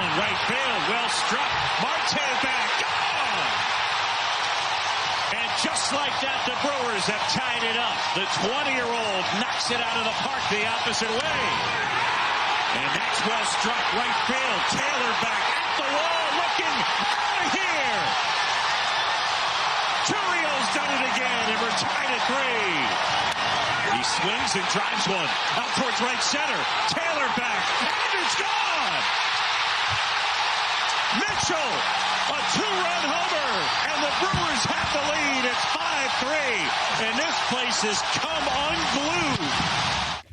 in right field. Well struck. Marte back. Gone! And just like that, the Brewers have tied it up. The 20-year-old knocks it out of the park the opposite way. And that's well struck right field. Taylor back at the wall, looking out of here. Chourio's done it again, and we're tied at 3. He swings and drives one out towards right center. Taylor back, and it's gone. Mitchell, a 2-run homer, and the Brewers have the lead. It's 5-3, and this place has come unglued.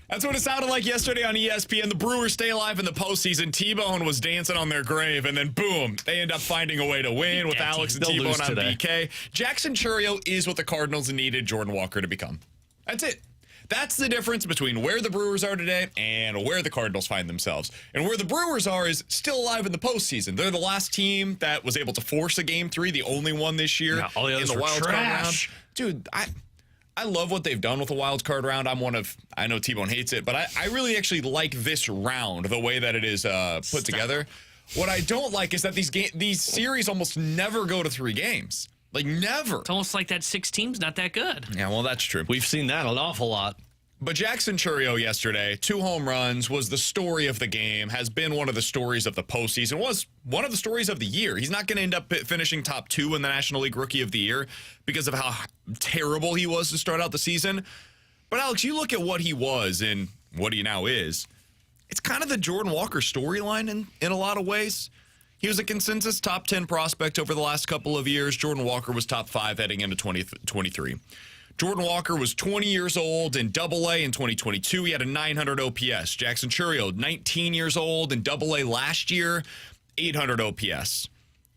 That's what it sounded like yesterday on ESPN. The Brewers stay alive in the postseason. T-Bone was dancing on their grave, and then boom, they end up finding a way to win with Alex and T-Bone on BK. Jackson Chourio is what the Cardinals needed Jordan Walker to become. That's it. That's the difference between where the Brewers are today and where the Cardinals find themselves. And where the Brewers are is still alive in the postseason. They're the last team that was able to force a Game 3, the only one this year in the wild card round. Dude, I love what they've done with the wild card round. I know T-Bone hates it, but I really actually like this round, the way that it is put together. What I don't like is that these series almost never go to 3 games. Like, never. It's almost like that 6 teams not that good. Yeah, well, that's true. We've seen that an awful lot. But Jackson Chourio yesterday, 2 home runs, was the story of the game, has been one of the stories of the postseason, was one of the stories of the year. He's not going to end up finishing top 2 in the National League Rookie of the Year because of how terrible he was to start out the season. But, Alex, you look at what he was and what he now is, it's kind of the Jordan Walker storyline in a lot of ways. He was a consensus top 10 prospect over the last couple of years. Jordan Walker was top 5 heading into 2023. Jordan Walker was 20 years old in Double-A in 2022. He had a 900 OPS. Jackson Chourio, 19 years old in Double-A last year, 800 OPS.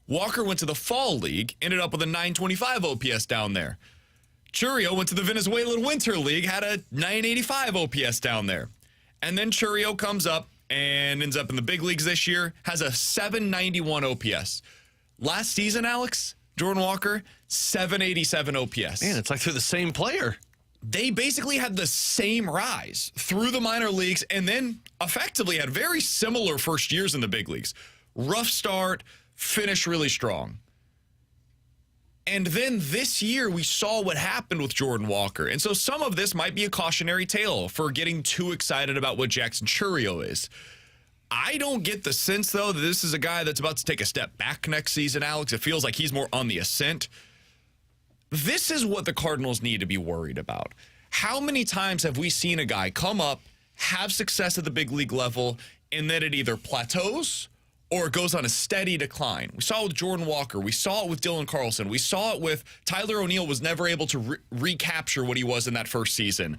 Walker went to the Fall League, ended up with a 925 OPS down there. Chourio went to the Venezuelan Winter League, had a 985 OPS down there. And then Chourio comes up and ends up in the big leagues this year, has a 791 OPS. Last season, Alex, Jordan Walker, 787 OPS. Man, it's like they're the same player. They basically had the same rise through the minor leagues and then effectively had very similar first years in the big leagues. Rough start, finish really strong. And then this year, we saw what happened with Jordan Walker. And so some of this might be a cautionary tale for getting too excited about what Jackson Chourio is. I don't get the sense, though, that this is a guy that's about to take a step back next season, Alex. It feels like he's more on the ascent. This is what the Cardinals need to be worried about. How many times have we seen a guy come up, have success at the big league level, and then it either plateaus or it goes on a steady decline? We saw it with Jordan Walker. We saw it with Dylan Carlson. We saw it with Tyler O'Neill was never able to recapture what he was in that first season.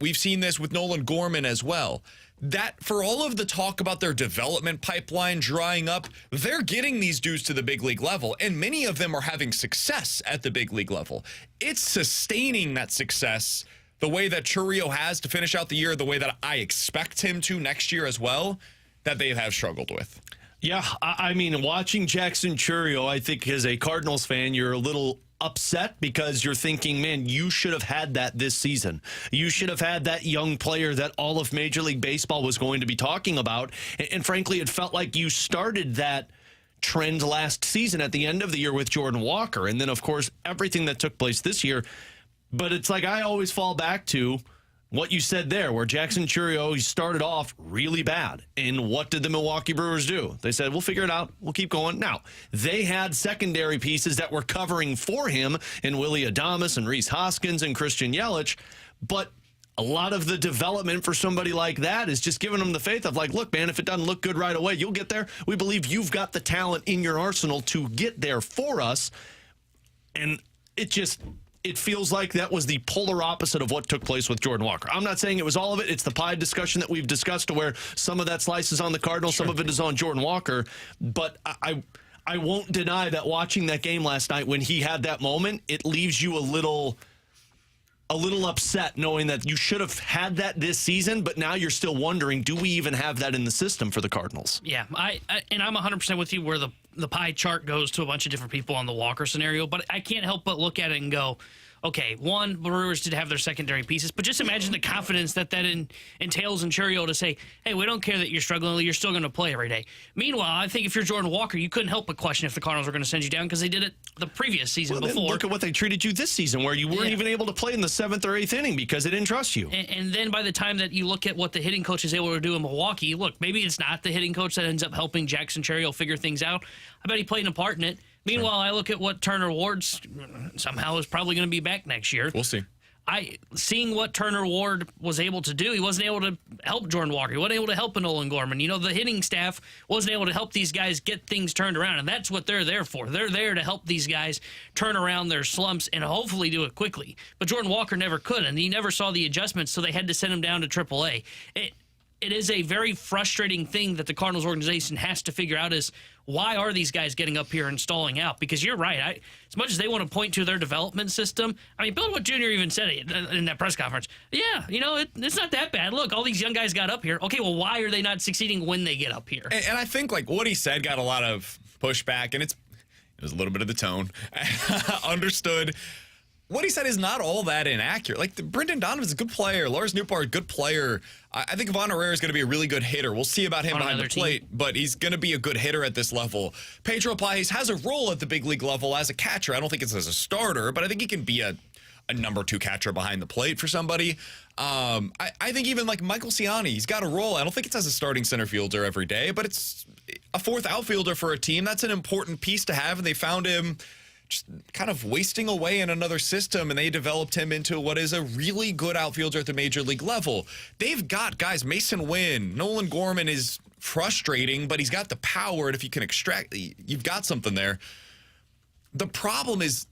We've seen this with Nolan Gorman as well. That for all of the talk about their development pipeline drying up, they're getting these dudes to the big league level, and many of them are having success at the big league level. It's sustaining that success the way that Chourio has to finish out the year, the way that I expect him to next year as well, that they have struggled with. Yeah, I mean, watching Jackson Chourio, I think as a Cardinals fan, you're a little upset because you're thinking, man, you should have had that this season. You should have had that young player that all of Major League Baseball was going to be talking about. And frankly, it felt like you started that trend last season at the end of the year with Jordan Walker. And then, of course, everything that took place this year. But it's like I always fall back to what you said there, where Jackson Chourio, he started off really bad. And what did the Milwaukee Brewers do? They said, we'll figure it out. We'll keep going. Now, they had secondary pieces that were covering for him in Willy Adames and Rhys Hoskins and Christian Yelich. But a lot of the development for somebody like that is just giving them the faith of like, look, man, if it doesn't look good right away, you'll get there. We believe you've got the talent in your arsenal to get there for us. And it feels like that was the polar opposite of what took place with Jordan Walker. I'm not saying it was all of it. It's the pie discussion that we've discussed to where some of that slice is on the Cardinals, some of it is on Jordan Walker. But I won't deny that watching that game last night when he had that moment, it leaves you a little upset knowing that you should have had that this season, but now you're still wondering, do we even have that in the system for the Cardinals? Yeah, and I'm 100% with you where the pie chart goes to a bunch of different people on the Walker scenario, but I can't help but look at it and go, okay, one, Brewers did have their secondary pieces, but just imagine the confidence that entails in Chourio to say, hey, we don't care that you're struggling, you're still going to play every day. Meanwhile, I think if you're Jordan Walker, you couldn't help but question if the Cardinals were going to send you down because they did it the previous season before. Look at what they treated you this season, where you weren't even able to play in the 7th or 8th inning because they didn't trust you. And then by the time that you look at what the hitting coach is able to do in Milwaukee, look, maybe it's not the hitting coach that ends up helping Jackson Chourio figure things out. I bet he played a part in it. Meanwhile, I look at what Turner Ward's somehow is probably going to be back next year. We'll see. Seeing what Turner Ward was able to do, he wasn't able to help Jordan Walker. He wasn't able to help Nolan Gorman. The hitting staff wasn't able to help these guys get things turned around, and that's what they're there for. They're there to help these guys turn around their slumps and hopefully do it quickly. But Jordan Walker never could, and he never saw the adjustments, so they had to send him down to AAA. It is a very frustrating thing that the Cardinals organization has to figure out is why are these guys getting up here and stalling out? Because you're right. As much as they want to point to their development system, I mean, Bill Wood Jr. even said it in that press conference. Yeah, it's not that bad. Look, all these young guys got up here. Okay, well, why are they not succeeding when they get up here? And I think what he said got a lot of pushback, and it was a little bit of the tone. Understood. What he said is not all that inaccurate. Brendan Donovan's a good player. Lars Nootbaar, good player. I think Ivan Herrera is going to be a really good hitter. We'll see about him behind the plate, but he's going to be a good hitter at this level. Pedro Paez has a role at the big league level as a catcher. I don't think it's as a starter, but I think he can be a number 2 catcher behind the plate for somebody. I think even Michael Ciani, he's got a role. I don't think it's as a starting center fielder every day, but it's a 4th outfielder for a team. That's an important piece to have, and they found him just kind of wasting away in another system, and they developed him into what is a really good outfielder at the major league level. They've got guys, Mason Wynn, Nolan Gorman is frustrating, but he's got the power, and if you can extract, you've got something there. The problem is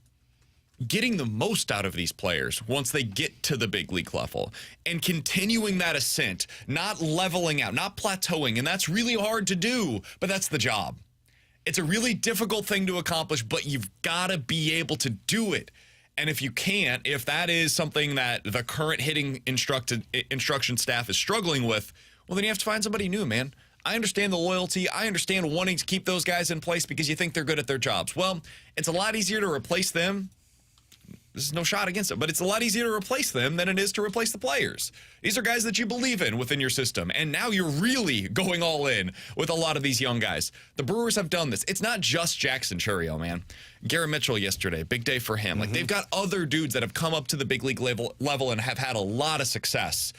getting the most out of these players once they get to the big league level and continuing that ascent, not leveling out, not plateauing, and that's really hard to do, but that's the job. It's a really difficult thing to accomplish, but you've got to be able to do it. And if you can't, if that is something that the current hitting instruction staff is struggling with, well, then you have to find somebody new, man. I understand the loyalty. I understand wanting to keep those guys in place because you think they're good at their jobs. Well, it's a lot easier to replace them. This is no shot against it, but it's a lot easier to replace them than it is to replace the players. These are guys that you believe in within your system, and now you're really going all in with a lot of these young guys. The Brewers have done this. It's not just Jackson Chourio, man. Garrett Mitchell yesterday, big day for him. They've got other dudes that have come up to the big league level and have had a lot of success.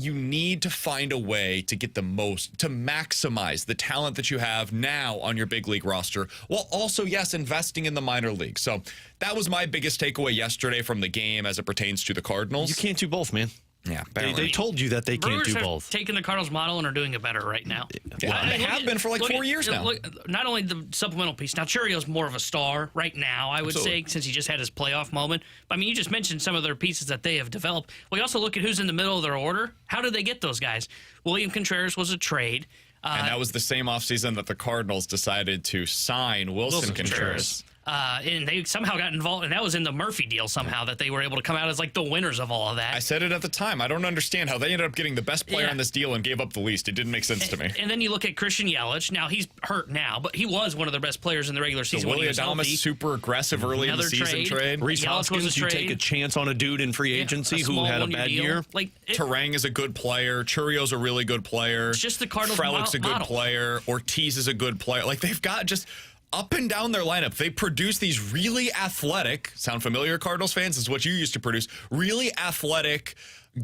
You need to find a way to get the most, to maximize the talent that you have now on your big league roster, while also, yes, investing in the minor league. So that was my biggest takeaway yesterday from the game as it pertains to the Cardinals. You can't do both, man. Yeah, they told you that they can't do both. Taking the Cardinals model and are doing it better right now. Yeah, they have been for 4 years now. Not only the supplemental piece. Now, Chourio's more of a star right now, I would say, since he just had his playoff moment. I mean, you just mentioned some of their pieces that they have developed. We also look at who's in the middle of their order. How did they get those guys? William Contreras was a trade. And that was the same offseason that the Cardinals decided to sign Wilson Contreras. And they somehow got involved, and that was in the Murphy deal somehow, that they were able to come out as the winners of all of that. I said it at the time. I don't understand how they ended up getting the best player on this deal and gave up the least. It didn't make sense to me. And then you look at Christian Yelich. Now, he's hurt now, but he was one of their best players in the regular season. Willie Adames, super aggressive early in the season trade. Reese Hoskins, you take a chance on a dude in free agency who had a bad year. Terang is a good player. Churio's a really good player. It's just the Cardinals Frelick's a good player. Ortiz is a good player. They've got just up and down their lineup. They produce these really athletic, sound familiar, Cardinals fans? This is what you used to produce. Really athletic,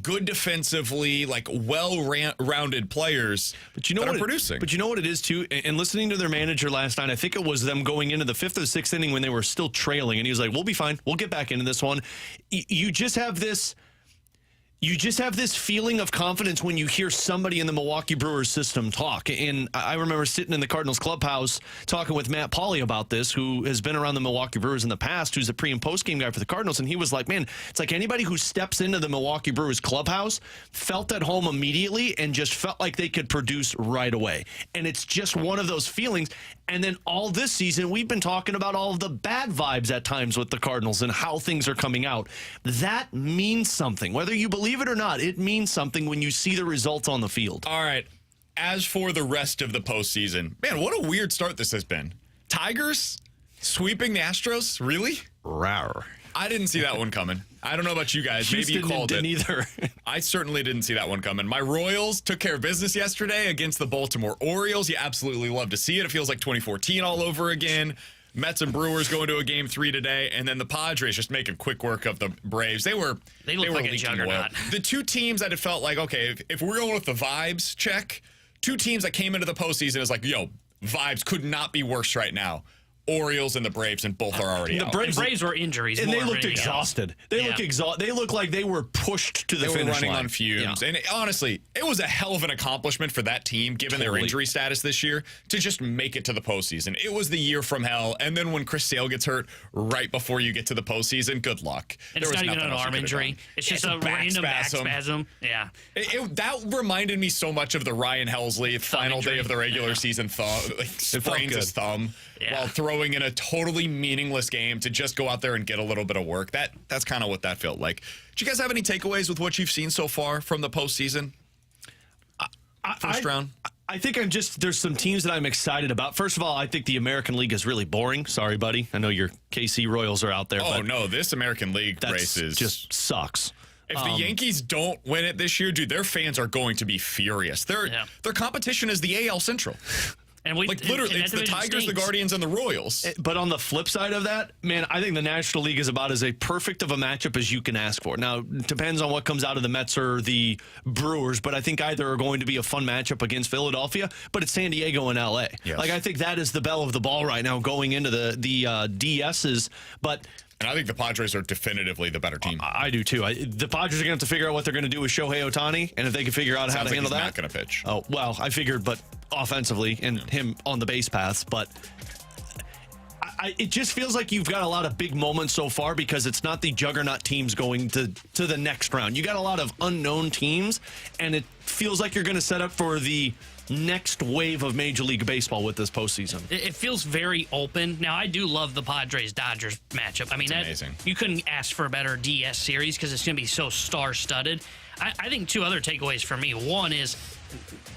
good defensively, well-rounded players that are producing. But you know what it is, too? And listening to their manager last night, I think it was them going into the 5th or 6th inning when they were still trailing, and he was like, we'll be fine. We'll get back into this one. You just have this feeling of confidence when you hear somebody in the Milwaukee Brewers system talk. And I remember sitting in the Cardinals clubhouse talking with Matt Pauley about this, who has been around the Milwaukee Brewers in the past, who's a pre- and post-game guy for the Cardinals. And he was like, man, it's like anybody who steps into the Milwaukee Brewers clubhouse felt at home immediately and just felt like they could produce right away. And it's just one of those feelings. And then all this season, we've been talking about all of the bad vibes at times with the Cardinals and how things are coming out. That means something. Whether you believe it or not, it means something when you see the results on the field. All right. As for the rest of the postseason, man, what a weird start this has been. Tigers sweeping the Astros? Really? Rawr. I didn't see that one coming. I don't know about you guys. Maybe you called it. Either. I certainly didn't see that one coming. My Royals took care of business yesterday against the Baltimore Orioles. You absolutely love to see it. It feels like 2014 all over again. Mets and Brewers going to a Game 3 today, and then the Padres just making quick work of the Braves. They were like a juggernaut. The two teams that it felt like, okay, if we're going with the vibes check, two teams that came into the postseason is like, yo, vibes could not be worse right now. Orioles and the Braves, and both are already out. The Braves were injuries, and they looked exhausted. They looked exhausted. They looked like they were pushed to the finish line. They were running on fumes. Yeah. And honestly, it was a hell of an accomplishment for that team, given their injury status this year, to just make it to the postseason. It was the year from hell. And then when Chris Sale gets hurt right before you get to the postseason, good luck. And it's not even an arm injury. It's just a random back spasm. Yeah. That reminded me so much of the Ryan Helsley final day of the regular season sprains his thumb while throwing in a totally meaningless game to just go out there and get a little bit of work. That's kind of what that felt like. Do you guys have any takeaways with what you've seen so far from the postseason? First round? I think there's some teams that I'm excited about. First of all, I think the American League is really boring. Sorry, buddy. I know your KC Royals are out there. Oh, no, this American League race just sucks. If the Yankees don't win it this year, dude, their fans are going to be furious. Their competition is the AL Central. And literally, it's the Tigers, the Guardians, and the Royals. But on the flip side of that, man, I think the National League is about as a perfect of a matchup as you can ask for. Now, it depends on what comes out of the Mets or the Brewers, but I think either are going to be a fun matchup against Philadelphia, but it's San Diego and L.A. Yes. I think that is the belle of the ball right now going into the DSs, but... And I think the Padres are definitively the better team. I do, too. The Padres are going to have to figure out what they're going to do with Shohei Ohtani, and if they can figure out how to handle that. He's not going to pitch. Oh, well, I figured, but offensively and him on the base paths, but it just feels like you've got a lot of big moments so far because it's not the juggernaut teams going to the next round. You got a lot of unknown teams, and it feels like you're going to set up for the next wave of Major League Baseball with this postseason. It feels very open. Now, I do love the Padres-Dodgers matchup. I mean, amazing. You couldn't ask for a better DS series because it's going to be so star-studded. I think two other takeaways for me. One is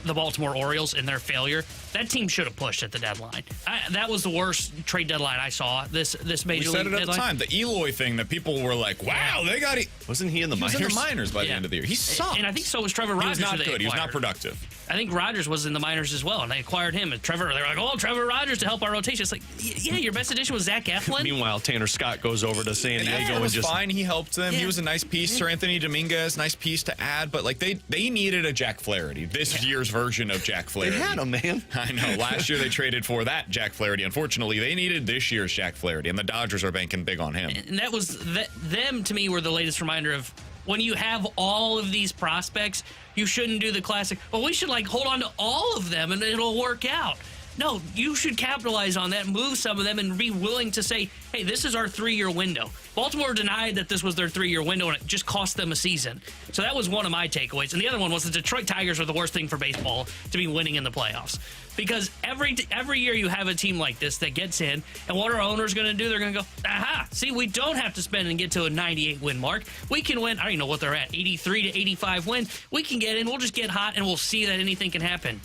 the Baltimore Orioles and their failure. That team should have pushed at the deadline. That was the worst trade deadline I saw. This Major League deadline. We said it at the time. The Eloy thing that people were like, wow, they got it. Wasn't he in the minors? He was in the minors by the end of the year. He sucked. And I think so was Trevor Rogers. He was not good. He was not productive. I think Rogers was in the minors as well, and they acquired him. And they were like, oh, Trevor Rogers to help our rotation. It's like, yeah, your best addition was Zach Eflin. Meanwhile, Tanner Scott goes over to San Diego and was fine. He helped them. Yeah. He was a nice piece. Sir Anthony Dominguez, nice piece to add. But they needed a Jack Flaherty. This year's version of Jack Flaherty. They had him, man. I know. Last year they traded for that Jack Flaherty. Unfortunately, they needed this year's Jack Flaherty, and the Dodgers are banking big on him. And that was them to me were the latest reminder of when you have all of these prospects, you shouldn't do the classic, well, we should hold on to all of them and it'll work out. No, you should capitalize on that, move some of them, and be willing to say, hey, this is our 3-year window. Baltimore denied that this was their 3-year window, and it just cost them a season. So that was one of my takeaways. And the other one was the Detroit Tigers are the worst thing for baseball to be winning in the playoffs. Because every year you have a team like this that gets in, and what are owners going to do? They're going to go, aha, see, we don't have to spend and get to a 98-win mark. We can win, I don't even know what they're at, 83 to 85 win. We can get in, we'll just get hot, and we'll see that anything can happen.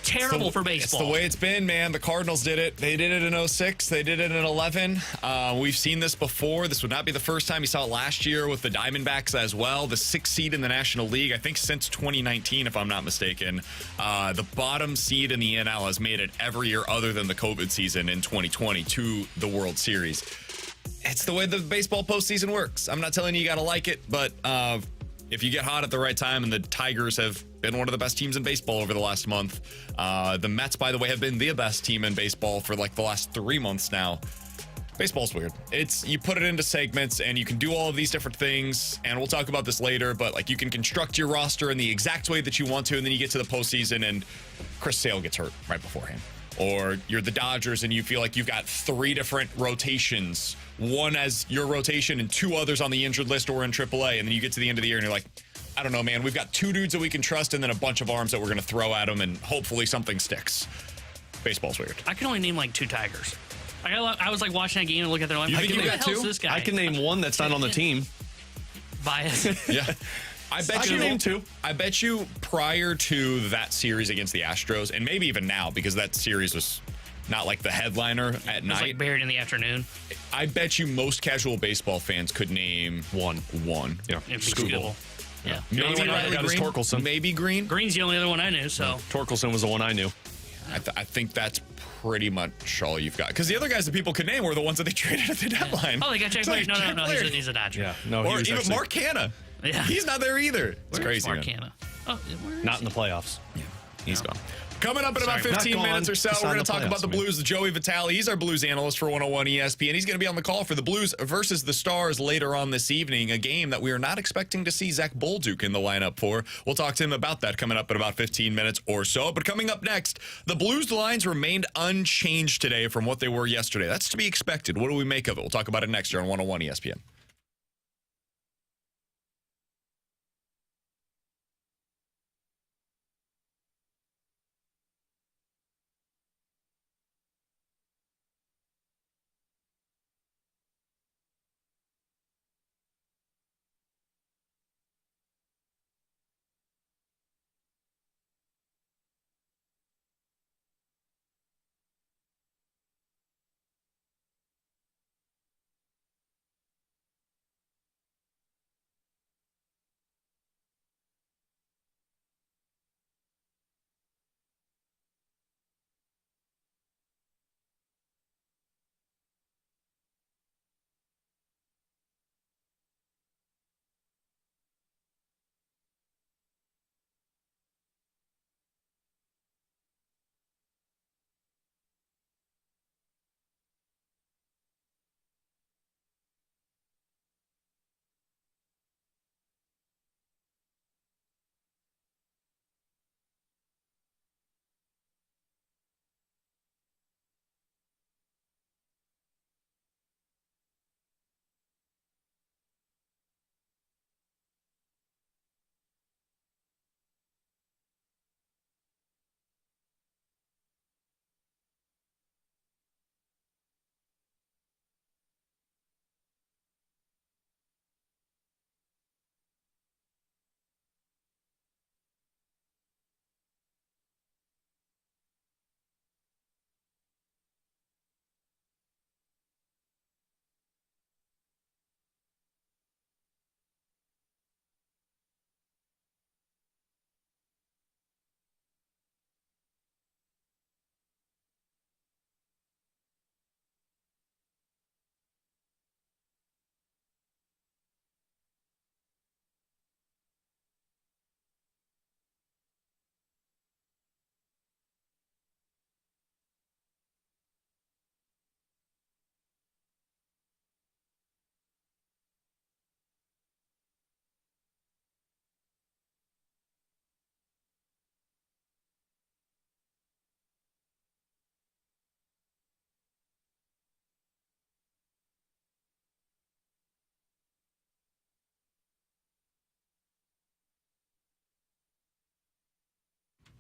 Terrible for baseball. It's the way it's been, man. The Cardinals did it. They did it in 06. They did it in 11. We've seen this before. This would not be the first time. You saw it last year with the Diamondbacks as well. The 6th seed in the National League, I think since 2019, if I'm not mistaken. The bottom seed in the NL has made it every year other than the COVID season in 2020 to the World Series. It's the way the baseball postseason works. I'm not telling you got to like it, but if you get hot at the right time, and the Tigers have been one of the best teams in baseball over the last month. The Mets, by the way, have been the best team in baseball for the last 3 months now. Baseball's weird. You put it into segments, and you can do all of these different things, and we'll talk about this later, but you can construct your roster in the exact way that you want to, and then you get to the postseason, and Chris Sale gets hurt right beforehand. Or you're the Dodgers, and you feel like you've got 3 different rotations, one as your rotation and 2 others on the injured list or in AAA, and then you get to the end of the year, and you're like, I don't know, man. We've got 2 dudes that we can trust and then a bunch of arms that we're going to throw at them, and hopefully something sticks. Baseball's weird. I can only name 2 Tigers. I was watching that game and looking at their line. You think you got 2? This guy? I can name 1 that's not on the team. Bias. Yeah. I can name 2. I bet you prior to that series against the Astros, and maybe even now because that series was not like the headliner at It's night. like buried in the afternoon. I bet you most casual baseball fans could name one. Yeah. It'd be Scoot. Scooble. Yeah. The only Maybe one I Riley got is Green. Torkelson. Maybe Green. Green's the only other one I knew, so. Torkelson was the one I knew. I think that's pretty much all you've got. Because the other guys that people could name were the ones that they traded at the deadline. Oh, they got Jack It's like Flaherty. No. Flaherty. He's a Dodger. Yeah. No, he Or was even actually Mark Hanna. Yeah. He's not there either. It's Where's crazy. Mark man. Hanna? Oh, where is not in he? the playoffs. He's gone. Coming up in about Sorry. 15 Not gone. minutes or so, It's we're not going in to the talk about playoffs, the man. Blues. Joey Vitale, he's our Blues analyst for 101 ESPN. He's going to be on the call for the Blues versus the Stars later on this evening, a game that we are not expecting to see Zach Bolduc in the lineup for. We'll talk to him about that coming up in about 15 minutes or so. But coming up next, the Blues lines remained unchanged today from what they were yesterday. That's to be expected. What do we make of it? We'll talk about it next year on 101 ESPN.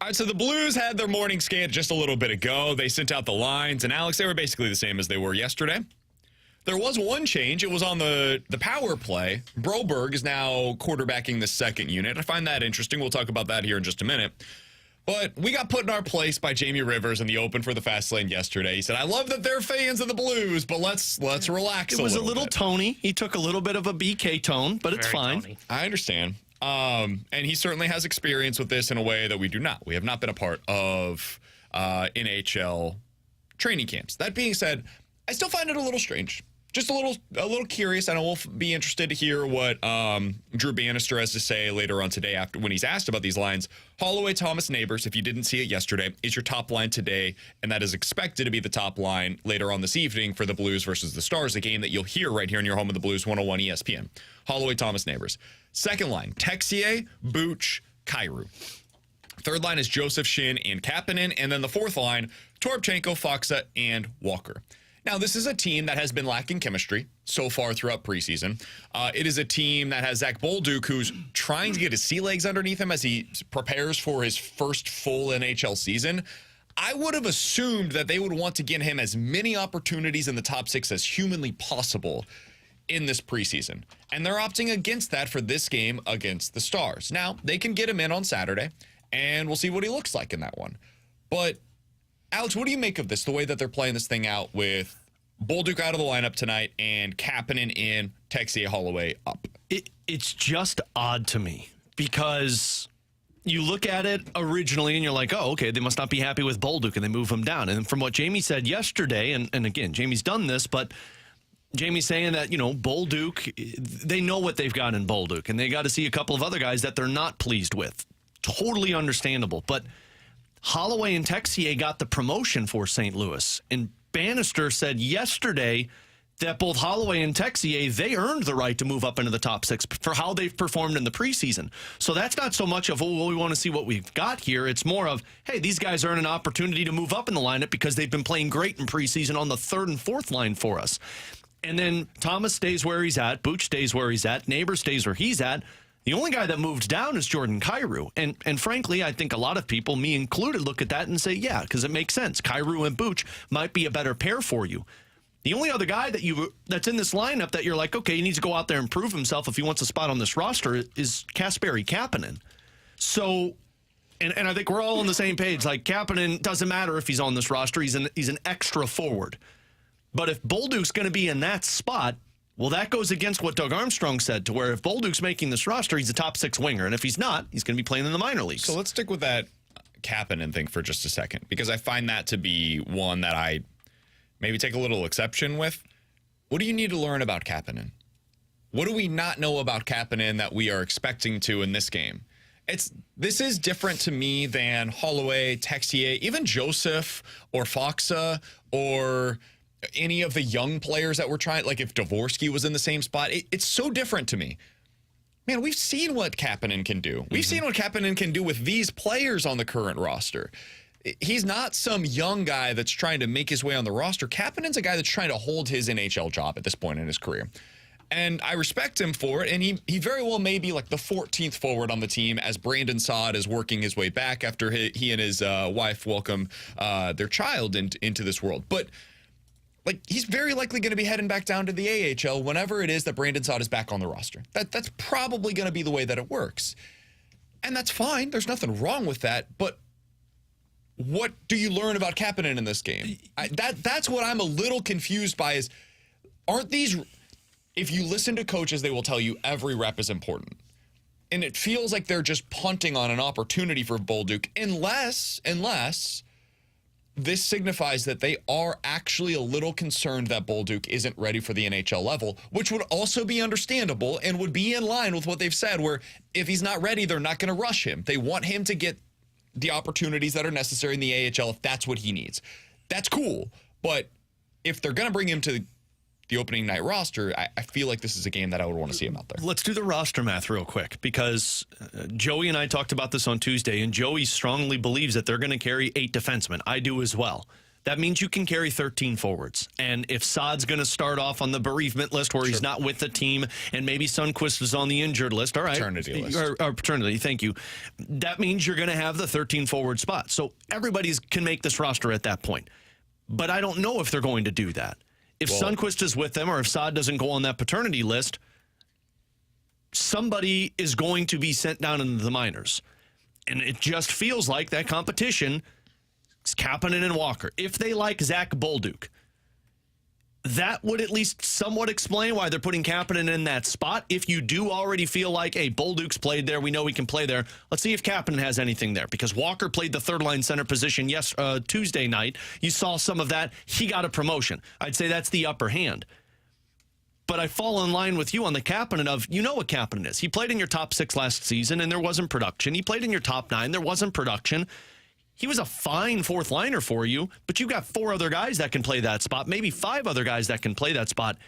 All right, so the Blues had their morning skate just a little bit ago. They sent out the lines, and Alex, they were basically the same as they were yesterday. There was one change. It was on the power play. Broberg is now quarterbacking the second unit. I find that interesting. We'll talk about that here in just a minute. But we got put in our place by Jamie Rivers in the open for the fast lane yesterday. He said, I love that they're fans of the Blues, but let's relax It was a little bit. Tony. He took a little bit of a BK tone, but it's Very fine. Tony. I understand. And he certainly has experience with this in a way that we do not. We have not been a part of NHL training camps. That being said, I still find it a little strange. Just a little curious, and I will be interested to hear what Drew Bannister has to say later on today after when he's asked about these lines. Holloway, Thomas, Neighbors, if you didn't see it yesterday, is your top line today, and that is expected to be the top line later on this evening for the Blues versus the Stars, a game that you'll hear right here in your home of the Blues 101 ESPN. Holloway, Thomas, Neighbors. Second line, Texier, Booch, Kyrou. Third line is Joseph, Shin, and Kapanen. And then the fourth line, Toropchenko, Faksa, and Walker. Now, this is a team that has been lacking chemistry so far throughout preseason. It is a team that has Zach Bolduc, who's trying to get his sea legs underneath him as he prepares for his first full NHL season. I would have assumed that they would want to get him as many opportunities in the top six as humanly possible in this preseason. And they're opting against that for this game against the Stars. Now, they can get him in on Saturday, and we'll see what he looks like in that one. But Alex, what do you make of this, the way that they're playing this thing out with Bolduc out of the lineup tonight and Kapanen in, Texier, Holloway up? It's just odd to me because you look at it originally and you're like, oh, okay, they must not be happy with Bolduc, and they move him down. And from what Jamie said yesterday, and again, Jamie's done this, but Jamie's saying that, Bolduc, they know what they've got in Bolduc, and they got to see a couple of other guys that they're not pleased with. Totally understandable. But Holloway and Texier got the promotion for St. Louis. And Bannister said yesterday that both Holloway and Texier, they earned the right to move up into the top 6 for how they've performed in the preseason. So that's not so much of, we want to see what we've got here. It's more of, hey, these guys earn an opportunity to move up in the lineup because they've been playing great in preseason on the 3rd and 4th line for us. And then Thomas stays where he's at. Booch stays where he's at. Neighbor stays where he's at. The only guy that moved down is Jordan Kyrou. And frankly, I think a lot of people, me included, look at that and say, yeah, because it makes sense. Kyrou and Booch might be a better pair for you. The only other guy that's in this lineup that you're like, okay, he needs to go out there and prove himself if he wants a spot on this roster is Kasperi Kapanen. So, and I think we're all on the same page. Like, Kapanen, doesn't matter if he's on this roster. He's an extra forward. But if Bolduc's going to be in that spot, well, that goes against what Doug Armstrong said, to where if Bolduc's making this roster, he's a top 6 winger. And if he's not, he's going to be playing in the minor leagues. So let's stick with that Kapanen thing for just a second, because I find that to be one that I maybe take a little exception with. What do you need to learn about Kapanen? What do we not know about Kapanen that we are expecting to in this game? This is different to me than Holloway, Texier, even Joseph or Foxa or any of the young players that we're trying, like if Dvorsky was in the same spot. It's so different to me. Man, we've seen what Kapanen can do. We've seen what Kapanen can do with these players on the current roster. He's not some young guy that's trying to make his way on the roster. Kapanen's a guy that's trying to hold his NHL job at this point in his career. And I respect him for it, and he very well may be like the 14th forward on the team as Brandon Saad is working his way back after he and his wife welcome their child into this world. But like, he's very likely going to be heading back down to the AHL whenever it is that Brandon Saad is back on the roster. That's probably going to be the way that it works. And that's fine. There's nothing wrong with that. But what do you learn about Kapanen in this game? That's what I'm a little confused by is, aren't these, if you listen to coaches, they will tell you every rep is important. And it feels like they're just punting on an opportunity for Bolduc unless this signifies that they are actually a little concerned that Bolduc isn't ready for the NHL level, which would also be understandable and would be in line with what they've said, where if he's not ready, they're not going to rush him. They want him to get the opportunities that are necessary in the AHL if that's what he needs. That's cool. But if they're going to bring him to the opening night roster, I feel like this is a game that I would want to see him out there. Let's do the roster math real quick, because Joey and I talked about this on Tuesday, and Joey strongly believes that they're going to carry 8 defensemen. I do as well. That means you can carry 13 forwards. And if Saad's going to start off on the bereavement list where he's not with the team, and maybe Sundqvist is on the injured list, all right. Paternity list. Or paternity, thank you. That means you're going to have the 13 forward spot. So everybody can make this roster at that point. But I don't know if they're going to do that. If Sundqvist is with them, or if Saad doesn't go on that paternity list, somebody is going to be sent down into the minors. And it just feels like that competition is Kapanen and Walker. If they like Zach Bolduc, that would at least somewhat explain why they're putting Kapanen in that spot. If you do already feel like, hey, Bolduc's played there, we know he can play there, let's see if Kapanen has anything there. Because Walker played the third-line center position Tuesday night. You saw some of that. He got a promotion. I'd say that's the upper hand. But I fall in line with you on the Kapanen of, you know what Kapanen is. He played in your top 6 last season, and there wasn't production. He played in your top 9. There wasn't production. He was a fine fourth liner for you, but you've got 4 other guys that can play that spot, maybe 5 other guys that can play that spot.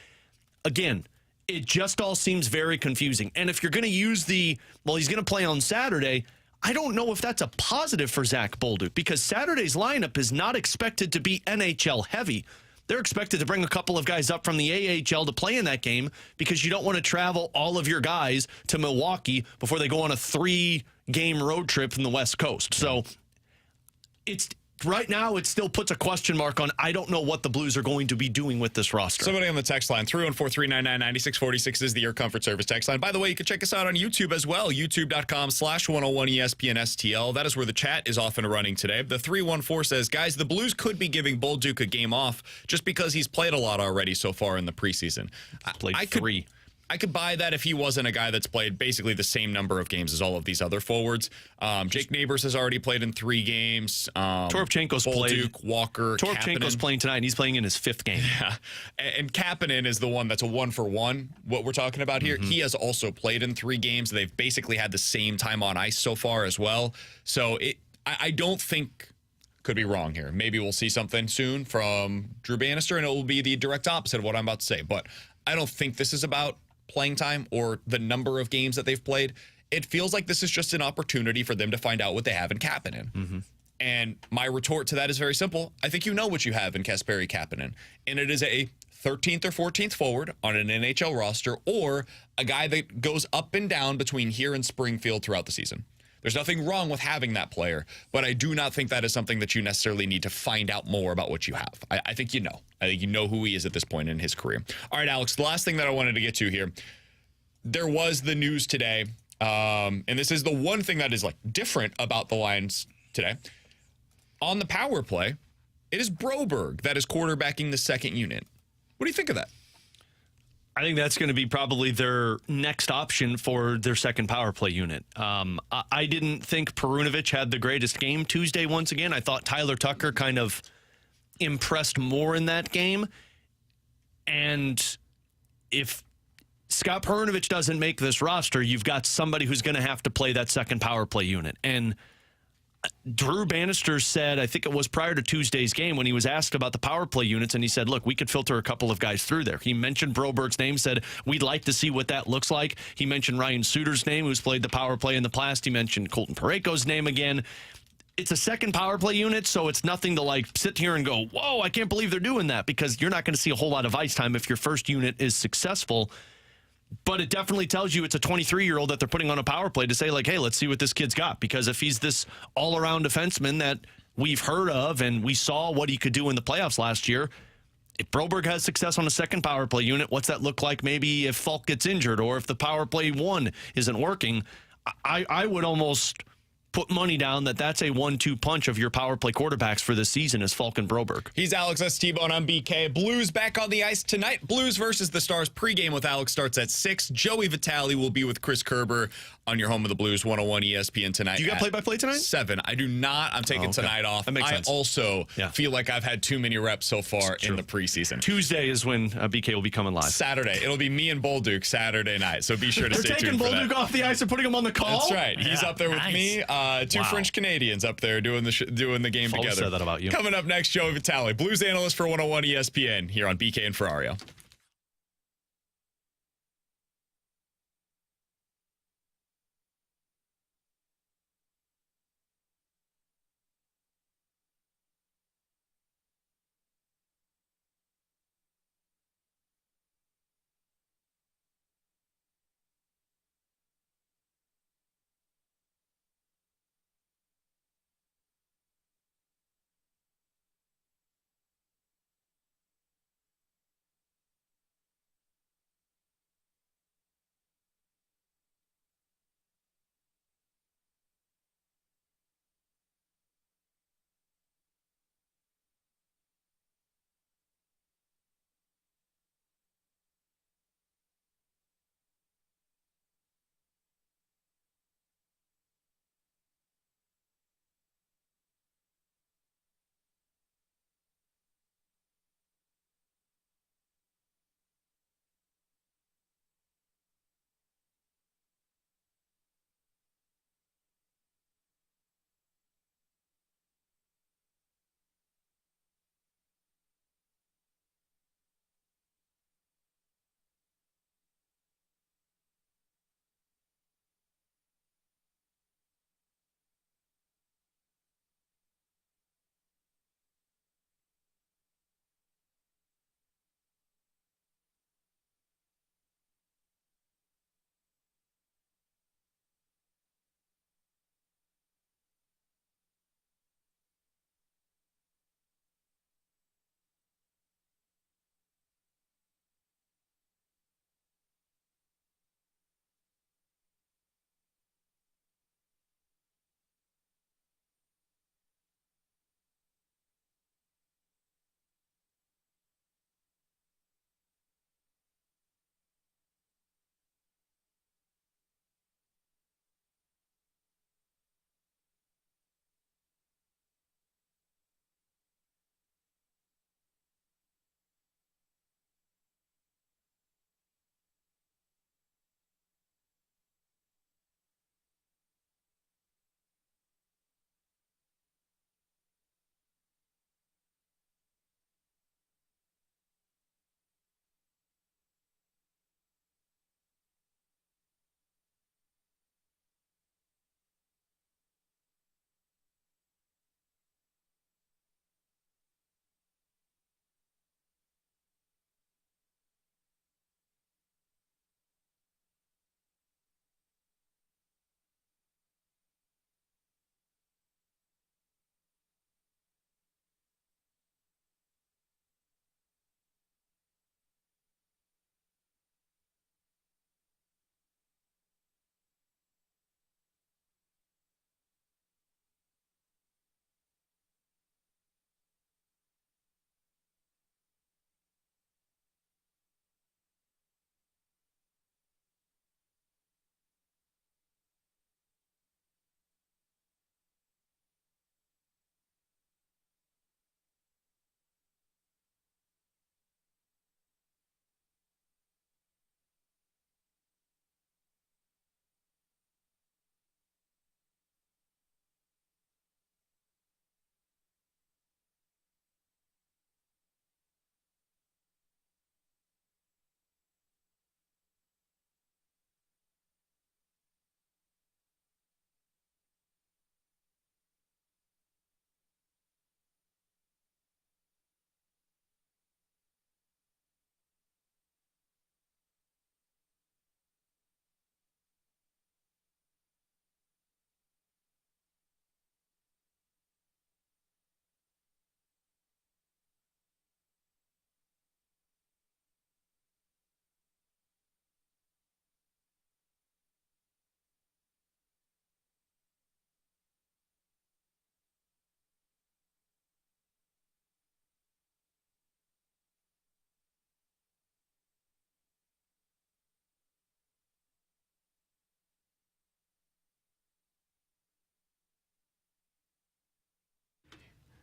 Again, it just all seems very confusing. And if you're going to use he's going to play on Saturday, I don't know if that's a positive for Zach Bolduc, because Saturday's lineup is not expected to be NHL heavy. They're expected to bring a couple of guys up from the AHL to play in that game, because you don't want to travel all of your guys to Milwaukee before they go on a 3-game road trip from the West Coast. So right now it still puts a question mark on, I don't know what the Blues are going to be doing with this roster. Somebody on the text line, 314-399-9646 is the Air Comfort Service text line. By the way, you can check us out on YouTube as well, youtube.com/101ESPN That is where the chat is off and running today. The 314 says, guys, the Blues could be giving Bolduc a game off just because he's played a lot already so far in the preseason. Played three. I could buy that if he wasn't a guy that's played basically the same number of games as all of these other forwards. Jake Neighbors has already played in 3 games. Toropchenko's played. Walker, Toropchenko's playing tonight, and he's playing in his 5th game. Yeah. And Kapanen is the one that's a 1-for-1, what we're talking about here. He has also played in 3 games. They've basically had the same time on ice so far as well. So I don't think, could be wrong here. Maybe we'll see something soon from Drew Bannister, and it will be the direct opposite of what I'm about to say. But I don't think this is about playing time or the number of games that they've played. It feels like this is just an opportunity for them to find out what they have in Kapanen. And my retort to that is very simple. I think you know what you have in Kasperi Kapanen, and it is a 13th or 14th forward on an NHL roster, or a guy that goes up and down between here and Springfield throughout the season. There's nothing wrong with having that player, but I do not think that is something that you necessarily need to find out more about what you have. I think you know. I think you know who he is at this point in his career. All right, Alex, the last thing that I wanted to get to here, there was the news today, and this is the one thing that is like different about the Lions today. On the power play, it is Broberg that is quarterbacking the second unit. What do you think of that? I think that's going to be probably their next option for their second power play unit. I didn't think Perunovic had the greatest game Tuesday once again. I thought Tyler Tucker kind of impressed more in that game. And if Scott Perunovic doesn't make this roster, you've got somebody who's going to have to play that second power play unit. And Drew Bannister said, I think it was prior to Tuesday's game, when he was asked about the power play units, and he said, look, we could filter a couple of guys through there. He mentioned Broberg's name, said, we'd like to see what that looks like. He mentioned Ryan Suter's name, who's played the power play in the past. He mentioned Colton Parayko's name again. It's a second power play unit, so it's nothing to like sit here and go, whoa, I can't believe they're doing that, because you're not going to see a whole lot of ice time if your first unit is successful. But it definitely tells you it's a 23-year-old that they're putting on a power play to say, like, hey, let's see what this kid's got. Because if he's this all-around defenseman that we've heard of and we saw what he could do in the playoffs last year, if Broberg has success on a second power play unit, what's that look like maybe if Falk gets injured or if the power play one isn't working? I would almost put money down that that's a 1-2 punch of your power play quarterbacks for this season is Falk and Broberg. He's Alex S. T-Bone. I'm BK. Blues back on the ice tonight. Blues versus the Stars pregame with Alex starts at 6. Joey Vitale will be with Chris Kerber on your home of the Blues 101 ESPN tonight. You got play-by-play tonight? 7. I do not. I'm taking tonight off. That makes sense. I also feel like I've had too many reps so far in the preseason. Tuesday is when BK will be coming live. Saturday. It'll be me and Bolduc Saturday night, so be sure to stay tuned for that. They're taking Bolduc off the ice and putting him on the call? That's right. He's up there with me. Two French Canadians up there doing the game together. Said that about you. Coming up next, Joey Vitale, Blues analyst for 101 ESPN here on BK and Ferrario.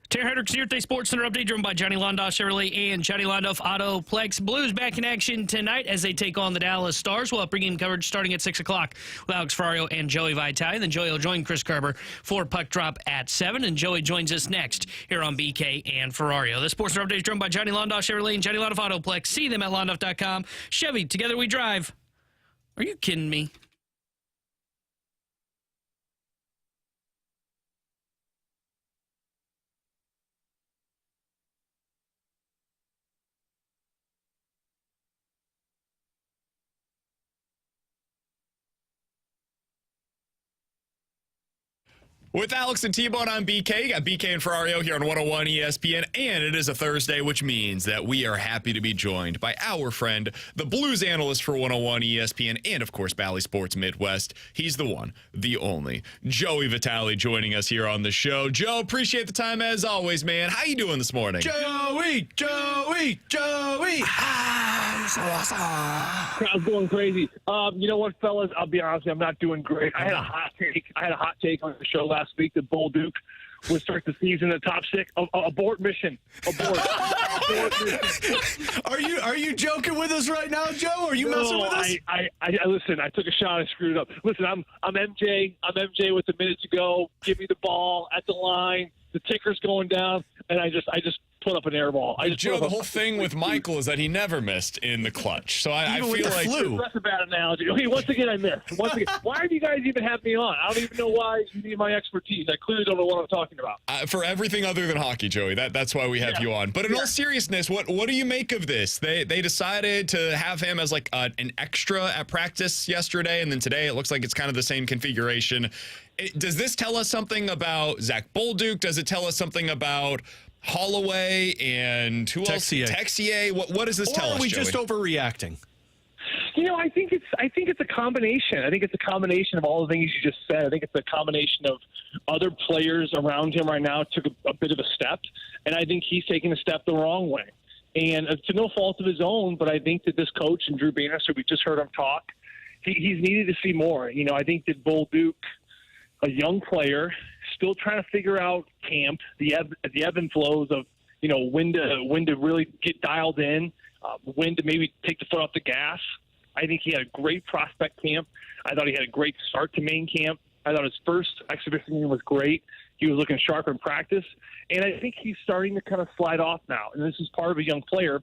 Terry Hendricks here, Thursday Sports Center update driven by Johnny Londoff Chevrolet and Johnny Londoff Autoplex. Blues back in action tonight as they take on the Dallas Stars. We'll have pregame coverage starting at 6 o'clock with Alex Ferrario and Joey Vitale. Then Joey will join Chris Kerber for Puck Drop at 7. And Joey joins us next here on BK and Ferrario. The Sports Center update is driven by Johnny Londoff Chevrolet and Johnny Londoff Autoplex. See them at londoff.com. Chevy, together we drive. Are you kidding me? With Alex and T-Bone on BK, you got BK and Ferrario here on 101 ESPN, and it is a Thursday, which means that we are happy to be joined by our friend, the Blues analyst for 101 ESPN, and of course, Bally Sports Midwest. He's the one, the only, Joey Vitale joining us here on the show. Joe, appreciate the time as always, man. How you doing this morning? Joey! So awesome. Crowd's going crazy. You know what, fellas? I'll be honest with you, I'm not doing great. I had a hot take on the show last week that Bull Duke would start the season in the top 6. Abort mission. Abort mission. Are you joking with us right now, Joe? Are you messing with us? I listen. I took a shot. I screwed it up. Listen, I'm MJ. I'm MJ with a minute to go. Give me the ball at the line. The ticker's going down, and I just put up an air ball. Joe, the whole thing with Michael is that he never missed in the clutch. So I feel like that's a bad analogy. Okay, once again I missed. Why do you guys even have me on? I don't even know why you need my expertise. I clearly don't know what I'm talking about. For everything other than hockey, Joey. That's why we have you on. But in all seriousness, what do you make of this? They decided to have him as like an extra at practice yesterday, and then today it looks like it's kind of the same configuration. Does this tell us something about Zach Bolduc? Does it tell us something about Holloway and who else? Texier. What does this tell us, Or are we Joey? just overreacting? You know, I think it's a combination. I think it's a combination of all the things you just said. I think it's a combination of other players around him right now took a bit of a step, and I think he's taking a step the wrong way. And to no fault of his own, but I think that this coach and Drew Bannister, we just heard him talk, he's needed to see more. You know, I think that Bolduc, a young player, still trying to figure out camp, the ebb and flows of, you know, when to really get dialed in, when to maybe take the foot off the gas. I think he had a great prospect camp. I thought he had a great start to main camp. I thought his first exhibition game was great. He was looking sharp in practice. And I think he's starting to kind of slide off now. And this is part of a young player.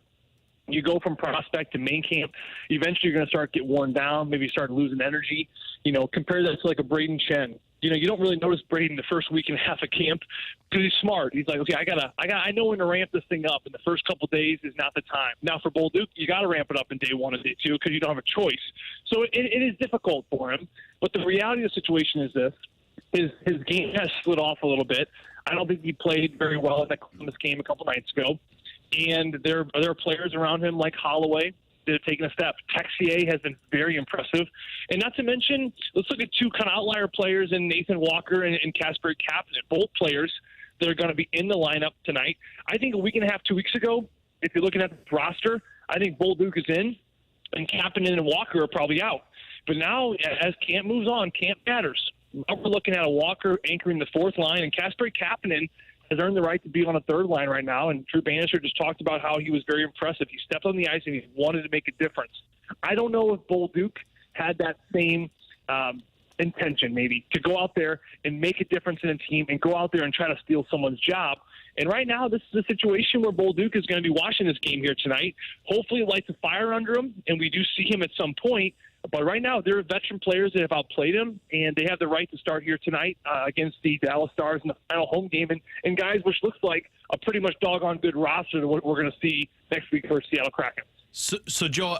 You go from prospect to main camp. Eventually, you're going to start to get worn down, maybe start losing energy. You know, compare that to like a Braden Chen. You know, you don't really notice Braden the first week and a half of camp because he's smart. He's like, okay, I know when to ramp this thing up, and the first couple of days is not the time. Now for Bolduc, you got to ramp it up in day 1 and day 2 because you don't have a choice. So it is difficult for him. But the reality of the situation is this: his game has slid off a little bit. I don't think he played very well in that Columbus game a couple nights ago. And there are players around him like Holloway that have taken a step. Texier has been very impressive. And not to mention, let's look at two kind of outlier players in Nathan Walker and Kasperi Kapanen, both players that are going to be in the lineup tonight. I think a week and a half, 2 weeks ago, if you're looking at the roster, I think Bolduc is in and Kapanen and Walker are probably out. But now, as camp moves on, camp matters. Now we're looking at a Walker anchoring the 4th line, and Kasperi Kapanen has earned the right to be on a 3rd line right now, and Drew Bannister just talked about how he was very impressive. He stepped on the ice and he wanted to make a difference. I don't know if Bolduc had that same intention, maybe, to go out there and make a difference in a team and go out there and try to steal someone's job. And right now, this is a situation where Bolduc is going to be watching this game here tonight. Hopefully it lights a fire under him, and we do see him at some point. But right now, there are veteran players that have outplayed him, and they have the right to start here tonight against the Dallas Stars in the final home game. And guys, which looks like a pretty much doggone good roster to what we're going to see next week for Seattle Kraken. So Joe,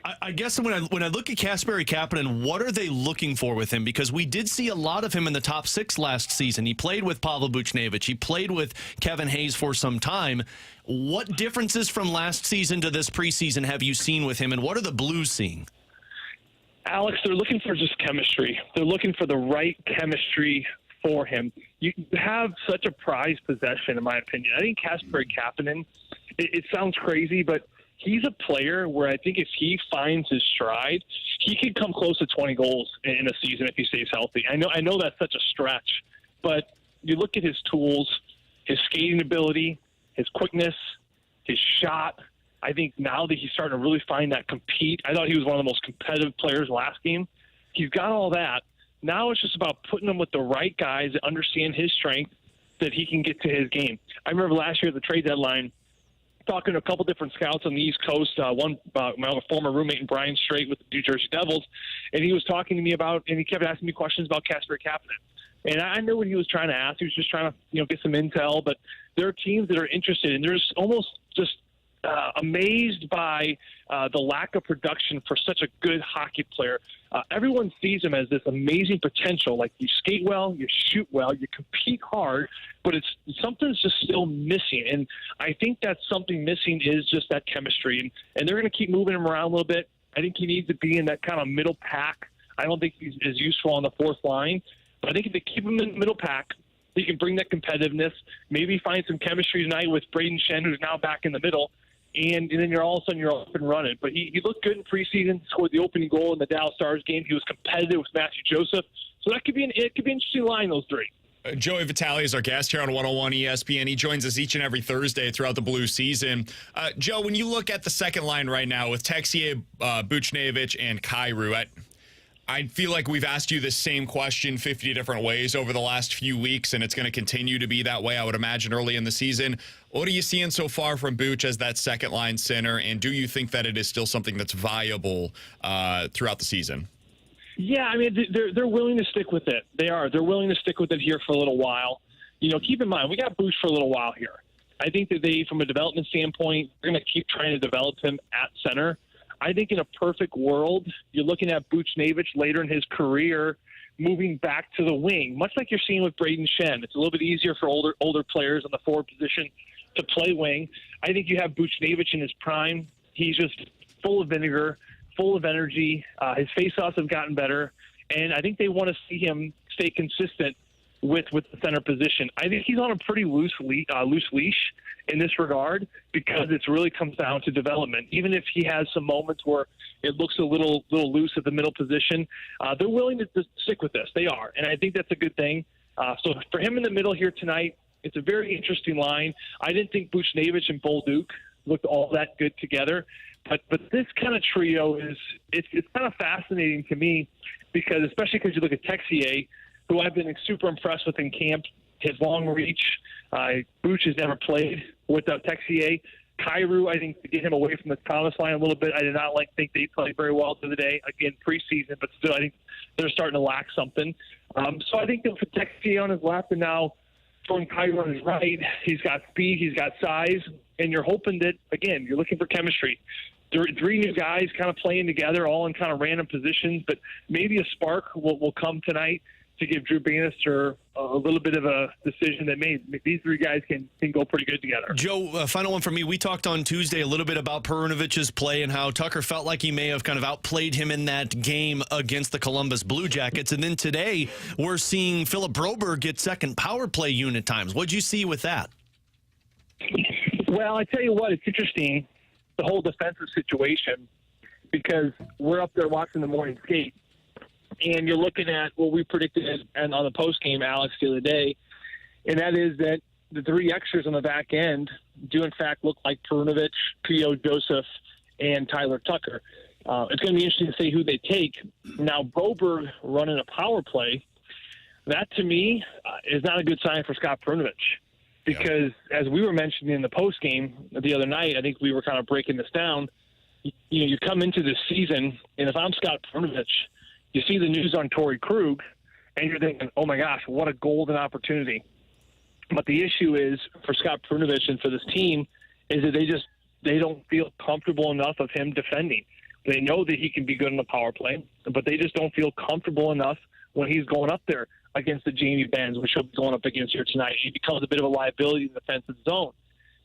I guess when I look at Kasperi Kapanen, what are they looking for with him? Because we did see a lot of him in the top 6 last season. He played with Pavel Buchnevich. He played with Kevin Hayes for some time. What differences from last season to this preseason have you seen with him, and what are the Blues seeing? Alex, they're looking for just chemistry. They're looking for the right chemistry for him. You have such a prized possession, in my opinion. I think Kasperi Kapanen, it sounds crazy, but he's a player where I think if he finds his stride, he could come close to 20 goals in a season if he stays healthy. I know that's such a stretch, but you look at his tools, his skating ability, his quickness, his shot. I think now that he's starting to really find that compete. I thought he was one of the most competitive players last game. He's got all that. Now it's just about putting him with the right guys that understand his strength, that he can get to his game. I remember last year at the trade deadline, talking to a couple different scouts on the East Coast, one my former roommate in Brian Strait with the New Jersey Devils, and he was talking to me about, and he kept asking me questions about Kasper Kapanen. And I knew what he was trying to ask. He was just trying to, get some intel. But there are teams that are interested, and there's almost just amazed by the lack of production for such a good hockey player. Everyone sees him as this amazing potential. Like, you skate well, you shoot well, you compete hard, but something's just still missing. And I think that something missing is just that chemistry. And they're going to keep moving him around a little bit. I think he needs to be in that kind of middle pack. I don't think he's as useful on the fourth line. But I think if they keep him in the middle pack, he can bring that competitiveness, maybe find some chemistry tonight with Braden Shen, who's now back in the middle, and then you're all of a sudden you're up and running. But he looked good in preseason, scored the opening goal in the Dallas Stars game. He was competitive with Matthew Joseph. So that could be an interesting line, those three. Joey Vitale is our guest here on 101 ESPN. He joins us each and every Thursday throughout the Blue season. Joe, when you look at the second line right now with Texier, Buchnevich, and Kyrou, I feel like we've asked you the same question 50 different ways over the last few weeks, and it's going to continue to be that way, I would imagine, early in the season. What are you seeing so far from Buch as that second-line center, and do you think that it is still something that's viable throughout the season? Yeah, I mean, they're willing to stick with it. They are. They're willing to stick with it here for a little while. Keep in mind, we got Buch for a little while here. I think that they, from a development standpoint, they're going to keep trying to develop him at center. I think in a perfect world, you're looking at Buchnevich later in his career moving back to the wing, much like you're seeing with Braden Shen. It's a little bit easier for older players on the forward position to play wing. I think you have Buchnevich in his prime. He's just full of vinegar, full of energy. His faceoffs have gotten better, and I think they want to see him stay consistent with the center position. I think he's on a pretty loose leash in this regard, because it really comes down to development. Even if he has some moments where it looks a little loose at the middle position, they're willing to stick with this. They are, and I think that's a good thing. So for him in the middle here tonight, it's a very interesting line. I didn't think Buchnevich and Bolduc looked all that good together, but this kind of trio it's kind of fascinating to me, because especially because you look at Texier, who I've been super impressed with in camp, his long reach. Buch has never played without Texier. Kyrou, I think, to get him away from the Thomas line a little bit, I did not think they played very well the other day. Again, preseason, but still, I think they're starting to lack something. So I think they'll put Texier on his left, and now throwing Kyrou on his right. He's got speed, he's got size, and you're hoping that, again, you're looking for chemistry. Three new guys kind of playing together, all in kind of random positions, but maybe a spark will come tonight to give Drew Bannister a little bit of a decision that these three guys can go pretty good together. Joe, final one for me. We talked on Tuesday a little bit about Perunovich's play and how Tucker felt like he may have kind of outplayed him in that game against the Columbus Blue Jackets. And then today we're seeing Philip Broberg get second power play unit times. What'd you see with that? Well, I tell you what, it's interesting, the whole defensive situation, because we're up there watching the morning skate. And you're looking at what we predicted and on the postgame, Alex, the other day, and that is that the three extras on the back end do, in fact, look like Perunovich, P.O. Joseph, and Tyler Tucker. It's going to be interesting to see who they take. Now, Broberg running a power play, that to me is not a good sign for Scott Perunovich, because as we were mentioning in the postgame the other night, I think we were kind of breaking this down. You come into this season, and if I'm Scott Perunovich, you see the news on Torrey Krug, and you're thinking, oh, my gosh, what a golden opportunity. But the issue is, for Scott Perunovich and for this team, is that they don't feel comfortable enough of him defending. They know that he can be good in the power play, but they just don't feel comfortable enough when he's going up there against the Jamie Benns, which he'll be going up against here tonight. He becomes a bit of a liability in the defensive zone.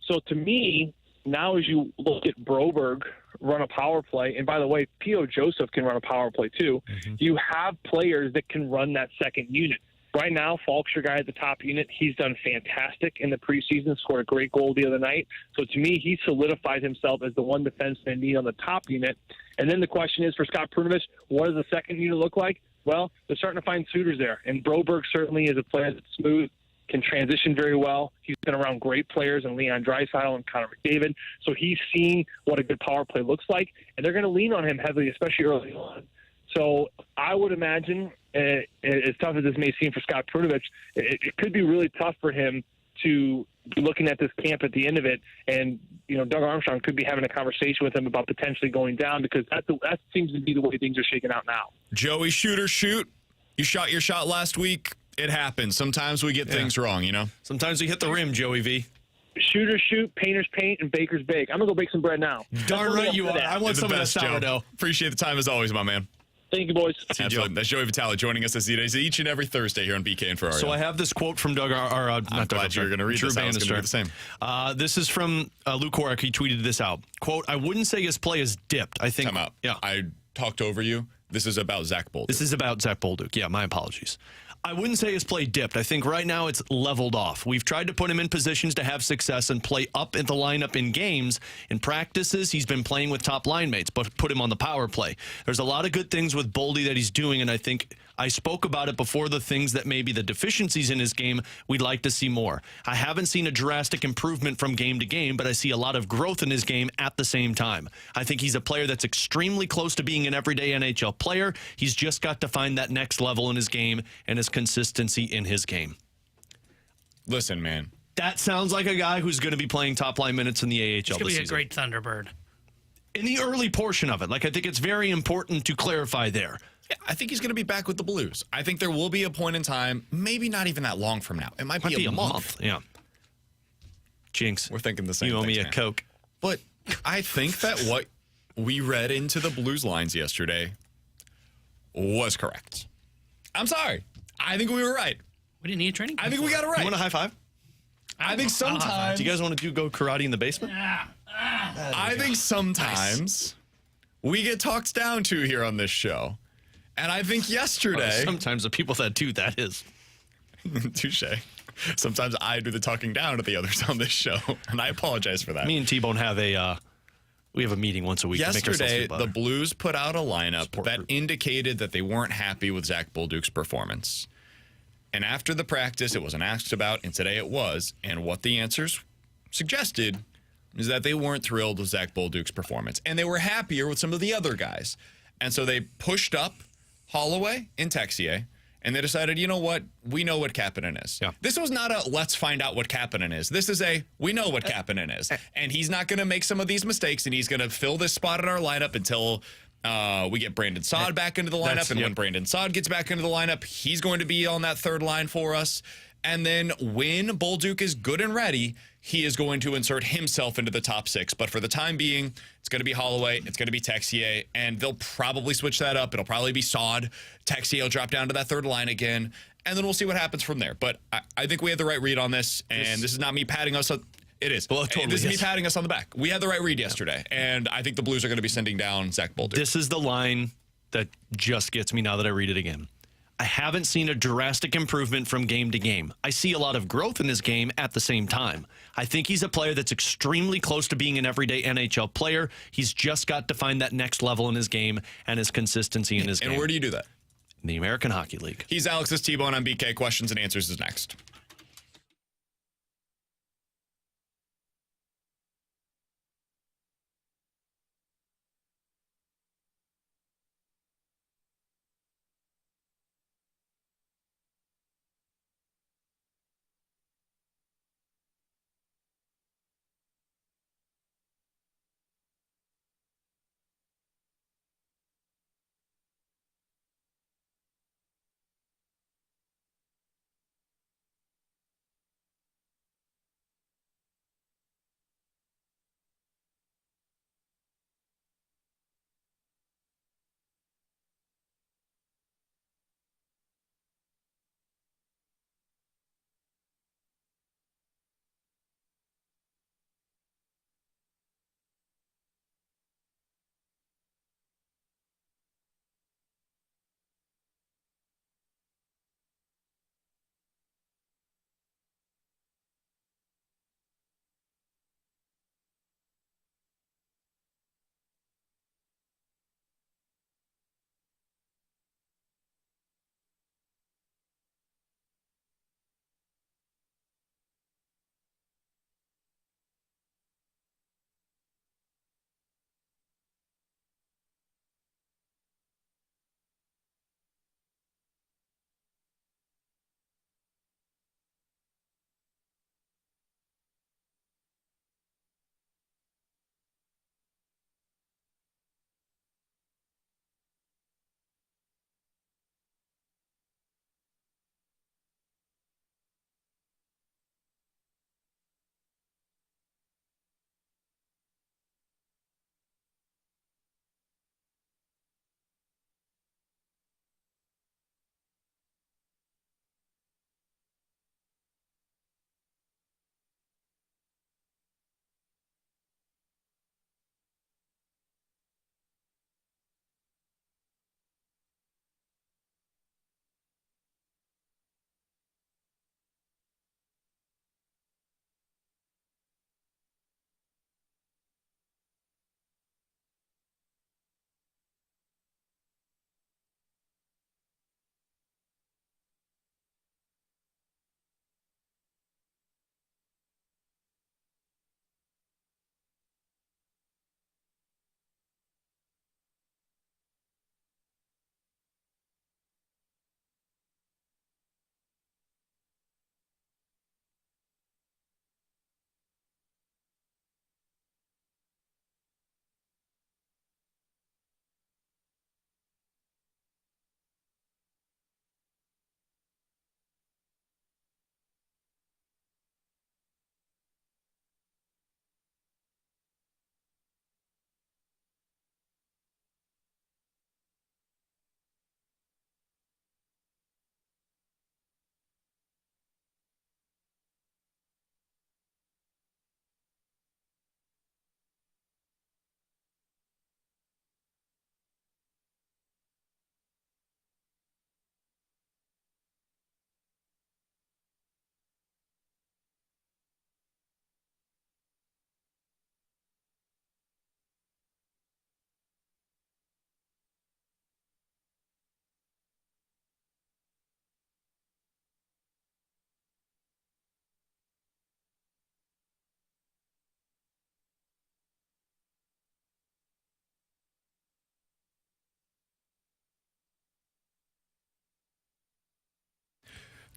So to me, now as you look at Broberg run a power play, and by the way, P.O. Joseph can run a power play too, you have players that can run that second unit. Right now, Falk's your guy at the top unit. He's done fantastic in the preseason, scored a great goal the other night. So to me, he solidified himself as the one defenseman they need on the top unit. And then the question is for Scott Perunovich, what does the second unit look like? Well, they're starting to find suitors there. And Broberg certainly is a player that's smooth. can transition very well. He's been around great players in Leon Draisaitl and Connor McDavid, so he's seen what a good power play looks like, and they're going to lean on him heavily, especially early on. So I would imagine, as tough as this may seem for Scott Perunovich, it could be really tough for him to be looking at this camp at the end of it, and Doug Armstrong could be having a conversation with him about potentially going down, because that seems to be the way things are shaking out now. Joey, shoot or shoot. You shot your shot last week. It happens. Sometimes we get things wrong, Sometimes we hit the rim, Joey V. Shooters shoot, painters paint, and bakers bake. I'm going to go bake some bread now. Darn right you are. I want some of that sourdough. Joe. Appreciate the time as always, my man. Thank you, boys. Absolutely. That's Joey Vitale joining us as he does each and every Thursday here on BK and Ferrario. So I have this quote from Doug, I'm glad you were going to read Drew this. I was going to do the same. This is from Luke Horak. He tweeted this out. Quote, I wouldn't say his play is dipped. I think. Time out. Yeah. I talked over you. This is about Zach Bolduc. This is about Zach Bolduc. Yeah, my apologies. I wouldn't say his play dipped. I think right now it's leveled off. We've tried to put him in positions to have success and play up in the lineup in games. In practices, he's been playing with top line mates, but put him on the power play. There's a lot of good things with Boldy that he's doing, and I think I spoke about it before, the things that maybe the deficiencies in his game we'd like to see more. I haven't seen a drastic improvement from game to game, but I see a lot of growth in his game at the same time. I think he's a player that's extremely close to being an everyday NHL player. He's just got to find that next level in his game and his consistency in his game. Listen, man. That sounds like a guy who's going to be playing top-line minutes in the AHL He's going to be a great Thunderbird. In the early portion of it. I think it's very important to clarify there. Yeah, I think he's going to be back with the Blues. I think there will be a point in time, maybe not even that long from now. It might be a month. Yeah. Jinx. We're thinking the same thing. You owe me man. a Coke. But I think that what we read into the Blues lines yesterday was correct. I'm sorry. I think we were right. We didn't need a training. I think we got it right. You want a high five? I think sometimes. Do you guys want to go karate in the basement? I think sometimes we get talked down to here on this show. And I think yesterday. Sometimes the people that do that is. Touche. Sometimes I do the talking down to the others on this show. And I apologize for that. Me and T-Bone have we have a meeting once a week. Yesterday, the Blues put out a lineup that indicated that they weren't happy with Zach Bolduc's performance. And after the practice, it wasn't asked about, and today it was. And what the answers suggested is that they weren't thrilled with Zach Bolduc's performance. And they were happier with some of the other guys. And so they pushed up Holloway and Texier, and they decided, you know what? We know what Kapanen is. Yeah. This was not a let's find out what Kapanen is. This is a we know what Kapanen is. And he's not going to make some of these mistakes, and he's going to fill this spot in our lineup until we get Brandon Saad back into the lineup. And when Brandon Saad gets back into the lineup, he's going to be on that third line for us. And then when Bolduc is good and ready, he is going to insert himself into the top six. But for the time being, it's going to be Holloway, it's going to be Texier, and they'll probably switch that up. It'll probably be Saad. Texier will drop down to that third line again, and then we'll see what happens from there. But I think we had the right read on this, and this is not me patting us up. It is. Well, totally this is me patting us on the back. We had the right read yesterday, and I think the Blues are going to be sending down Zach Bolduc. This is the line that just gets me now that I read it again. I haven't seen a drastic improvement from game to game. I see a lot of growth in his game at the same time. I think he's a player that's extremely close to being an everyday NHL player. He's just got to find that next level in his game and his consistency in his game. And where do you do that? In the American Hockey League. He's Alex's T-Bone on BK. Questions and Answers is next.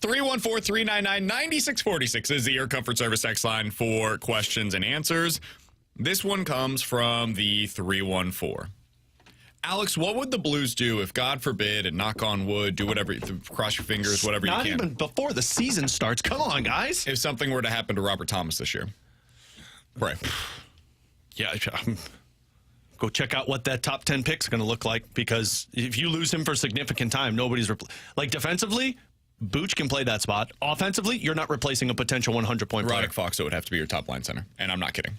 314-399-9646 is the Air Comfort Service X line for questions and answers. This one comes from the 314. Alex, what would the Blues do if, God forbid, and knock on wood, do whatever, cross your fingers, whatever you can. Not even before the season starts. Come on, guys. If something were to happen to Robert Thomas this year. Right. Yeah, go check out what that top 10 pick's going to look like, because if you lose him for significant time, nobody's like defensively, Booch can play that spot. Offensively, you're not replacing a potential 100-point player. Roddick Fox would have to be your top line center, and I'm not kidding.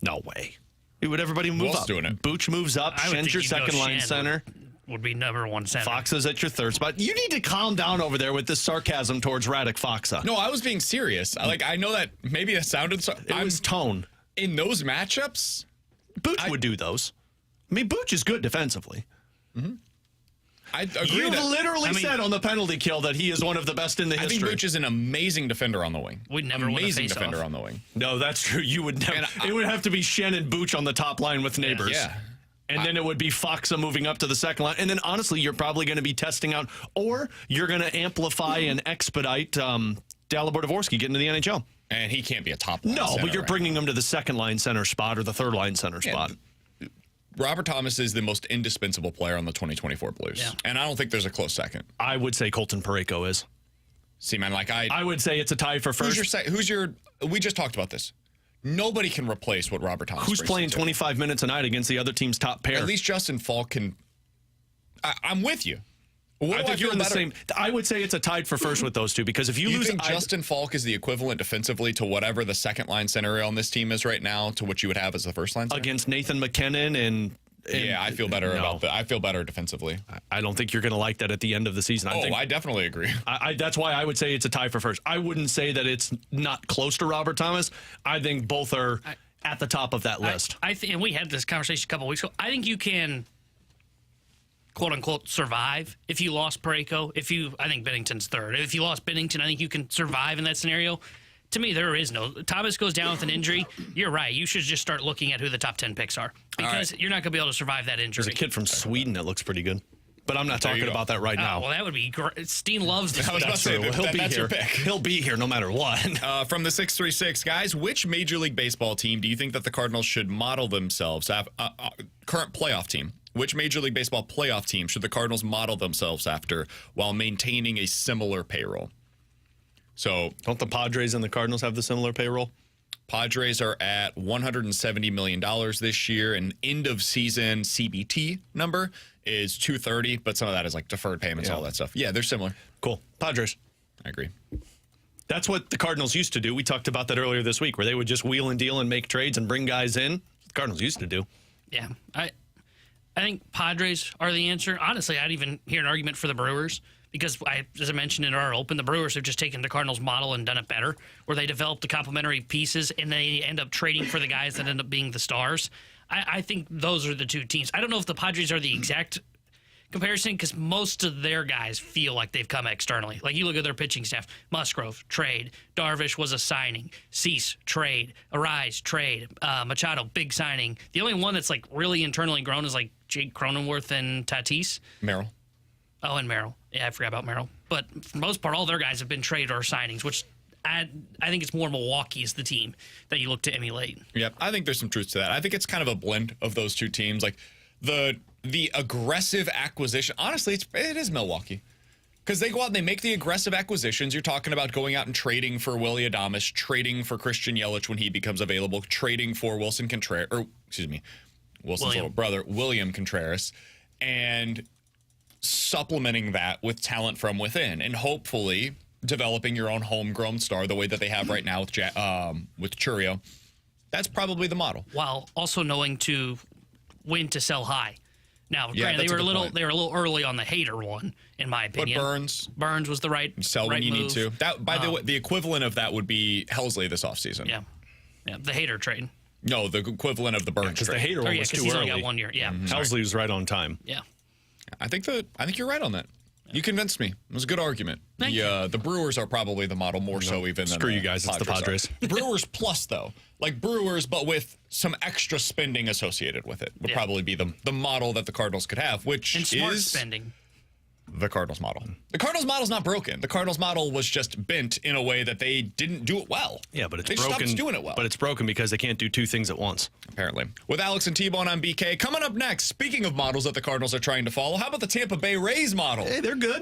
No way. Would everybody move up? Doing it? Booch moves up. Shen's your second line center. Would be number one center. Fox is at your third spot. You need to calm down over there with this sarcasm towards Radek Foxa. No, I was being serious. I know that maybe it sounded. It was tone. In those matchups, Booch would do those. I mean, Booch is good defensively. Mm-hmm. I agree. You literally said on the penalty kill that he is one of the best in the history. I think Booch is an amazing defender on the wing. We'd never amazing defender on the wing. No, that's true. You would never. It would have to be Shen and Booch on the top line with neighbors. Yeah. And then it would be Foxa moving up to the second line. And then, honestly, you're probably going to be testing out, or you're going to amplify and expedite Dalibor Dvorsky getting to the NHL. And he can't be a top line No, center, but you're bringing him to the second line center spot or the third line center spot. Robert Thomas is the most indispensable player on the 2024 Blues. Yeah. And I don't think there's a close second. I would say Colton Parayko is. See, man, I would say it's a tie for first. We just talked about this. Nobody can replace what Robert Thomas Who's playing 25 minutes a night against the other team's top pair? At least Justin Falk can. I'm with you. I think you're in the same. I would say it's a tied for first with those two, because if you lose, think Justin Falk is the equivalent defensively to whatever the second line center on this team is right now to what you would have as the first line center? Against Nathan McKinnon and yeah, I feel better about that. I feel better defensively. I don't think you're going to like that at the end of the season. I definitely agree. That's why I would say it's a tie for first. I wouldn't say that it's not close to Robert Thomas. I think both are at the top of that list. I think, and we had this conversation a couple of weeks ago. I think you can, quote unquote, survive if you lost Parayko. I think Bennington's third. If you lost Bennington, I think you can survive in that scenario. To me, there is no. Thomas goes down with an injury. You're right. You should just start looking at who the top 10 picks are, because you're not going to be able to survive that injury. There's a kid from Sweden that looks pretty good, but I'm not talking about that right now. Well, that would be great. Steen loves this. That's true. He'll be that's here. Your pick. He'll be here no matter what. From the 636, guys, which Major League Baseball team do you think that the Cardinals should model themselves after? Current playoff team. Which Major League Baseball playoff team should the Cardinals model themselves after while maintaining a similar payroll? So, don't the Padres and the Cardinals have the similar payroll? Padres are at $170 million this year, and end of season CBT number is $230, but some of that is like deferred payments, all that stuff. Yeah, they're similar. Cool. Padres. I agree. That's what the Cardinals used to do. We talked about that earlier this week, where they would just wheel and deal and make trades and bring guys in. The Cardinals used to do. Yeah. I think Padres are the answer. Honestly, I'd even hear an argument for the Brewers. Because, as I mentioned in our open, the Brewers have just taken the Cardinals model and done it better, where they develop the complementary pieces and they end up trading for the guys that end up being the stars. I think those are the two teams. I don't know if the Padres are the exact comparison, because most of their guys feel like they've come externally. Like, you look at their pitching staff. Musgrove, trade. Darvish was a signing. Cease, trade. Arise, trade. Machado, big signing. The only one that's, like, really internally grown is, like, Jake Cronenworth and Tatis. Merrill. Oh, and Merrill. Yeah, I forgot about Merrill. But for the most part, all their guys have been trade or signings, which I think it's more Milwaukee is the team that you look to emulate. Yep, I think there's some truth to that. I think it's kind of a blend of those two teams. Like, the aggressive acquisition, honestly, it is Milwaukee. Because they go out and they make the aggressive acquisitions. You're talking about going out and trading for Willy Adames, trading for Christian Yelich when he becomes available, trading for Wilson's little brother, William Contreras, and supplementing that with talent from within, and hopefully developing your own homegrown star the way that they have right now with Chourio. That's probably the model. While also knowing when to sell high. Now, yeah, granted, they were a little early on the hater one, in my opinion. But Burns was the right sell when you move. need to. That, by the way, the equivalent of that would be Helsley this offseason. Yeah, the hater trade. No, the equivalent of the Burns because trade. the hater one was too he's early. only got 1 year. Yeah, Helsley was right on time. Yeah. I think you're right on that. You convinced me. It was a good argument. The Brewers are probably the model more so even than screw you guys. It's the Padres. Brewers plus though, like Brewers, but with some extra spending associated with it would probably be the model that the Cardinals could have, which and smart is spending. the Cardinals model. The Cardinals model's not broken. The Cardinals model was just bent in a way that they didn't do it well. Yeah, but it's they broken. Stopped doing it well. But it's broken because they can't do two things at once. Apparently. With Alex and T-Bone on BK. Coming up next, speaking of models that the Cardinals are trying to follow, how about the Tampa Bay Rays model? Hey, they're good.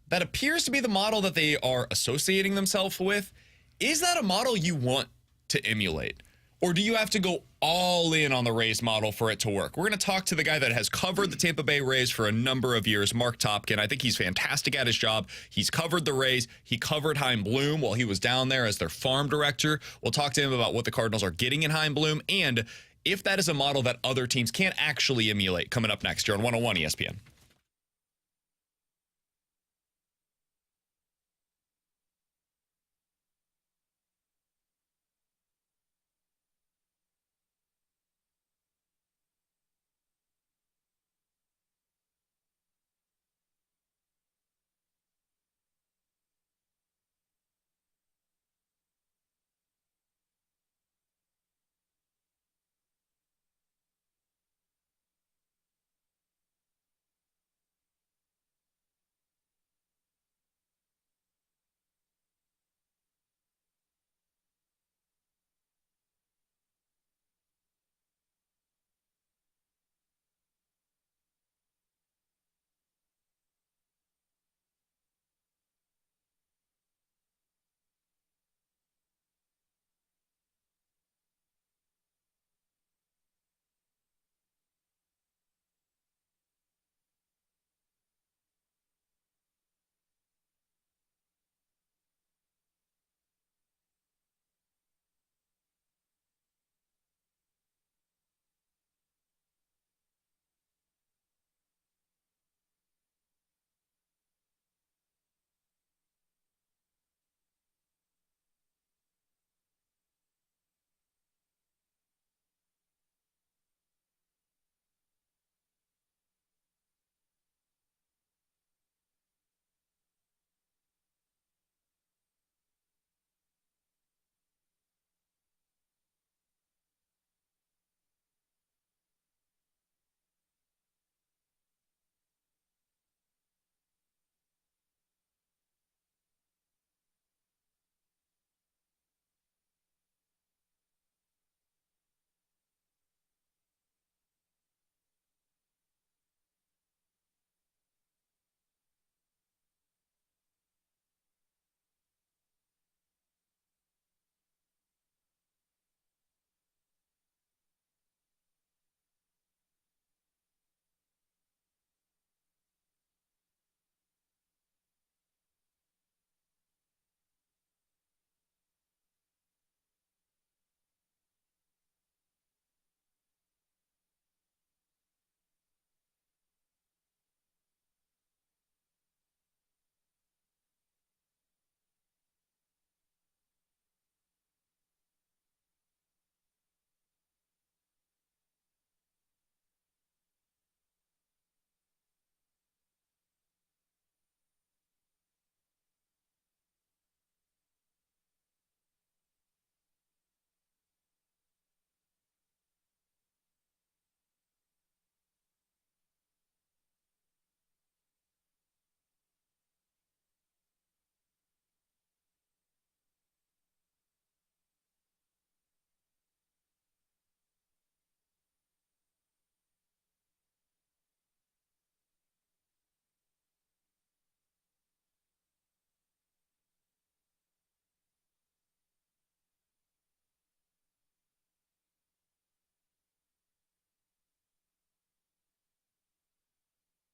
That appears to be the model that they are associating themselves with. Is that a model you want to emulate? Or do you have to go all in on the Rays model for it to work? We're going to talk to the guy that has covered the Tampa Bay Rays for a number of years, Marc Topkin. I think he's fantastic at his job. He's covered the Rays. He covered Chaim Bloom while he was down there as their farm director. We'll talk to him about what the Cardinals are getting in Chaim Bloom and if that is a model that other teams can't actually emulate. Coming up next here on 101 ESPN.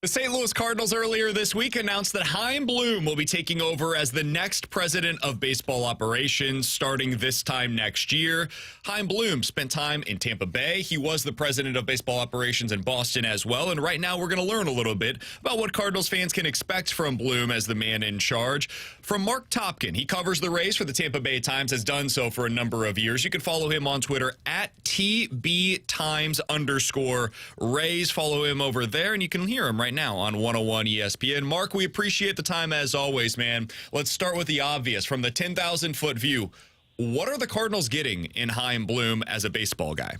The St. Louis Cardinals earlier this week announced that Chaim Bloom will be taking over as the next president of baseball operations starting this time next year. Chaim Bloom spent time in Tampa Bay. He was the president of baseball operations in Boston as well. And right now we're going to learn a little bit about what Cardinals fans can expect from Bloom as the man in charge. From Marc Topkin, he covers the Rays for the Tampa Bay Times, has done so for a number of years. You can follow him on Twitter at TBTimes_Rays. Follow him over there, and you can hear him right now on 101 ESPN. Mark, we appreciate the time as always, man. Let's start with the obvious. From the 10,000-foot view, what are the Cardinals getting in Chaim Bloom as a baseball guy?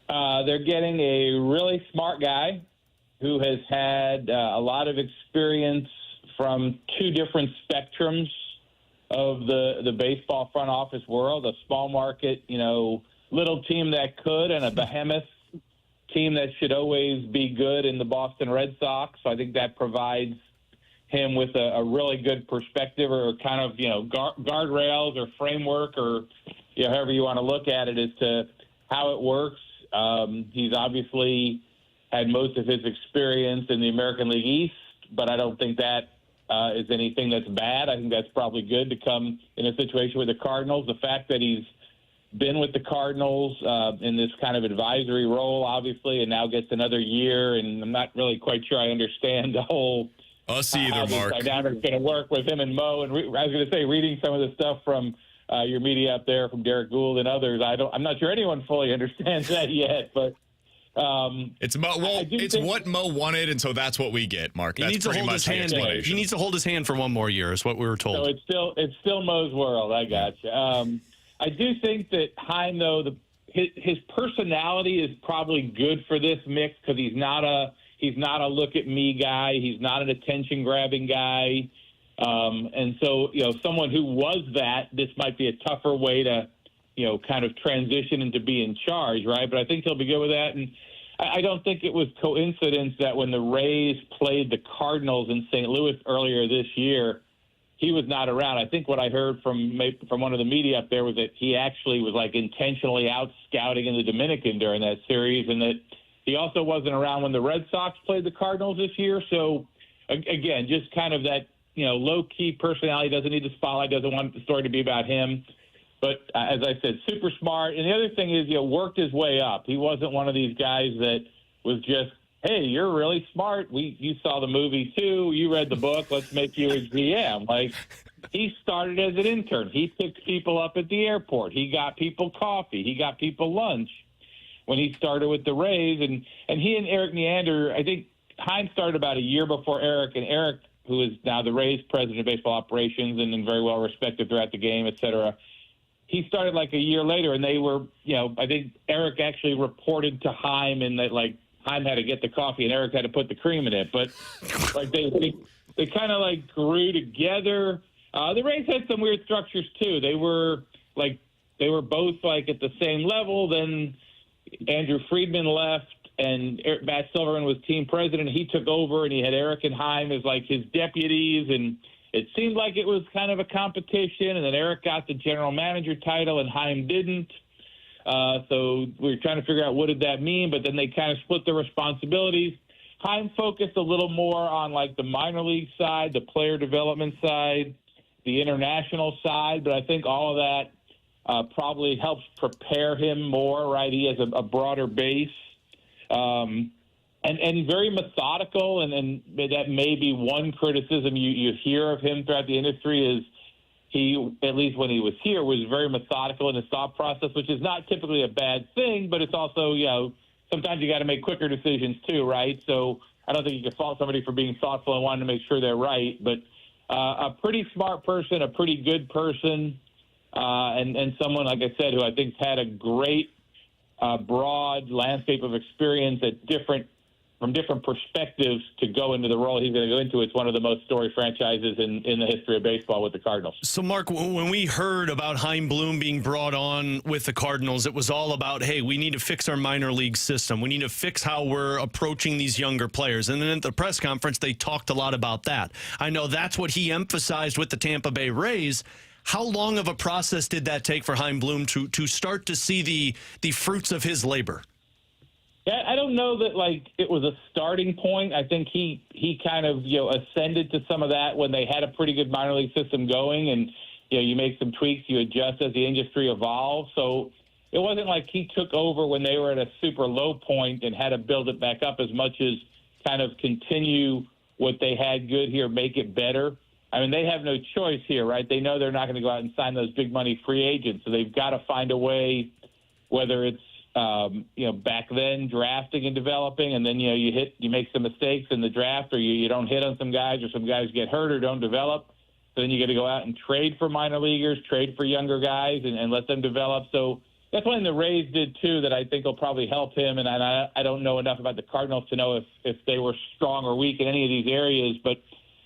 They're getting a really smart guy who has had a lot of experience from two different spectrums of the baseball front office world, a small market, little team that could, and a behemoth team that should always be good in the Boston Red Sox. So I think that provides him with a really good perspective, or kind of, guardrails or framework, or however you want to look at it, as to how it works. He's obviously had most of his experience in the American League East, but I don't think that is anything that's bad. I think that's probably good to come in a situation with the Cardinals. The fact that he's been with the Cardinals in this kind of advisory role, obviously, and now gets another year, and I'm not really quite sure I understand the whole Us either, how Mark. this dynamic's going to work with him and Mo. And I was going to say, reading some of the stuff from your media up there, from Derek Gould and others, I'm not sure anyone fully understands that yet, but it's Mo. Well, it's what Mo wanted, and so that's what we get, Mark. That's pretty much the explanation. He needs to hold his hand for one more year, is what we were told. So it's still Mo's world. I gotcha. I do think that Heim, though, his personality is probably good for this mix, because he's not a look at me guy. He's not an attention grabbing guy. And so, someone who was that, this might be a tougher way to, kind of transition into be in charge, right? But I think he'll be good with that. And I don't think it was coincidence that when the Rays played the Cardinals in St. Louis earlier this year, he was not around. I think what I heard from one of the media up there was that he actually was intentionally out scouting in the Dominican during that series, and that he also wasn't around when the Red Sox played the Cardinals this year. So again, just kind of that, low-key personality, doesn't need the spotlight, doesn't want the story to be about him. But as I said, super smart. And the other thing is, worked his way up. He wasn't one of these guys that was just, hey, you're really smart. You saw the movie too. You read the book. Let's make you a GM. He started as an intern. He picked people up at the airport. He got people coffee. He got people lunch when he started with the Rays. And he and Eric Neander, I think Heim started about a year before Eric. And Eric, who is now the Rays president of baseball operations and very well respected throughout the game, et cetera, he started a year later, and they were, I think Eric actually reported to Heim, and that Heim had to get the coffee and Eric had to put the cream in it. But they kind of grew together. The Rays had some weird structures too. They were both at the same level. Then Andrew Friedman left, and Matt Silverman was team president. He took over, and he had Eric and Heim as his deputies, and it seemed like it was kind of a competition. And then Eric got the general manager title, and Heim didn't. So we were trying to figure out what did that mean, but then they kind of split the responsibilities. Heim focused a little more on the minor league side, the player development side, the international side, but I think all of that probably helps prepare him more, right? He has a broader base. And very methodical, and that may be one criticism you hear of him throughout the industry is he, at least when he was here, was very methodical in his thought process, which is not typically a bad thing, but it's also, sometimes you got to make quicker decisions too, right? So I don't think you can fault somebody for being thoughtful and wanting to make sure they're right, but a pretty smart person, a pretty good person, and someone, like I said, who I think's had a great broad landscape of experience from different perspectives to go into the role he's going to go into. It's one of the most storied franchises in the history of baseball with the Cardinals. So, Mark, when we heard about Chaim Bloom being brought on with the Cardinals, it was all about, hey, we need to fix our minor league system. We need to fix how we're approaching these younger players. And then at the press conference, they talked a lot about that. I know that's what he emphasized with the Tampa Bay Rays. How long of a process did that take for Chaim Bloom to start to see the fruits of his labor? Yeah, I don't know that it was a starting point. I think he kind of ascended to some of that when they had a pretty good minor league system going, and you make some tweaks, you adjust as the industry evolves. So it wasn't like he took over when they were at a super low point and had to build it back up as much as kind of continue what they had good here, make it better. I mean, they have no choice here, right? They know they're not going to go out and sign those big money free agents, so they've got to find a way, whether it's back then drafting and developing, and then you make some mistakes in the draft, or you don't hit on some guys, or some guys get hurt or don't develop. So then you got to go out and trade for minor leaguers, trade for younger guys, and let them develop. So that's one thing the Rays did too that I think will probably help him. And I don't know enough about the Cardinals to know if they were strong or weak in any of these areas, but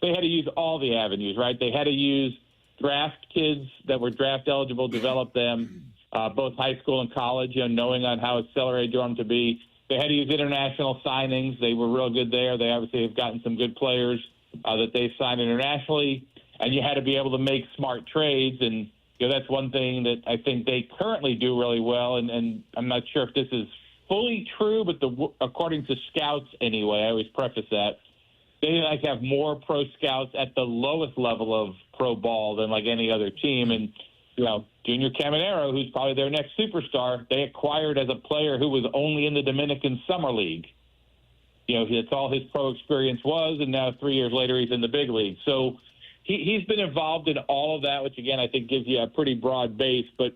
they had to use all the avenues, right? They had to use draft kids that were draft eligible, develop them, both high school and college, knowing on how accelerated you want them to be. They had to use international signings. They were real good there. They obviously have gotten some good players that they've signed internationally. And you had to be able to make smart trades. And that's one thing that I think they currently do really well. And I'm not sure if this is fully true, but according to scouts anyway, I always preface that, they have more pro scouts at the lowest level of pro ball than like any other team. And, Junior Caminero, who's probably their next superstar, they acquired as a player who was only in the Dominican Summer League. That's all his pro experience was, and now 3 years later he's in the big league. So he's been involved in all of that, which, again, I think gives you a pretty broad base. But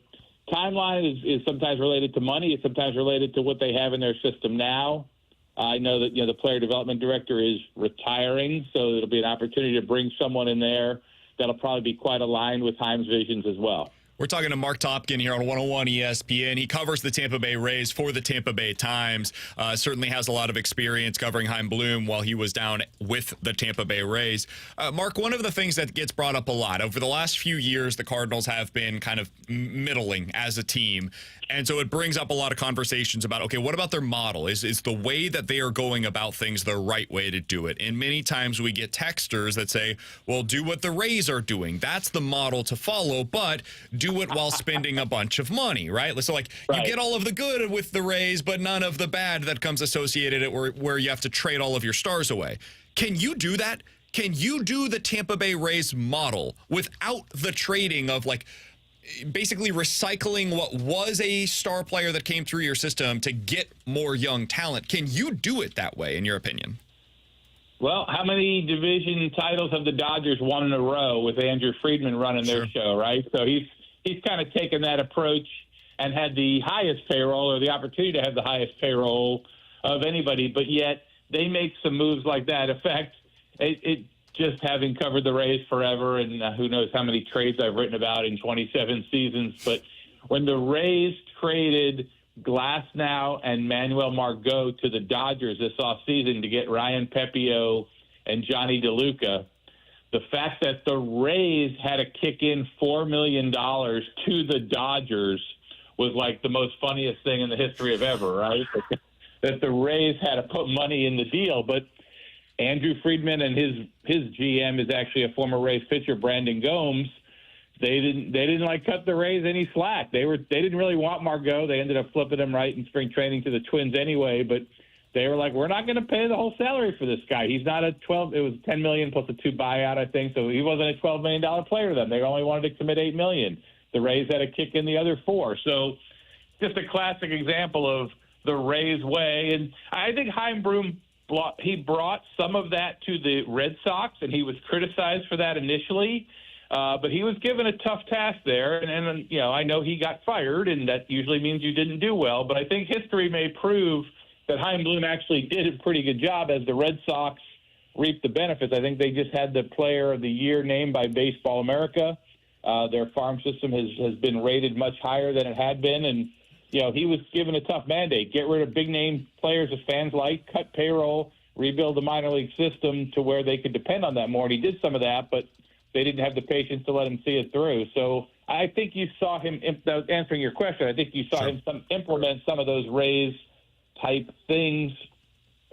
timeline is sometimes related to money. It's sometimes related to what they have in their system now. I know that, the player development director is retiring, so it'll be an opportunity to bring someone in there that'll probably be quite aligned with Heim's visions as well. We're talking to Marc Topkin here on 101 ESPN. He covers the Tampa Bay Rays for the Tampa Bay Times. Certainly has a lot of experience covering Chaim Bloom while he was down with the Tampa Bay Rays. Mark, one of the things that gets brought up a lot, over the last few years, the Cardinals have been kind of middling as a team. And so it brings up a lot of conversations about, okay, what about their model? Is the way that they are going about things the right way to do it? And many times we get texters that say, well, do what the Rays are doing. That's the model to follow, but do it while spending a bunch of money, right? So, you get all of the good with the Rays, but none of the bad that comes associated where you have to trade all of your stars away. Can you do that? Can you do the Tampa Bay Rays model without the trading of, basically recycling what was a star player that came through your system to get more young talent? Can you do it that way, in your opinion? Well, how many division titles have the Dodgers won in a row with Andrew Friedman running their show, right? So he's kind of taken that approach and had the highest payroll, or the opportunity to have the highest payroll of anybody, but yet they make some moves like that. In fact, it just having covered the Rays forever, and who knows how many trades I've written about in 27 seasons, but when the Rays traded Glasnow and Manuel Margot to the Dodgers this offseason to get Ryan Pepio and Johnny DeLuca, the fact that the Rays had to kick in $4 million to the Dodgers was like the most funniest thing in the history of ever, right? That the Rays had to put money in the deal, but Andrew Friedman and his GM is actually a former Rays pitcher, Brandon Gomes. They didn't cut the Rays any slack. They didn't really want Margot. They ended up flipping him right in spring training to the Twins anyway. But they were like, we're not going to pay the whole salary for this guy. He's not it was $10 million plus a 2 buyout, I think. So he wasn't a $12 million player to them. They only wanted to commit $8 million. The Rays had to kick in the other 4. So just a classic example of the Rays way. And I think Chaim Bloom, he brought some of that to the Red Sox, and he was criticized for that initially. But he was given a tough task there, and I know he got fired, and that usually means you didn't do well. But I think history may prove that Chaim Bloom actually did a pretty good job as the Red Sox reaped the benefits. I think they just had the Player of the Year named by Baseball America. Their farm system has been rated much higher than it had been, and he was given a tough mandate: get rid of big-name players that fans like, cut payroll, rebuild the minor league system to where they could depend on that more. And he did some of that, but they didn't have the patience to let him see it through. So I think you saw him, answering your question, I think you saw him implement some of those Rays-type things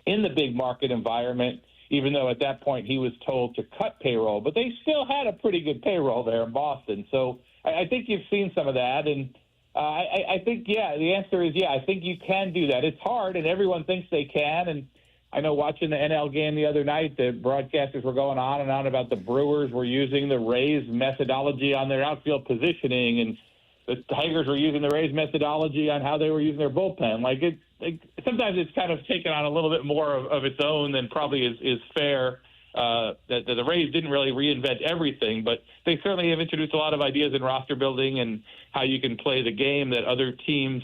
in the big market environment, even though at that point he was told to cut payroll. But they still had a pretty good payroll there in Boston. So I think you've seen some of that, and I think, the answer is I think you can do that. It's hard, and everyone thinks they can. And I know watching the NL game the other night, the broadcasters were going on and on about the Brewers were using the Rays methodology on their outfield positioning, and the Tigers were using the Rays methodology on how they were using their bullpen. Sometimes it's kind of taken on a little bit more of its own than probably is fair. That the Rays didn't really reinvent everything, but they certainly have introduced a lot of ideas in roster building and how you can play the game that other teams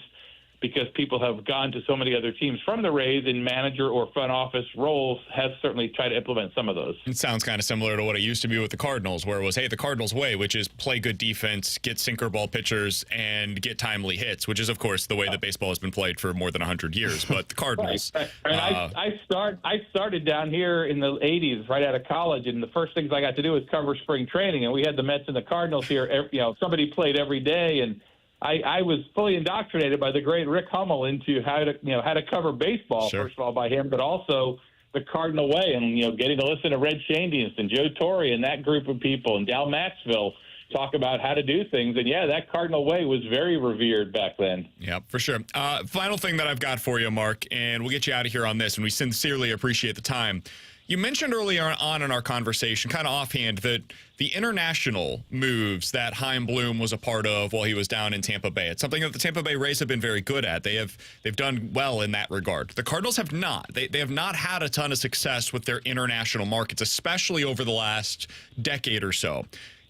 because people have gone to so many other teams from the Rays in manager or front office roles, has certainly tried to implement some of those. It sounds kind of similar to what it used to be with the Cardinals, where it was, hey, the Cardinals way, which is play good defense, get sinker ball pitchers, and get timely hits, which is, of course, the way that baseball has been played for more than 100 years. But the Cardinals. Right. And I started down here in the 80s, right out of college, and the first things I got to do was cover spring training, and we had the Mets and the Cardinals here. Somebody played every day, and I was fully indoctrinated by the great Rick Hummel into how to cover baseball, Sure. first of all, by him, but also the Cardinal way, and getting to listen to Red Shandians and Joe Torre and that group of people and Dal Maxville talk about how to do things. And that Cardinal way was very revered back then. Yeah, for sure. Final thing that I've got for you, Mark, and we'll get you out of here on this, and we sincerely appreciate the time. You mentioned earlier on in our conversation, kind of offhand, that the international moves that Chaim Bloom was a part of while he was down in Tampa Bay. It's something that the Tampa Bay Rays have been very good at. They've done well in that regard. The Cardinals have not. They have not had a ton of success with their international markets, especially over the last decade or so.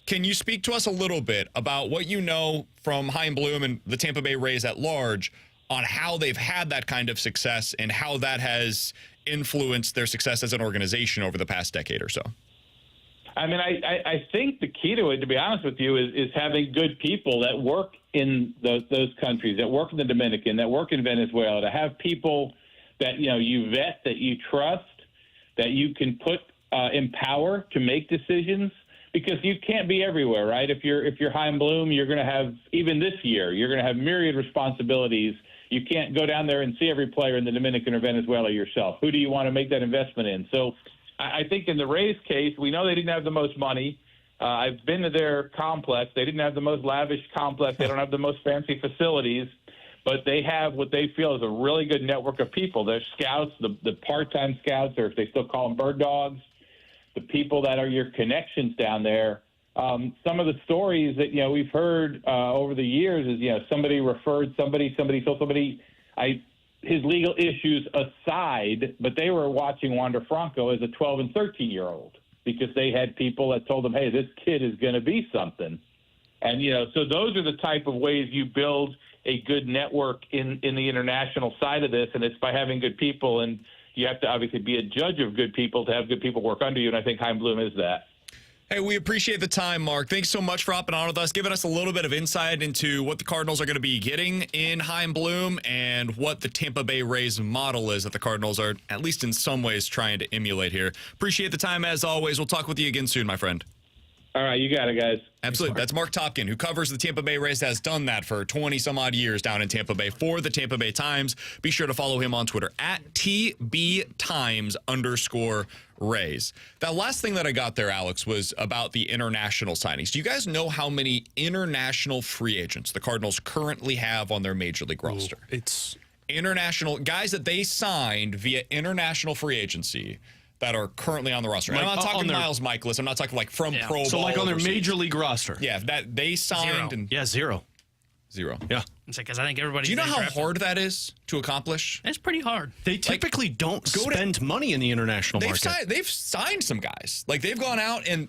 Can you speak to us a little bit about what you know from Chaim Bloom and the Tampa Bay Rays at large on how they've had that kind of success and how that has influenced their success as an organization over the past decade or so? I mean, I think the key to it, to be honest with you, is having good people that work in those countries, that work in the Dominican, that work in Venezuela, to have people that, you vet, that you trust, that you can put in power to make decisions, because you can't be everywhere, right? If you're Chaim Bloom, you're going to have, even this year, you're going to have myriad responsibilities. You can't go down there and see every player in the Dominican or Venezuela yourself. Who do you want to make that investment in? So I think in the Rays case, we know they didn't have the most money. I've been to their complex. They didn't have the most lavish complex. They don't have the most fancy facilities, but they have what they feel is a really good network of people. Their scouts, the part-time scouts, or if they still call them bird dogs, the people that are your connections down there. Some of the stories that we've heard over the years is somebody referred somebody told somebody, his legal issues aside, but they were watching Wander Franco as a 12 and 13-year-old because they had people that told them, hey, this kid is going to be something. And so those are the type of ways you build a good network in the international side of this, and it's by having good people. And you have to obviously be a judge of good people to have good people work under you, and I think Chaim Bloom is that. Hey, we appreciate the time, Mark. Thanks so much for hopping on with us, giving us a little bit of insight into what the Cardinals are going to be getting in Chaim Bloom and what the Tampa Bay Rays model is that the Cardinals are, at least in some ways, trying to emulate here. Appreciate the time, as always. We'll talk with you again soon, my friend. All right, you got it, guys. Absolutely. That's Marc Topkin, who covers the Tampa Bay Rays, has done that for 20-some-odd years down in Tampa Bay for the Tampa Bay Times. Be sure to follow him on Twitter, @TBTimes_Rays. That last thing that I got there, Alex, was about the international signings. Do you guys know how many international free agents the Cardinals currently have on their Major League roster? It's international guys that they signed via international free agency that are currently on the roster. And I'm not talking Miles Michaelis. I'm not talking like from pro ball. So like on their overseas. Major League roster. Yeah, that they signed. Zero. Zero. Yeah. It's because I think everybody. Do you know how hard that is to accomplish? It's pretty hard. They typically don't spend money in the international market. They've signed some guys. Like they've gone out and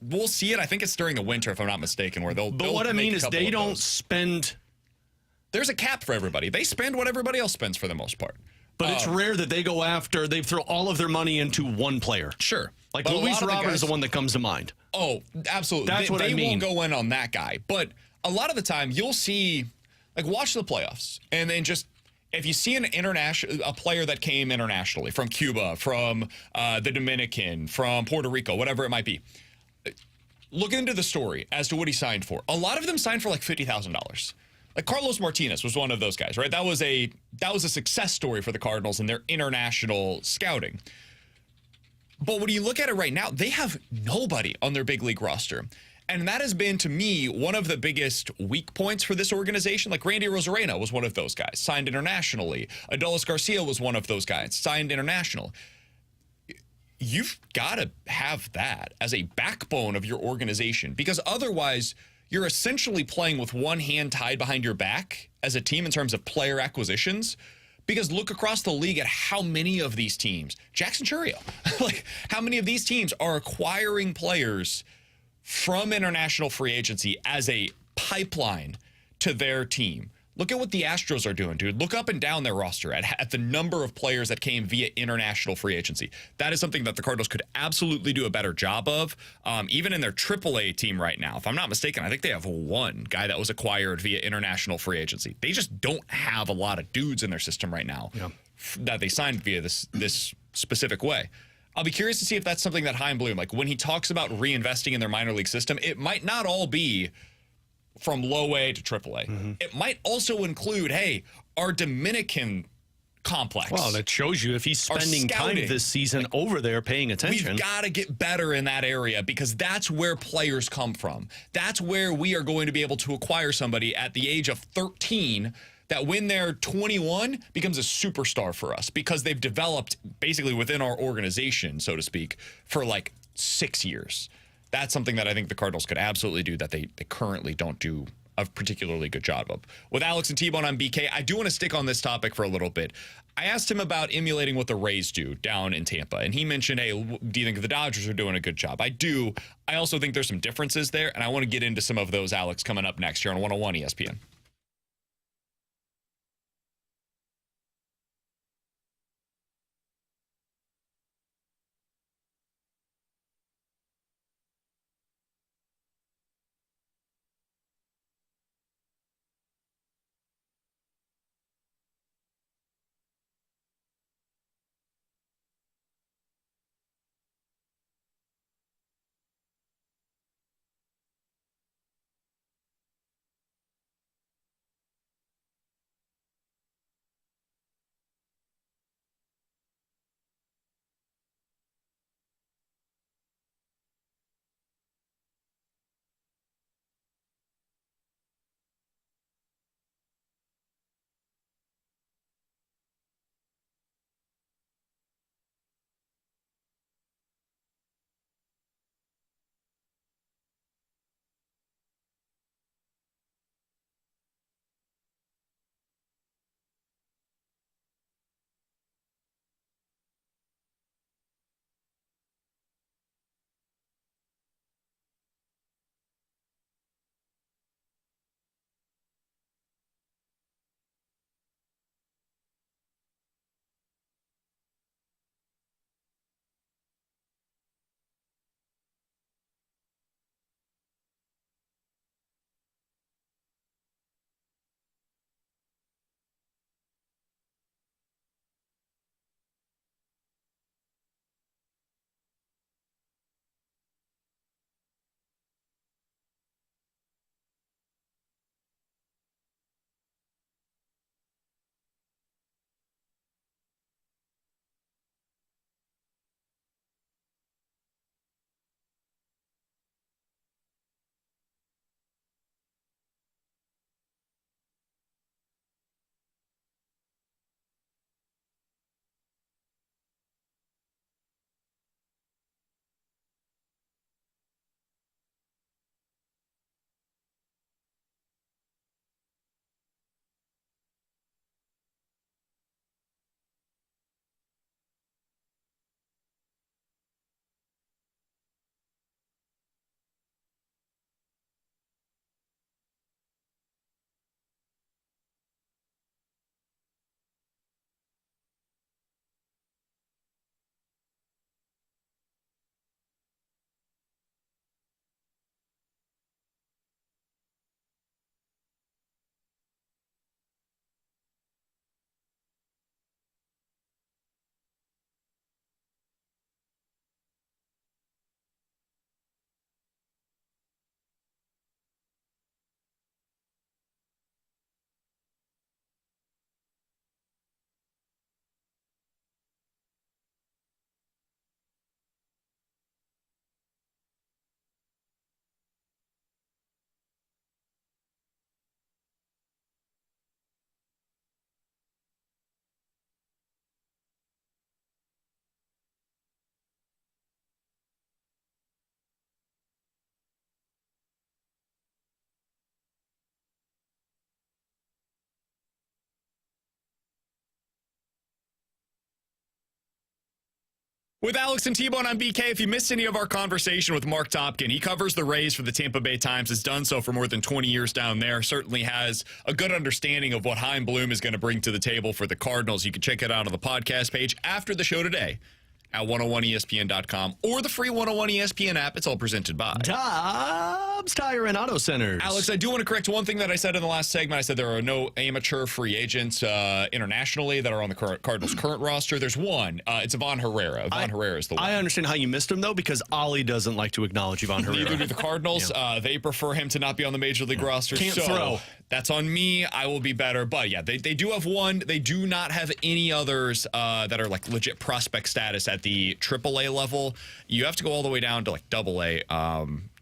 we'll see it. I think it's during the winter, if I'm not mistaken, where they'll. But what I mean is they don't spend. There's a cap for everybody. They spend what everybody else spends for the most part. But it's rare that they go after, they throw all of their money into one player. Sure. Like Luis Robert is the one that comes to mind. Oh, absolutely. That's what I mean. They won't go in on that guy. But a lot of the time, you'll see, like, watch the playoffs. And then just, if you see a player that came internationally from Cuba, from the Dominican, from Puerto Rico, whatever it might be, look into the story as to what he signed for. A lot of them signed for like $50,000. Like Carlos Martinez was one of those guys, right? That was a success story for the Cardinals in their international scouting. But when you look at it right now, they have nobody on their big league roster. And that has been, to me, one of the biggest weak points for this organization. Like Randy Rosarena was one of those guys, signed internationally. Adolis Garcia was one of those guys, signed international. You've got to have that as a backbone of your organization, because otherwise you're essentially playing with one hand tied behind your back as a team in terms of player acquisitions. Because look across the league at how many of these teams, Jackson Chourio, like how many of these teams are acquiring players from international free agency as a pipeline to their team. Look at what the Astros are doing, dude. Look up and down their roster at the number of players that came via international free agency. That is something that the Cardinals could absolutely do a better job of. Even in their AAA team right now, if I'm not mistaken, I think they have one guy that was acquired via international free agency. They just don't have a lot of dudes in their system right now that they signed via this specific way. I'll be curious to see if that's something that Chaim Bloom, like when he talks about reinvesting in their minor league system, it might not all be from low A to triple A. It might also include, hey, our Dominican complex. Well, that shows you if he's spending time this season over there paying attention. We've got to get better in that area because that's where players come from. That's where we are going to be able to acquire somebody at the age of 13 that when they're 21 becomes a superstar for us because they've developed basically within our organization, so to speak, for like 6 years. That's something that I think the Cardinals could absolutely do that they currently don't do a particularly good job of. With Alex and T-Bone on BK, I do want to stick on this topic for a little bit. I asked him about emulating what the Rays do down in Tampa, and he mentioned, hey, do you think the Dodgers are doing a good job? I do. I also think there's some differences there, and I want to get into some of those, Alex, coming up next here on 101 ESPN. With Alex and T-Bone on BK, if you missed any of our conversation with Marc Topkin, he covers the Rays for the Tampa Bay Times, has done so for more than 20 years down there, certainly has a good understanding of what Chaim Bloom is going to bring to the table for the Cardinals. You can check it out on the podcast page after the show today at 101ESPN.com or the free 101 ESPN app. It's all presented by Dobbs Tire and Auto Centers. Alex, I do want to correct one thing that I said in the last segment. I said there are no amateur free agents internationally that are on the Cardinals' current roster. There's one. It's Ivan Herrera. Ivan Herrera is the one. I understand how you missed him, though, because Ollie doesn't like to acknowledge Ivan Herrera. Neither do the Cardinals. Yeah. They prefer him to not be on the Major League roster. Can't throw. That's on me. I will be better. But, yeah, they do have one. They do not have any others that are, like, legit prospect status at the AAA level. You have to go all the way down to, like, AA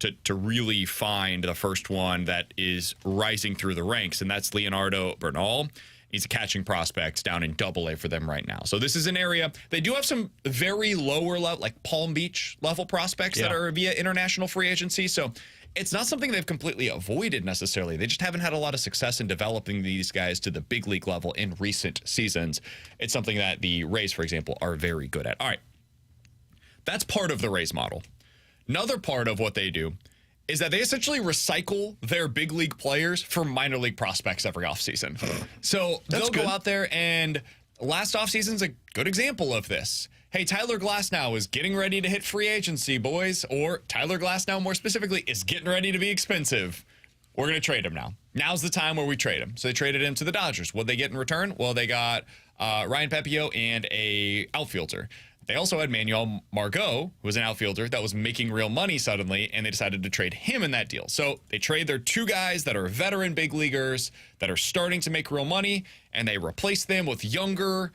to really find the first one that is rising through the ranks, and that's Leonardo Bernal. He's a catching prospect down in AA for them right now. So this is an area. They do have some very lower level, like Palm Beach level prospects that are via international free agency. So it's not something they've completely avoided necessarily. They just haven't had a lot of success in developing these guys to the big league level in recent seasons. It's something that the Rays, for example, are very good at. All right. That's part of the Rays model. Another part of what they do is that they essentially recycle their big league players for minor league prospects every offseason. So they'll go out there, and last offseason's a good example of this. Hey, Tyler Glasnow is getting ready to hit free agency, boys. Or Tyler Glasnow, more specifically, is getting ready to be expensive. We're going to trade him now. Now's the time where we trade him. So they traded him to the Dodgers. What'd they get in return? Well, they got Ryan Pepio and a outfielder. They also had Manuel Margot, who was an outfielder that was making real money suddenly, and they decided to trade him in that deal. So they trade their two guys that are veteran big leaguers that are starting to make real money, and they replace them with younger,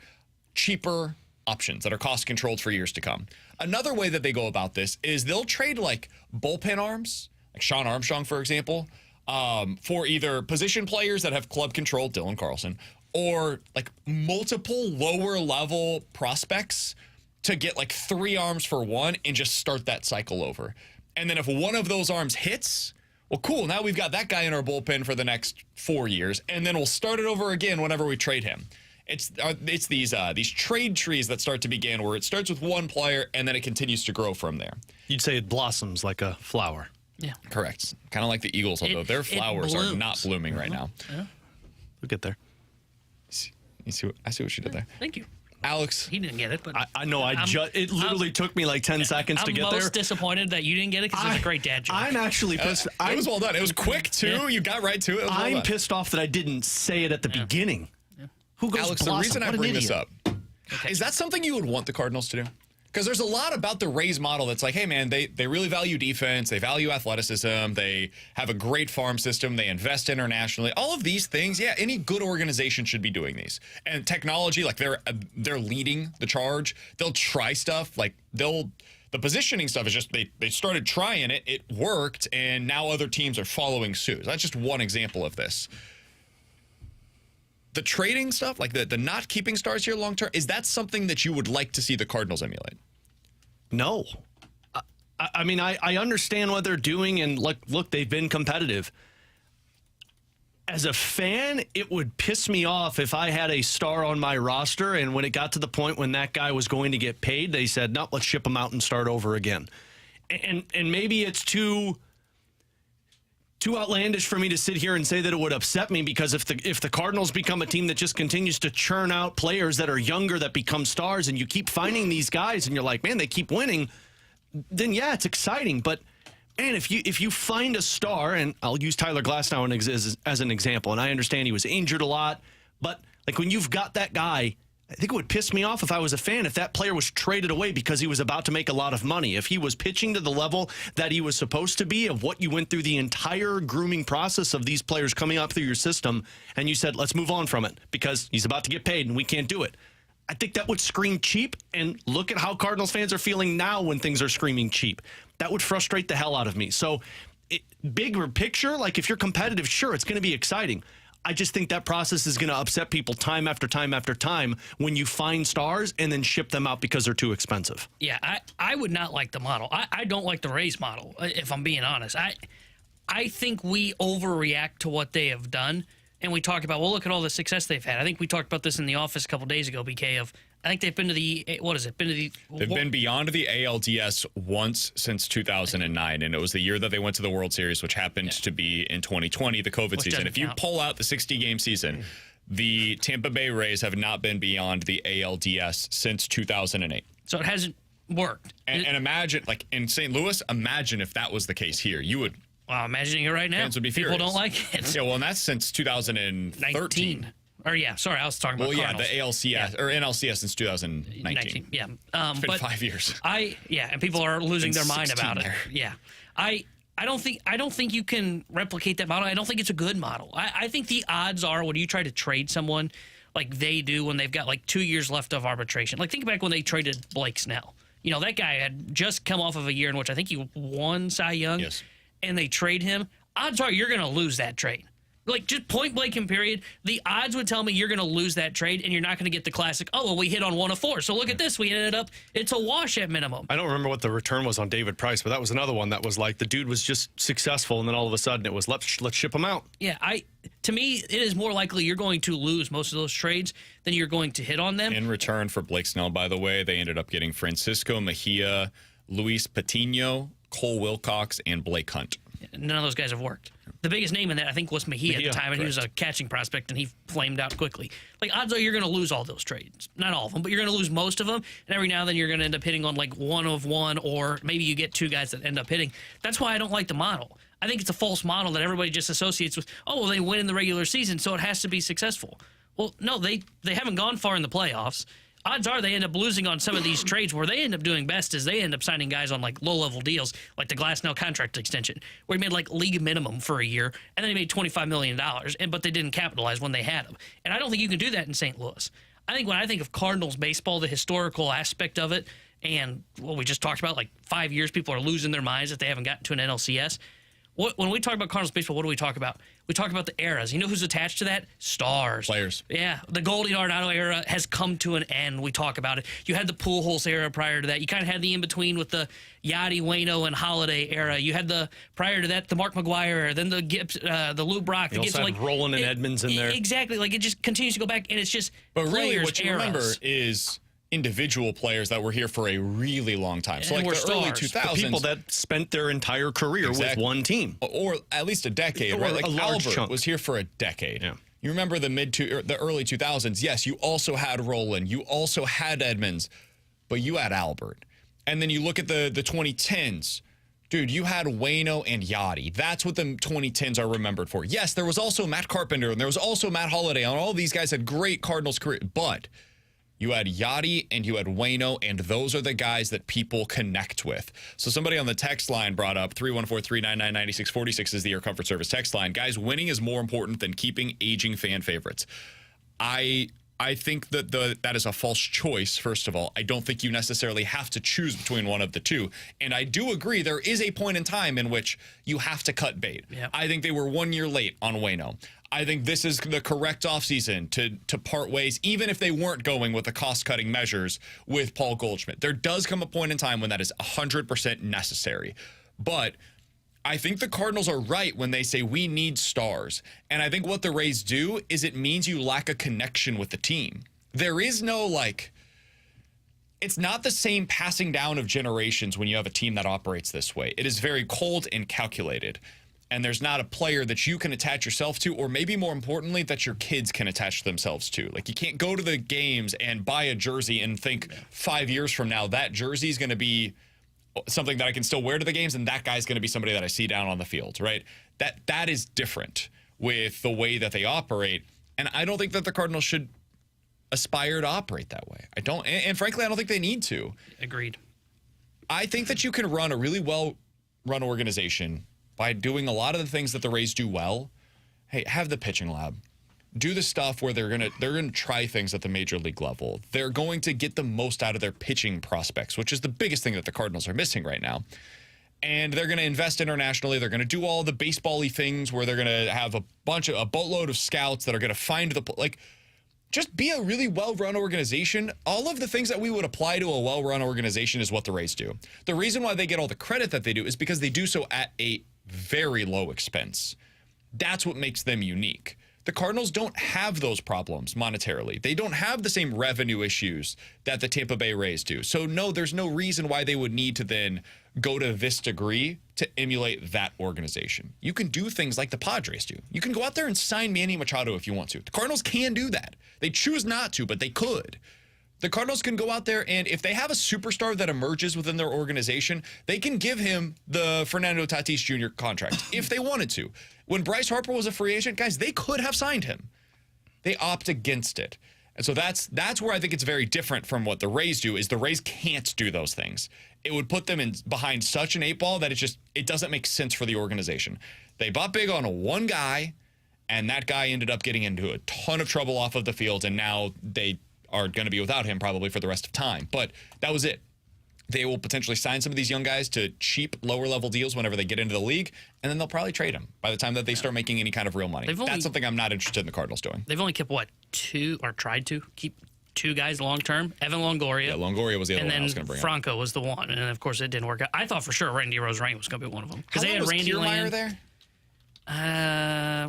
cheaper options that are cost controlled for years to come. Another way that they go about this is they'll trade like bullpen arms, like Sean Armstrong, for example, for either position players that have club control, Dylan Carlson, or like multiple lower level prospects to get like 3 arms for one and just start that cycle over. And then if one of those arms hits, well, cool, now we've got that guy in our bullpen for the next 4 years, and then we'll start it over again whenever we trade him. It's these trade trees that start to begin where it starts with one player and then it continues to grow from there. You'd say it blossoms like a flower. Yeah. Correct. Kind of like the Eagles, although their flowers are not blooming right now. Yeah. We'll get there. I see what you did there. Thank you. Alex. He didn't get it, but I know. It literally took me like 10 seconds to get there. I'm most disappointed that you didn't get it because it's a great dad joke. I'm actually pissed. It was well done. It was quick, too. Yeah. You got right to it. I'm pissed off that I didn't say it at the beginning. Yeah. Who goes Alex, blossom? the reason I bring this up, okay. Is that something you would want the Cardinals to do? Because there's a lot about the Rays model that's like, hey, man, they really value defense. They value athleticism. They have a great farm system. They invest internationally. All of these things, yeah, any good organization should be doing these. And technology, like they're leading the charge. They'll try stuff. Like the positioning stuff is just they started trying it. It worked, and now other teams are following suit. That's just one example of this. The trading stuff, like the not keeping stars here long term, is that something that you would like to see the Cardinals emulate? No. I mean, I understand what they're doing, and look, they've been competitive. As a fan, it would piss me off if I had a star on my roster, and when it got to the point when that guy was going to get paid, they said, no, let's ship him out and start over again. And maybe it's too outlandish for me to sit here and say that it would upset me, because if the Cardinals become a team that just continues to churn out players that are younger that become stars, and you keep finding these guys and you're like, man, they keep winning, then yeah, it's exciting. But man, if you find a star, and I'll use Tyler Glasnow as an example, and I understand he was injured a lot, but like when you've got that guy, I think it would piss me off if I was a fan if that player was traded away because he was about to make a lot of money. If he was pitching to the level that he was supposed to be, of what you went through the entire grooming process of these players coming up through your system, and you said, let's move on from it because he's about to get paid and we can't do it. I think that would scream cheap, and look at how Cardinals fans are feeling now when things are screaming cheap. That would frustrate the hell out of me. So bigger picture, like if you're competitive, sure, it's going to be exciting. I just think that process is going to upset people time after time after time when you find stars and then ship them out because they're too expensive. Yeah, I would not like the model. I don't like the Rays model, if I'm being honest. I think we overreact to what they have done, and we talk about, well, look at all the success they've had. I think we talked about this in the office a couple days ago, BK, I think they've been to the, what is it? They've been beyond the ALDS once since 2009, and it was the year that they went to the World Series, which happened to be in 2020, the COVID season. If you pull out the 60-game season, the Tampa Bay Rays have not been beyond the ALDS since 2008. So it hasn't worked. And imagine, like in St. Louis, imagine if that was the case here. You would. Wow, imagining it right now. Fans would be People furious. don't like it. Yeah, well, and that's since 2013. Or yeah, sorry, I was talking about Cardinals. The ALCS or NLCS since 2019. Yeah, it's been 5 years. And people are losing their mind about it. There. Yeah, I don't think you can replicate that model. I don't think it's a good model. I think the odds are when you try to trade someone like they do when they've got like 2 years left of arbitration. Like think back when they traded Blake Snell. You know, that guy had just come off of a year in which I think he won Cy Young. Yes. And they trade him. Odds are you're going to lose that trade. Like, just point blank and period, the odds would tell me you're going to lose that trade and you're not going to get the classic, oh, well, we hit on 1 of 4. So look at this. We ended up, it's a wash at minimum. I don't remember what the return was on David Price, but that was another one that was like the dude was just successful, and then all of a sudden it was, let's ship him out. Yeah, to me, it is more likely you're going to lose most of those trades than you're going to hit on them. In return for Blake Snell, by the way, they ended up getting Francisco Mejia, Luis Patino, Cole Wilcox, and Blake Hunt. None of those guys have worked. The biggest name in that, I think, was Mejia at the time, and he was a catching prospect, and he flamed out quickly. Like, odds are you're going to lose all those trades. Not all of them, but you're going to lose most of them, and every now and then you're going to end up hitting on, like, 1 of 1, or maybe you get 2 guys that end up hitting. That's why I don't like the model. I think it's a false model that everybody just associates with, oh, well, they win in the regular season, so it has to be successful. Well, no, they haven't gone far in the playoffs. Odds are they end up losing on some of these trades. Where they end up doing best is they end up signing guys on like low-level deals, like the Glasnow contract extension, where he made like league minimum for a year, and then he made $25 million, but they didn't capitalize when they had him. And I don't think you can do that in St. Louis. I think when I think of Cardinals baseball, the historical aspect of it, and what we just talked about, like 5 years, people are losing their minds if they haven't gotten to an NLCS. When we talk about Cardinals baseball, what do we talk about? We talk about the eras. You know who's attached to that? Stars. Players. Yeah. The Goldie Arenado era has come to an end. We talk about it. You had the Pujols era prior to that. You kind of had the in-between with the Yachty, Waino, and Holiday era. You had prior to that, the Mark McGwire era, then the Gibbs, the Lou Brock. You also had Roland and Edmonds in there. Exactly. Like, it just continues to go back, and it's just But really, players, what you eras. remember is individual players that were here for a really long time. So like the early 2000s. The people that spent their entire career with one team. Or at least a decade, right? Like Albert was here for a decade. Yeah. You remember the early 2000s. Yes, you also had Roland. You also had Edmonds. But you had Albert. And then you look at the 2010s. Dude, you had Waino and Yachty. That's what the 2010s are remembered for. Yes, there was also Matt Carpenter, and there was also Matt Holliday. And all these guys had great Cardinals careers. But you had Yachty and you had Waino, and those are the guys that people connect with. So somebody on the text line brought up 314-399-9646 is the Air Comfort Service text line. Guys, winning is more important than keeping aging fan favorites. I think that that is a false choice, first of all. I don't think you necessarily have to choose between one of the two. And I do agree there is a point in time in which you have to cut bait. Yep. I think they were 1 year late on Waino. I think this is the correct offseason to part ways, even if they weren't going with the cost-cutting measures with Paul Goldschmidt. There does come a point in time when that is 100% necessary. But I think the Cardinals are right when they say we need stars. And I think what the Rays do is it means you lack a connection with the team. There is no, it's not the same passing down of generations when you have a team that operates this way. It is very cold and calculated. And there's not a player that you can attach yourself to, or maybe more importantly, that your kids can attach themselves to. Like, you can't go to the games and buy a jersey and think 5 years from now that jersey is going to be something that I can still wear to the games, and that guy's going to be somebody that I see down on the field, right? That is different with the way that they operate, and I don't think that the Cardinals should aspire to operate that way. I don't, and frankly, I don't think they need to. Agreed. I think that you can run a really well-run organization by doing a lot of the things that the Rays do well. Hey, have the pitching lab. Do the stuff where they're gonna try things at the major league level. They're going to get the most out of their pitching prospects, which is the biggest thing that the Cardinals are missing right now. And they're going to invest internationally. They're going to do all the baseball-y things where they're going to have a boatload of scouts that are going to find just be a really well-run organization. All of the things that we would apply to a well-run organization is what the Rays do. The reason why they get all the credit that they do is because they do so at a very low expense. That's what makes them unique. The Cardinals don't have those problems monetarily. They don't have the same revenue issues that the Tampa Bay Rays do. So, no, there's no reason why they would need to then go to this degree to emulate that organization. You can do things like the Padres do. You can go out there and sign Manny Machado if you want to. The Cardinals can do that. They choose not to, but they could. The Cardinals can go out there, and if they have a superstar that emerges within their organization, they can give him the Fernando Tatis Jr. contract if they wanted to. When Bryce Harper was a free agent, guys, they could have signed him. They opt against it. And so that's where I think it's very different from what the Rays do, is the Rays can't do those things. It would put them behind such an 8-ball that it doesn't make sense for the organization. They bought big on one guy, and that guy ended up getting into a ton of trouble off of the field, and now they are going to be without him probably for the rest of time. But that was it. They will potentially sign some of these young guys to cheap, lower-level deals whenever they get into the league, and then they'll probably trade them by the time that they start making any kind of real money. That's something I'm not interested in the Cardinals doing. They've only kept, tried to keep 2 guys long-term. Evan Longoria. Yeah, Longoria was the other one I was going to bring up. Franco was the one, and then, of course, it didn't work out. I thought for sure Randy Rosarang was going to be one of them. Because they had Randy Kiermaier there?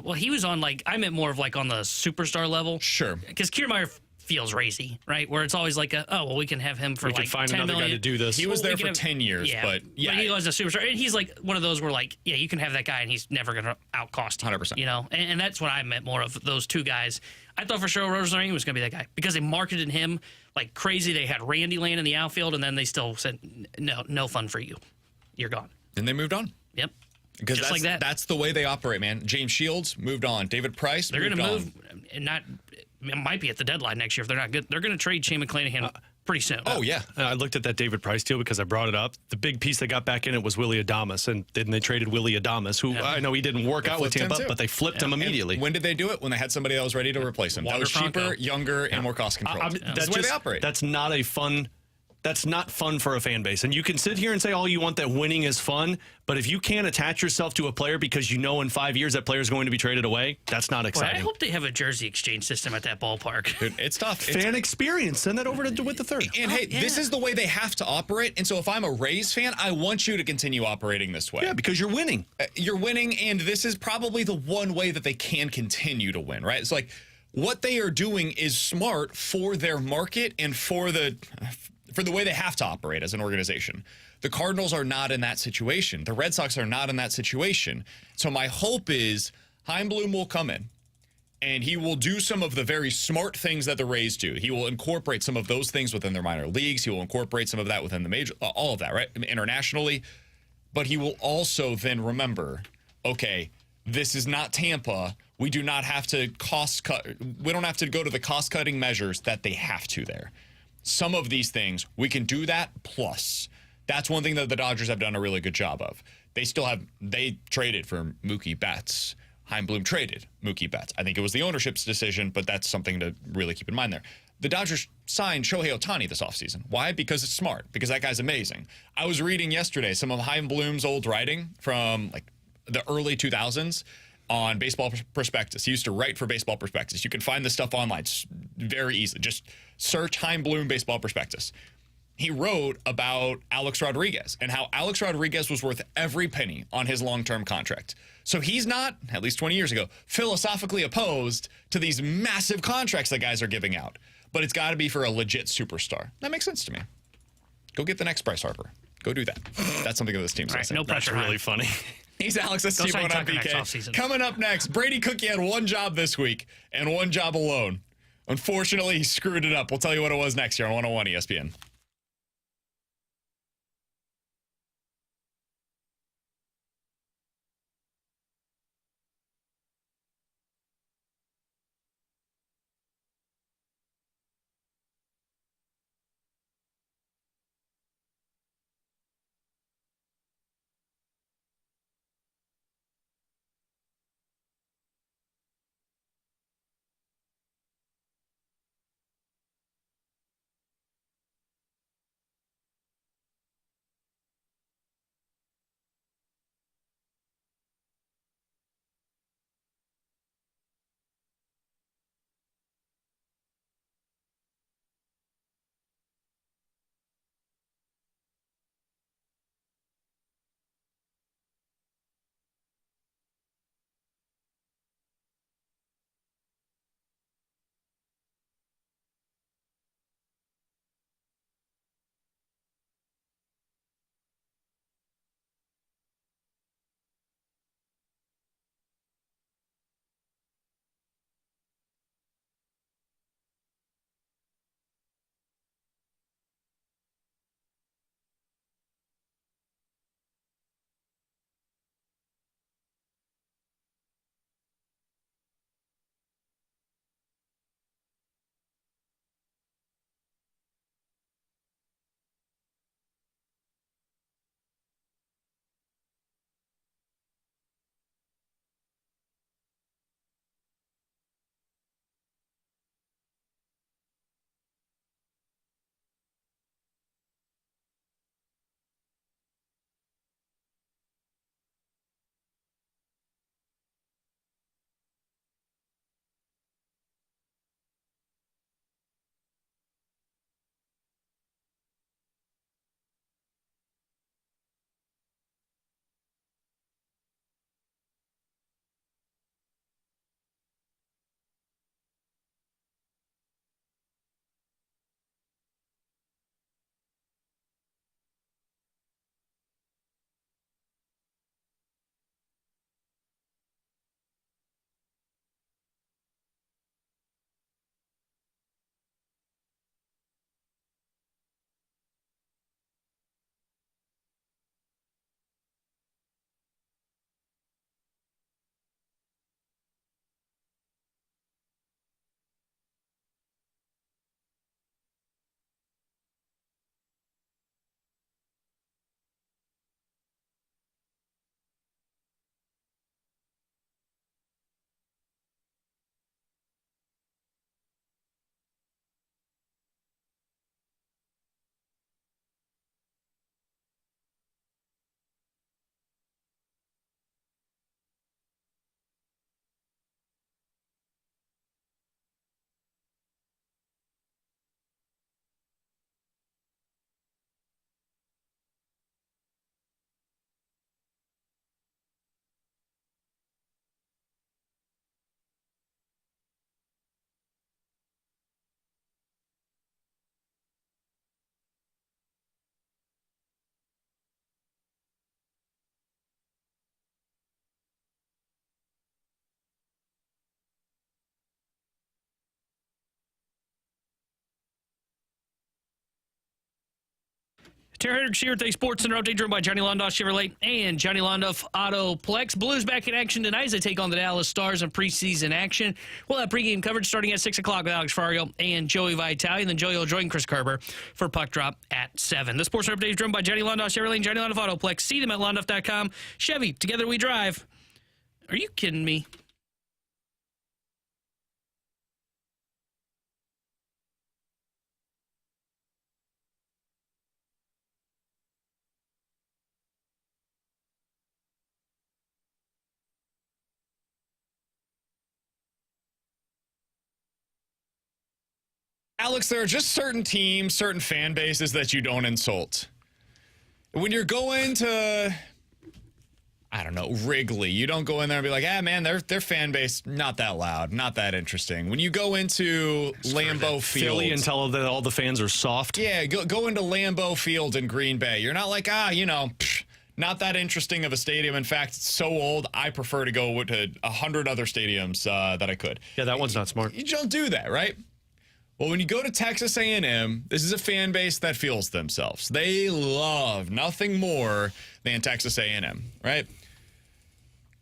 Well, he was on, I meant more of, on the superstar level. Sure. Because Kiermaier feels racy, right? Where it's always we can have him for we can find another guy to do this. He was there for 10 years, but he was a superstar. And he's one of those where you can have that guy and he's never going to outcost you. 100%. And that's what I meant more of those 2 guys. I thought for sure Rosarang was going to be that guy because they marketed him like crazy. They had Randy laying in the outfield, and then they still said, no fun for you. You're gone. And they moved on. Yep. Because just like that. That's the way they operate, man. James Shields moved on. David Price They're moved on. They're going to move, it might be at the deadline next year if they're not good. They're going to trade Shane McClanahan pretty soon. Oh, yeah. I looked at that David Price deal because I brought it up. The big piece they got back in it was Willy Adames, and then they traded Willy Adames, who I know he didn't work out with Tampa, but they flipped him immediately. And when did they do it? When they had somebody that was ready to replace him. That was cheaper, younger, and more cost controlled. That's the way they operate. That's not fun for a fan base. And you can sit here and say all you want that winning is fun, but if you can't attach yourself to a player because you know in 5 years that player is going to be traded away, that's not exciting. I hope they have a jersey exchange system at that ballpark. Dude, it's tough. Fan experience. Send that over to DeWitt the Third. And this is the way they have to operate. And so if I'm a Rays fan, I want you to continue operating this way. Yeah, because you're winning. You're winning, and this is probably the one way that they can continue to win, right? It's what they are doing is smart for their market and for the way they have to operate as an organization. The Cardinals are not in that situation. The Red Sox are not in that situation. So my hope is Heimblum will come in, and he will do some of the very smart things that the Rays do. He will incorporate some of those things within their minor leagues. He will incorporate some of that within the major, all of that, right, internationally. But he will also then remember, okay, this is not Tampa. We do not have to cost cut. We don't have to go to the cost-cutting measures that they have to there. Some of these things, we can do that plus. That's one thing that the Dodgers have done a really good job of. They traded for Mookie Betts. Heimblum traded Mookie Betts. I think it was the ownership's decision, but that's something to really keep in mind there. The Dodgers signed Shohei Ohtani this offseason. Why? Because it's smart. Because that guy's amazing. I was reading yesterday some of Heimblum's old writing from the early 2000s on Baseball Prospectus. He used to write for Baseball Prospectus. You can find this stuff online very easily. Just search Heimblum Baseball Prospectus. He wrote about Alex Rodriguez and how Alex Rodriguez was worth every penny on his long-term contract. So he's not, at least 20 years ago, philosophically opposed to these massive contracts that guys are giving out. But it's got to be for a legit superstar. That makes sense to me. Go get the next Bryce Harper. Go do that. That's something that this team's right, no pressure. That's really funny. He's Alex. That's T-Bone on BK. Coming up next, Brady Cook had one job this week and one job alone. Unfortunately, he screwed it up. We'll tell you what it was next year on 101 ESPN. Terry Hendricks here with a Sports Center update driven by Johnny Londoff Chevrolet and Johnny Londoff Autoplex. Blues back in action tonight as they take on the Dallas Stars in preseason action. We'll have pregame coverage starting at 6 o'clock with Alex Ferrario and Joey Vitale. And then Joey will join Chris Kerber for Puck Drop at 7. The Sports Center update is driven by Johnny Londoff Chevrolet and Johnny Londoff Autoplex. See them at londoff.com. Chevy, together we drive. Are you kidding me? Alex, there are just certain teams, certain fan bases that you don't insult. When you're going to, I don't know, Wrigley, you don't go in there and be like, man, their fan base, not that loud, not that interesting. When you go into Lambeau Field. Philly and tell that all the fans are soft. Yeah, go into Lambeau Field in Green Bay. You're not like, not that interesting of a stadium. In fact, it's so old, I prefer to go to 100 other stadiums that I could. Yeah, that one's not smart. You don't do that, right? Well, when you go to Texas A&M, this is a fan base that feels themselves. They love nothing more than Texas A&M, right?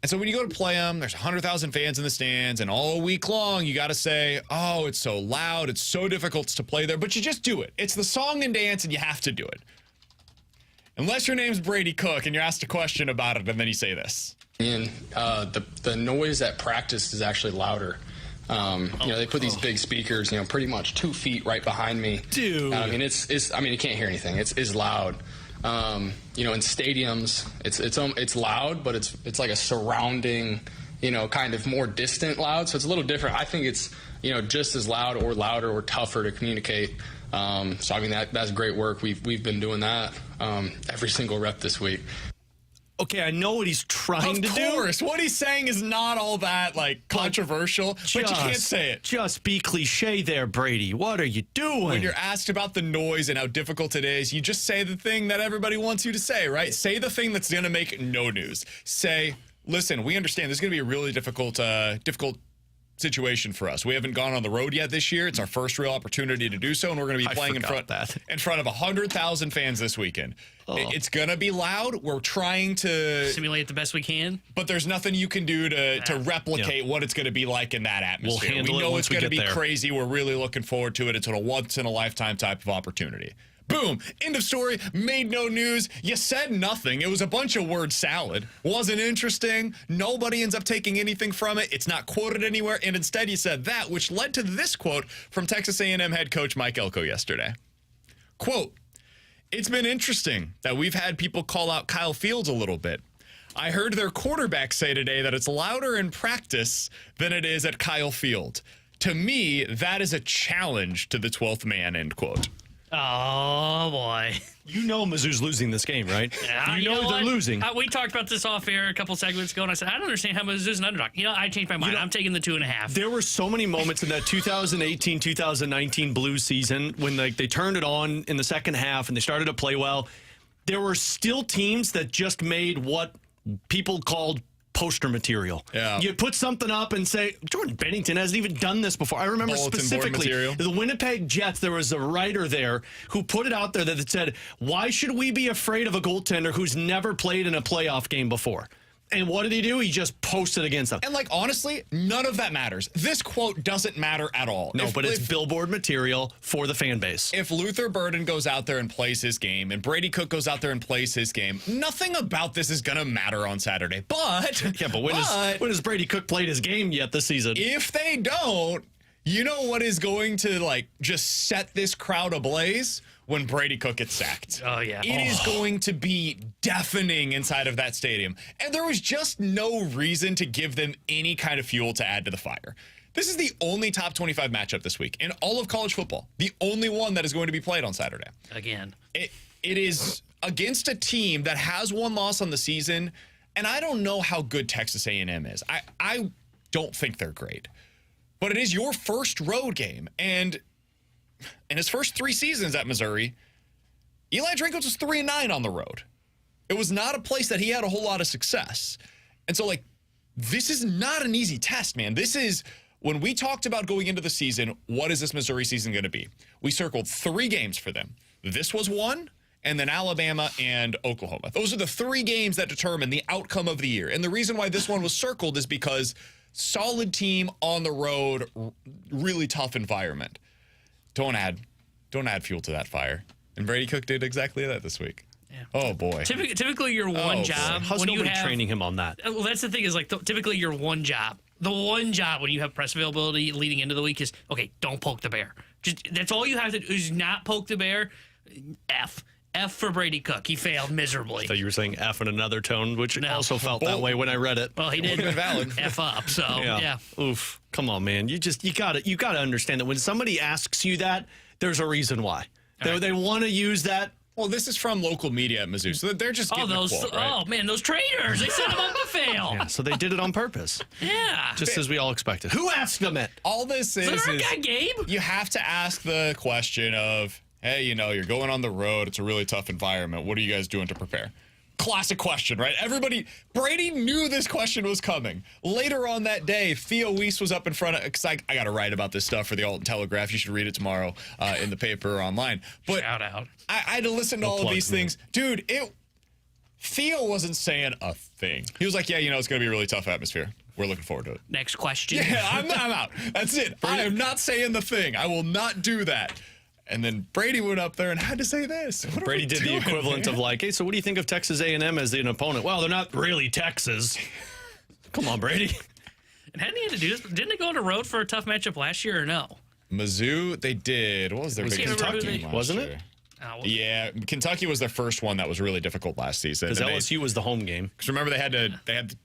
And so when you go to play them, there's 100,000 fans in the stands, and all week long you got to say, oh, it's so loud, it's so difficult to play there, but you just do it. It's the song and dance, and you have to do it. Unless your name's Brady Cook and you're asked a question about it, and then you say this. And the noise at practice is actually louder. They put these big speakers, pretty much 2 feet right behind me. Dude. You can't hear anything. It's loud. In stadiums, it's loud, but it's like a surrounding, kind of more distant loud. So it's a little different. I think it's, just as loud or louder or tougher to communicate. That's great work. We've been doing that every single rep this week. Okay, I know what he's trying to do. Of course. What he's saying is not all that, controversial, but you can't say it. Just be cliche there, Brady. What are you doing? When you're asked about the noise and how difficult it is, you just say the thing that everybody wants you to say, right? Say the thing that's going to make no news. Say, listen, we understand this is going to be a really difficult situation for us. We haven't gone on the road yet this year. It's our first real opportunity to do so, and we're going to be playing in front of 100,000 fans this weekend. It's going to be loud. We're trying to simulate the best we can, but there's nothing you can do to replicate what it's going to be like in that atmosphere. We know it's going to be crazy. We're really looking forward to it. It's a once-in-a-lifetime type of opportunity. Boom. End of story. Made no news. You said nothing. It was a bunch of word salad. Wasn't interesting. Nobody ends up taking anything from it. It's not quoted anywhere. And instead you said that, which led to this quote from Texas A&M head coach Mike Elko yesterday. Quote, "It's been interesting that we've had people call out Kyle Fields a little bit. I heard their quarterback say today that it's louder in practice than it is at Kyle Field. To me, that is a challenge to the 12th man," end quote. Oh, boy. You know Mizzou's losing this game, right? You know they're losing. We talked about this off air a couple segments ago, and I said, I don't understand how Mizzou's an underdog. I changed my mind. I'm taking the 2.5. There were so many moments in that 2018-2019 Blues season when they turned it on in the second half and they started to play well. There were still teams that just made what people called poster material. Yeah. You put something up and say, Jordan Bennington hasn't even done this before. I remember specifically the Winnipeg Jets, there was a writer there who put it out there that said, why should we be afraid of a goaltender who's never played in a playoff game before? And what did he do? He just posted against them. And honestly, none of that matters. This quote doesn't matter at all. No, but it's billboard material for the fan base. If Luther Burden goes out there and plays his game, and Brady Cook goes out there and plays his game, nothing about this is going to matter on Saturday. But when has Brady Cook played his game yet this season? If they don't, you know what is going to just set this crowd ablaze? When Brady Cook gets sacked. Oh, yeah. It is going to be deafening inside of that stadium. And there was just no reason to give them any kind of fuel to add to the fire. This is the only top 25 matchup this week in all of college football. The only one that is going to be played on Saturday. Again. It is against a team that has one loss on the season, and I don't know how good Texas A&M is. I don't think they're great. But it is your first road game, and in his first 3 seasons at Missouri, Eli Drinkwitz was 3-9 on the road. It was not a place that he had a whole lot of success. And so, this is not an easy test, man. This is, when we talked about going into the season, what is this Missouri season going to be? We circled 3 games for them. This was one, and then Alabama and Oklahoma. Those are the 3 games that determine the outcome of the year. And the reason why this one was circled is because solid team on the road, really tough environment. Don't add fuel to that fire. And Brady Cook did exactly that this week. Yeah. Oh, boy. Typically, your one job. How's nobody training him on that? Well, that's the thing is, like, typically your one job. The one job when you have press availability leading into the week is, okay, don't poke the bear. That's all you have to do is not poke the bear. F for Brady Cook. He failed miserably. I thought you were saying F in another tone, which also felt that way when I read it. Well, he did F up, so yeah. Oof. Come on, man. You gotta understand that when somebody asks you that, there's a reason why. They want to use that. Well, this is from local media at Mizzou, so they're just getting a quote, right? Oh, man, those traitors. They set him up to fail. Yeah, so they did it on purpose. Yeah. Just as we all expected. Who asked them it? All this is guy, Gabe? You have to ask the question of, hey, you're going on the road. It's a really tough environment. What are you guys doing to prepare? Classic question, right? Brady knew this question was coming. Later on that day, Theo Weiss was up in front of, because I got to write about this stuff for the Alton Telegraph. You should read it tomorrow in the paper or online. But shout out. I had to listen to all of these things. Dude, Theo wasn't saying a thing. He was like, yeah, it's going to be a really tough atmosphere. We're looking forward to it. Next question. Yeah, I'm out. That's it. I am not saying the thing. I will not do that. And then Brady went up there and had to say this. Brady did the equivalent of like, hey, so what do you think of Texas A&M as an opponent? Well, they're not really Texas. Come on, Brady. And hadn't he had to do this? Didn't they go on the road for a tough matchup last year or no? Mizzou, they did. What was their big Kentucky, wasn't it? Yeah, Kentucky was their first one that was really difficult last season. Because LSU was the home game. Because remember, they had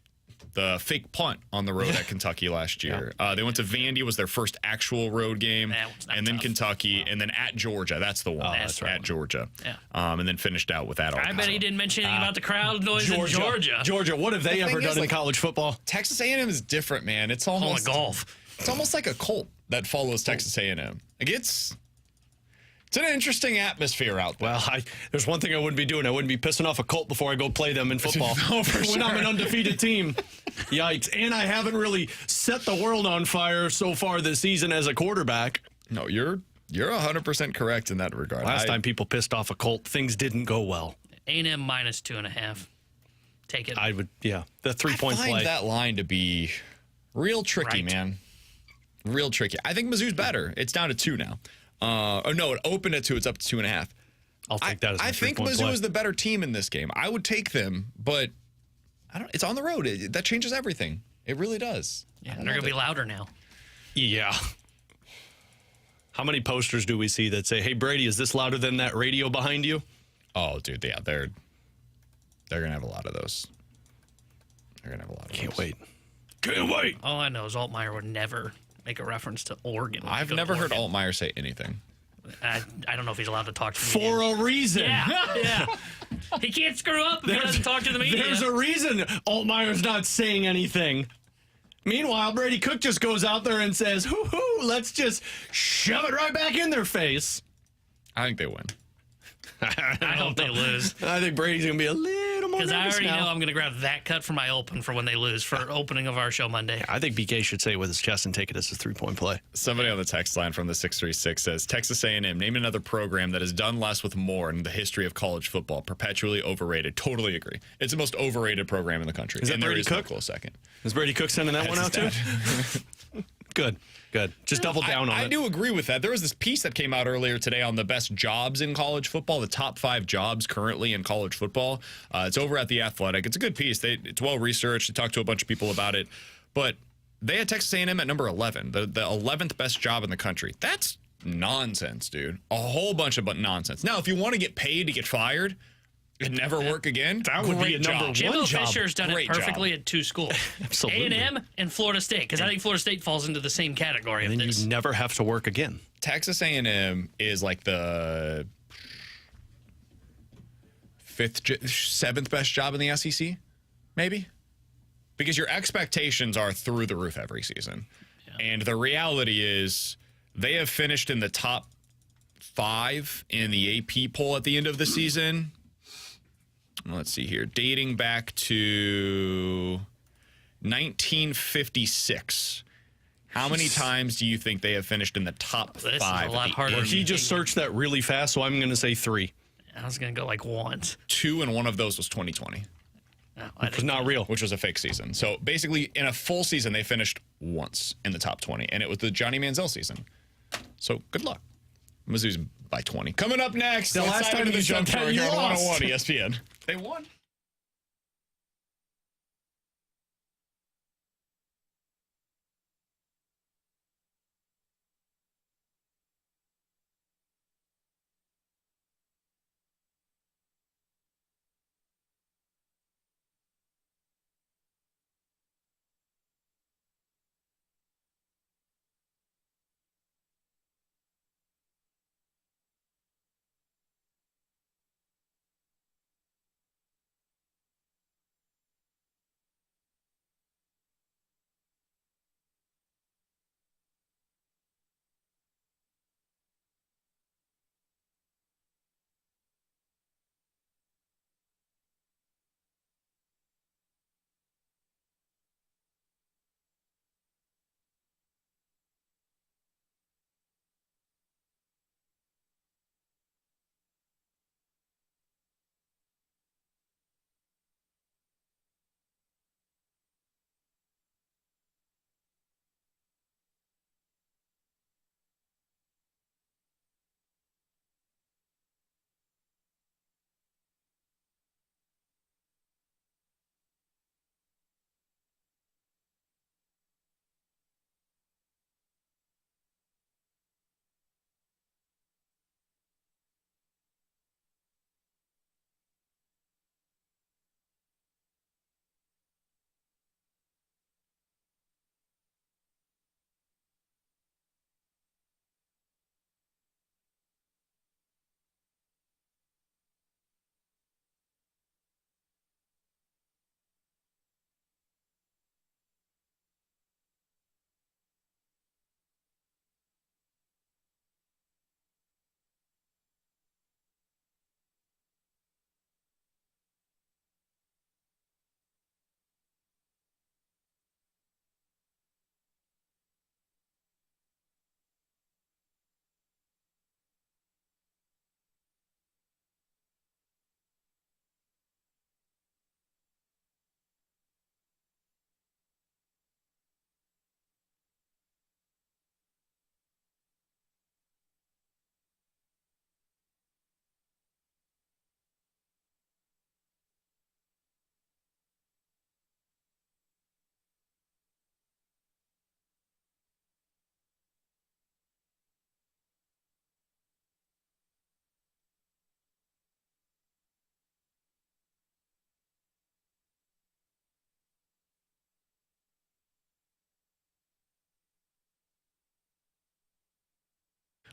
the fake punt on the road at Kentucky last year. Yeah. They went to Vandy, was their first actual road game, and then Kentucky, and then at Georgia. That's the one. Oh, that's right. At Georgia. Yeah. And then finished out with that. I bet he didn't mention anything about the crowd noise in Georgia. Georgia, what have they ever done in college football? Texas A&M is different, man. It's almost golf. It's almost like a cult that follows Texas A&M. Like it's an interesting atmosphere out there. Well, there's one thing I wouldn't be doing. I wouldn't be pissing off a Colt before I go play them in football. No, for when sure. I'm an undefeated team. Yikes. And I haven't really set the world on fire so far this season as a quarterback. No, you're 100% correct in that regard. Last time people pissed off a Colt, things didn't go well. A&M minus 2.5. Take it. I would, yeah. The 3-point play. I find that line to be real tricky, man. Real tricky. I think Mizzou's better. It's down to 2 now. No, it opened at 2. It's up to 2.5. I'll take that as I think Mizzou is the better team in this game. I would take them, but it's on the road. That changes everything. It really does. Yeah, they're going to be louder now. Yeah. How many posters do we see that say, hey, Brady, is this louder than that radio behind you? Oh, dude, yeah, they're going to have a lot of those. They're going to have a lot of those. Can't wait. All I know is Altmaier would never make a reference to Oregon. I've never heard Altmaier say anything. I don't know if he's allowed to talk to the media. For a reason. Yeah. He can't screw up if he doesn't talk to the media. There's a reason Altmaier's not saying anything. Meanwhile, Brady Cook just goes out there and says, hoo-hoo, let's just shove it right back in their face. I think they win. I hope they lose. I think Brady's going to be a little more nervous now. Because I already know I'm going to grab that cut for my open for when they lose for opening of our show Monday. I think BK should say it with his chest and take it as a 3-point play. Somebody on the text line from the 636 says, Texas A&M, name another program that has done less with more in the history of college football. Perpetually overrated. Totally agree. It's the most overrated program in the country. Is that Brady Cook? Close second. Is Brady Cook sending that one out too? Good. Just double down on it. I do agree with that. There was this piece that came out earlier today on the best jobs in college football, the top 5 jobs currently in college football. It's over at The Athletic. It's a good piece. It's well-researched. They talked to a bunch of people about it. But they had Texas A&M at number 11, the 11th best job in the country. That's nonsense, dude. A whole bunch of nonsense. Now, if you want to get paid to get fired and never work again, that would be a number one Jimbo job. Fisher's done it perfectly at 2 schools. Absolutely. A&M and Florida State, because I think Florida State falls into the same category and of then this. you never have to work again. Texas A&M is like the 7th best job in the SEC, maybe? Because your expectations are through the roof every season. Yeah. And the reality is they have finished in the top 5 in the AP poll at the end of the season. Let's see here. Dating back to 1956. How many times do you think they have finished in the top 5? This is a lot harder. He just searched that really fast, so I'm going to say 3. I was going to go like once. 2, and one of those was 2020. Which was not real. Which was a fake season. So basically, in a full season, they finished once in the top 20, and it was the Johnny Manziel season. So good luck. Mizzou's by 20. Coming up next, the last time you jump said that, here you on lost. 101 ESPN. They won.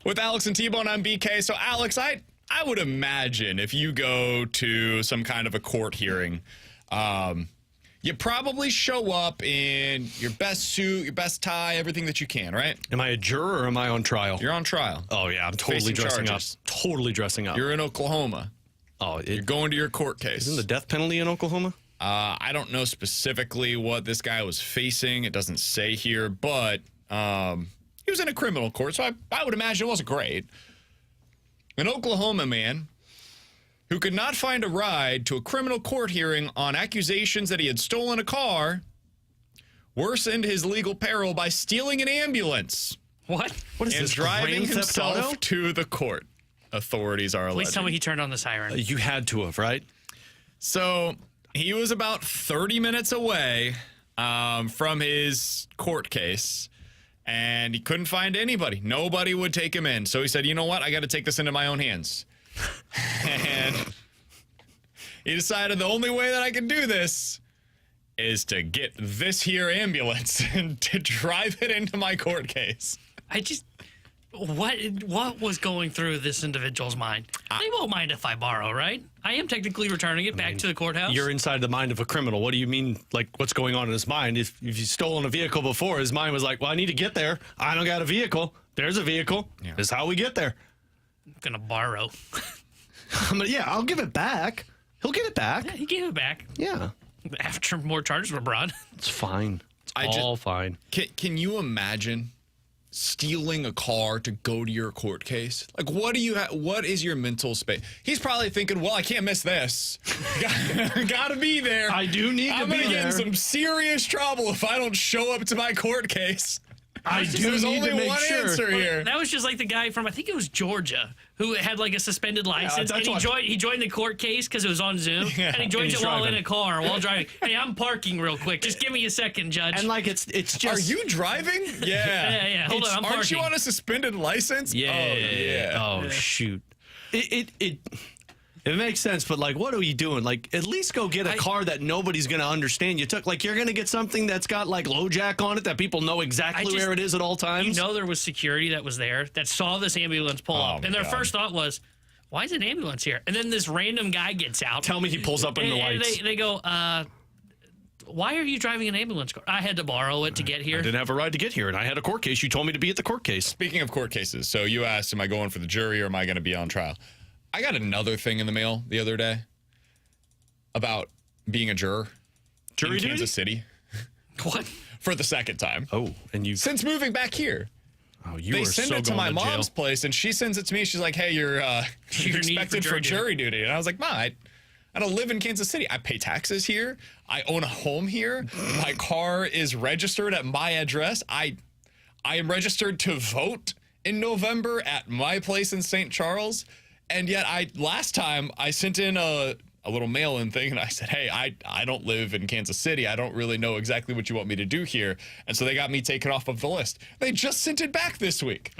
With Alex and T-Bone, I'm BK. So, Alex, I would imagine if you go to some kind of a court hearing, you probably show up in your best suit, your best tie, everything that you can, right? Am I a juror or am I on trial? You're on trial. Oh, yeah. I'm totally dressing up. Totally dressing up. You're in Oklahoma. Oh, you're going to your court case. Isn't the death penalty in Oklahoma? I don't know specifically what this guy was facing. It doesn't say here, but he was in a criminal court, so I would imagine it wasn't great. An Oklahoma man who could not find a ride to a criminal court hearing on accusations that he had stolen a car worsened his legal peril by stealing an ambulance. What? What is and this, driving Grand Theft Auto? himself to the court. Authorities are alleging. Please tell me he turned on the siren. You had to have, right? So he was about 30 minutes away from his court case, and he couldn't find anybody. Nobody would take him in. So he said, you know what? I got to take this into my own hands. And he decided the only way that I can do this is to get this here ambulance and to drive it into my court case. What was going through this individual's mind? They won't mind if I borrow, right? I am technically returning it back to the courthouse. You're inside the mind of a criminal. What do you mean, like, what's going on in his mind? If he's stolen a vehicle before, his mind was like, well, I need to get there. I don't got a vehicle. There's a vehicle. Yeah. This is how we get there. I'm going to borrow. I'll give it back. He'll get it back. Yeah, he gave it back. Yeah. After more charges were brought. It's fine. It's all fine. Can you imagine stealing a car to go to your court case? Like, what is your mental space? He's probably thinking, well, I can't miss this. Gotta be there. I do need to be there. I'm gonna get in some serious trouble if I don't show up to my court case. There's only one answer here. That was just like the guy from, I think it was Georgia, who had like a suspended license, and he joined the court case because it was on Zoom, and he joins it while in a car while driving. Hey, I'm parking real quick. Just give me a second, Judge. And like it's just. Are you driving? Yeah. Yeah. Hold on, I'm parking. Aren't you on a suspended license? Yeah. Oh shoot. It makes sense, but like, what are you doing? Like, at least go get a car that nobody's going to understand. You're going to get something that's got like low jack on it that people know exactly where it is at all times. You know, there was security that was there that saw this ambulance pull up, and their first thought was, "Why is an ambulance here?" And then this random guy gets out. Tell me he pulls up in the lights. They go, "Why are you driving an ambulance car?" I had to borrow it to get here. I didn't have a ride to get here, and I had a court case. You told me to be at the court case. Speaking of court cases, so you asked, am I going for the jury or am I going to be on trial? I got another thing in the mail the other day about being a juror in Kansas City. What? For the second time. Oh, and you since moving back here. Oh, you they send it to my mom's place, and she sends it to me. She's like, "Hey, you're expected for jury duty." And I was like, "Ma, I don't live in Kansas City. I pay taxes here. I own a home here. My car is registered at my address. I am registered to vote in November at my place in St. Charles." And yet last time I sent in a little mail-in thing, and I said, "Hey, I don't live in Kansas City. I don't really know exactly what you want me to do here." And so they got me taken off of the list. They just sent it back this week.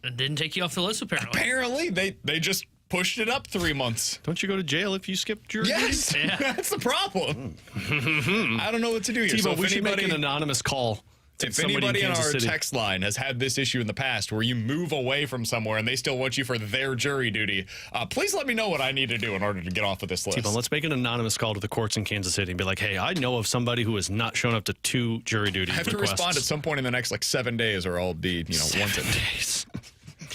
It didn't take you off the list, apparently. Apparently, they just pushed it up 3 months. Don't you go to jail if you skip jury duty? Yes, that's the problem. I don't know what to do here. Tebow, So we should make an anonymous call. If anybody in our text line has had this issue in the past where you move away from somewhere and they still want you for their jury duty, please let me know what I need to do in order to get off of this list. Tebow, let's make an anonymous call to the courts in Kansas City and be like, "Hey, I know of somebody who has not shown up to 2 jury duty requests." I have to respond at some point in the next 7 days or I'll be, wanted. 7 days.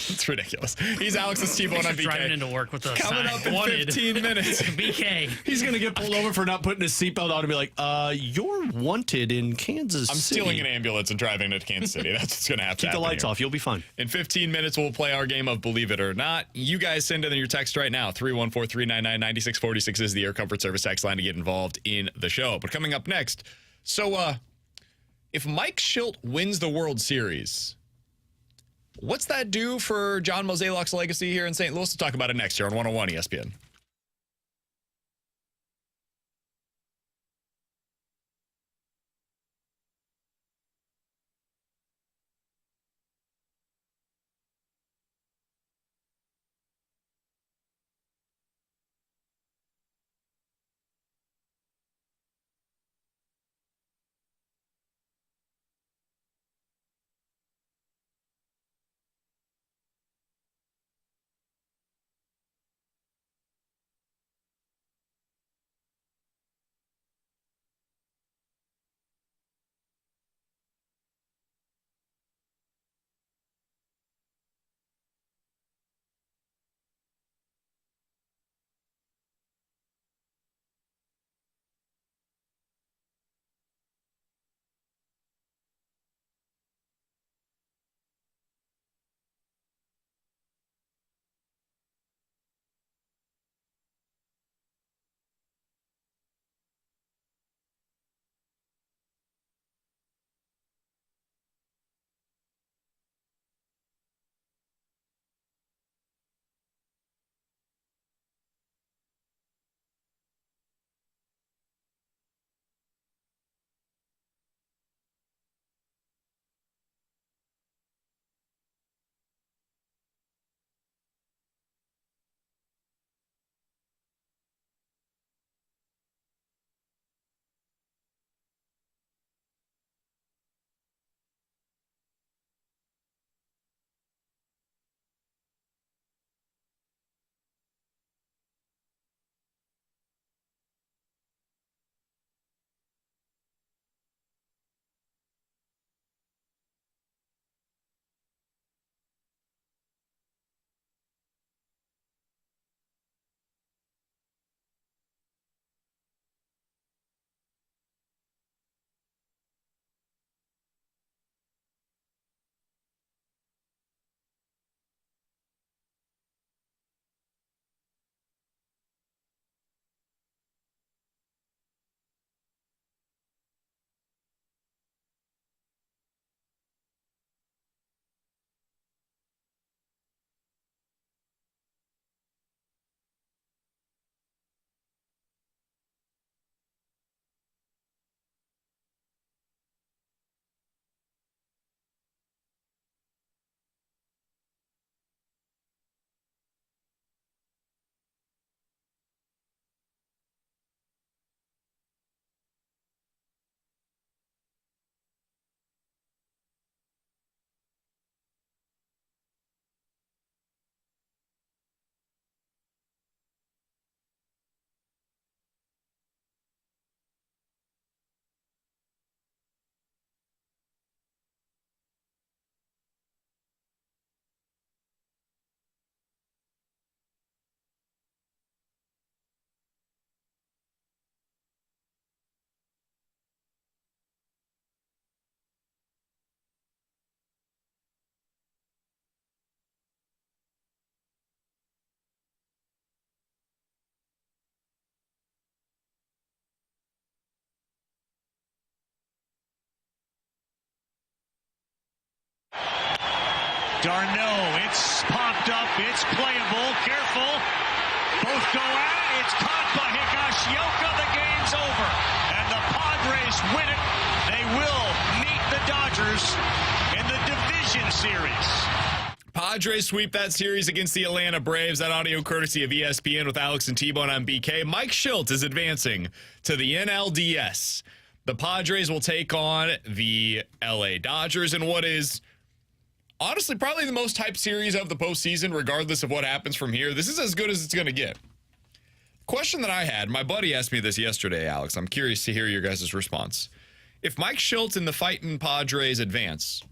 It's ridiculous. He's Alex's Tebow on BK. Driving into work with a Coming up in 15 minutes. BK. He's going to get pulled over for not putting his seatbelt on and be like, "You're wanted in Kansas City." I'm stealing an ambulance and driving to Kansas City. That's what's going to happen. Keep the lights off. You'll be fine. In 15 minutes, we'll play our game of Believe It or Not. You guys send in your text right now. 314-399-9646 is the Air Comfort Service text line to get involved in the show. But coming up next, so if Mike Shildt wins the World Series, what's that do for John Mozeliak's legacy here in St. Louis? We'll talk about it next year on 101 ESPN. Darno, it's popped up, it's playable, careful. Both go at it, it's caught by Higashioka, the game's over. And the Padres win it. They will meet the Dodgers in the division series. Padres sweep that series against the Atlanta Braves. That audio courtesy of ESPN with Alex and T-Bone on BK. Mike Shildt is advancing to the NLDS. The Padres will take on the LA Dodgers in what is honestly probably the most hyped series of the postseason, regardless of what happens from here. This is as good as it's going to get. Question that I had, my buddy asked me this yesterday, Alex. I'm curious to hear your guys' response. If Mike Shildt and the fighting Padres advance,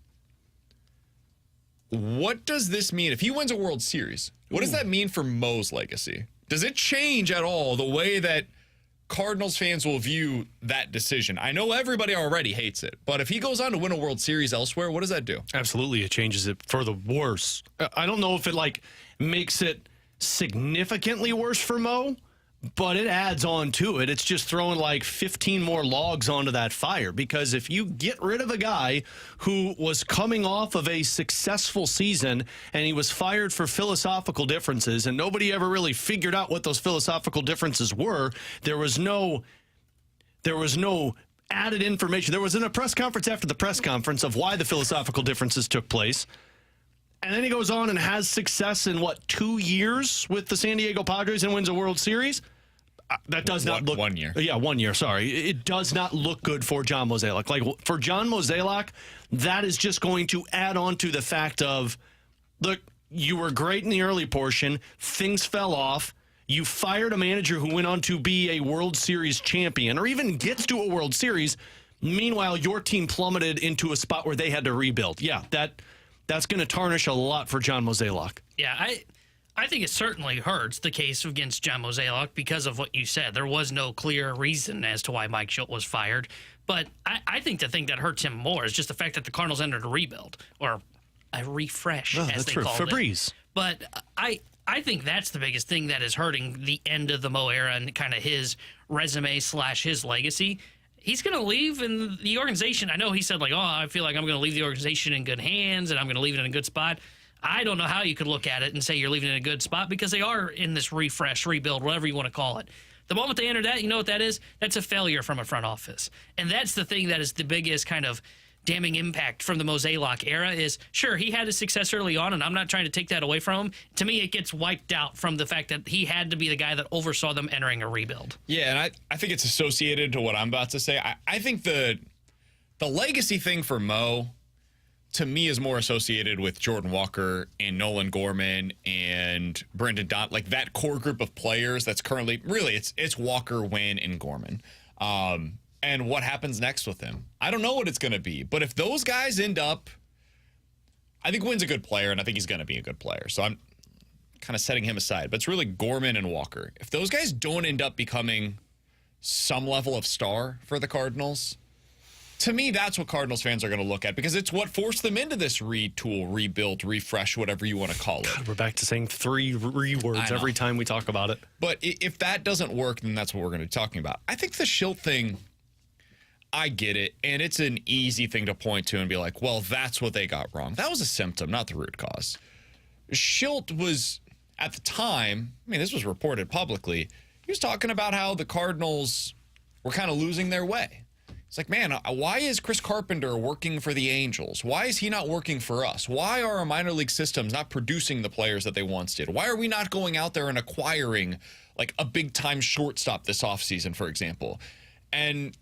what does this mean? If he wins a World Series, what does that mean for Mo's legacy? Does it change at all the way that Cardinals fans will view that decision? I know everybody already hates it, but if he goes on to win a World Series elsewhere, what does that do? Absolutely, it changes it for the worse. I don't know if it makes it significantly worse for Mo, but it adds on to it. It's just throwing 15 more logs onto that fire, because if you get rid of a guy who was coming off of a successful season and he was fired for philosophical differences and nobody ever really figured out what those philosophical differences were, there was no added information. There was in a press conference after the press conference of why the philosophical differences took place. And then he goes on and has success in, 2 years with the San Diego Padres and wins a World Series? That does not look... 1 year. Yeah, 1 year, sorry. It does not look good for John Mozeliak. For John Mozeliak, that is just going to add on to the fact of, look, you were great in the early portion, things fell off, you fired a manager who went on to be a World Series champion, or even gets to a World Series. Meanwhile, your team plummeted into a spot where they had to rebuild. Yeah, that's going to tarnish a lot for John Mozeliak. Yeah, I think it certainly hurts the case against John Mozeliak because of what you said. There was no clear reason as to why Mike Shildt was fired. But I think the thing that hurts him more is just the fact that the Cardinals entered a rebuild, or a refresh, as they called Febreze. it. But I think that's the biggest thing that is hurting the end of the Mo era and kind of his resume / his legacy. He's going to leave in the organization. I know he said, I feel like I'm going to leave the organization in good hands and I'm going to leave it in a good spot. I don't know how you could look at it and say you're leaving it in a good spot, because they are in this refresh, rebuild, whatever you want to call it. The moment they enter that, you know what that is? That's a failure from a front office. And that's the thing that is the biggest kind of damning impact from the Mozeliak era is, sure, he had his success early on, and I'm not trying to take that away from him. To me, it gets wiped out from the fact that he had to be the guy that oversaw them entering a rebuild. Yeah, and I think it's associated to what I'm about to say. I think the legacy thing for Mo, to me, is more associated with Jordan Walker and Nolan Gorman and Brendan Dott, that core group of players that's currently, really, it's Walker, Wynn, and Gorman. And what happens next with him. I don't know what it's going to be, but if those guys end up, I think Wynn's a good player, and I think he's going to be a good player, so I'm kind of setting him aside. But it's really Gorman and Walker. If those guys don't end up becoming some level of star for the Cardinals, to me, that's what Cardinals fans are going to look at, because it's what forced them into this retool, rebuild, refresh, whatever you want to call it. God, we're back to saying 3 words every time we talk about it. But if that doesn't work, then that's what we're going to be talking about. I think the Shildt thing, I get it, and it's an easy thing to point to and be like, well, that's what they got wrong. That was a symptom, not the root cause. Shildt was, at the time, this was reported publicly, he was talking about how the Cardinals were kind of losing their way. It's like, man, why is Chris Carpenter working for the Angels? Why is he not working for us? Why are our minor league systems not producing the players that they once did? Why are we not going out there and acquiring a big-time shortstop this offseason, for example? And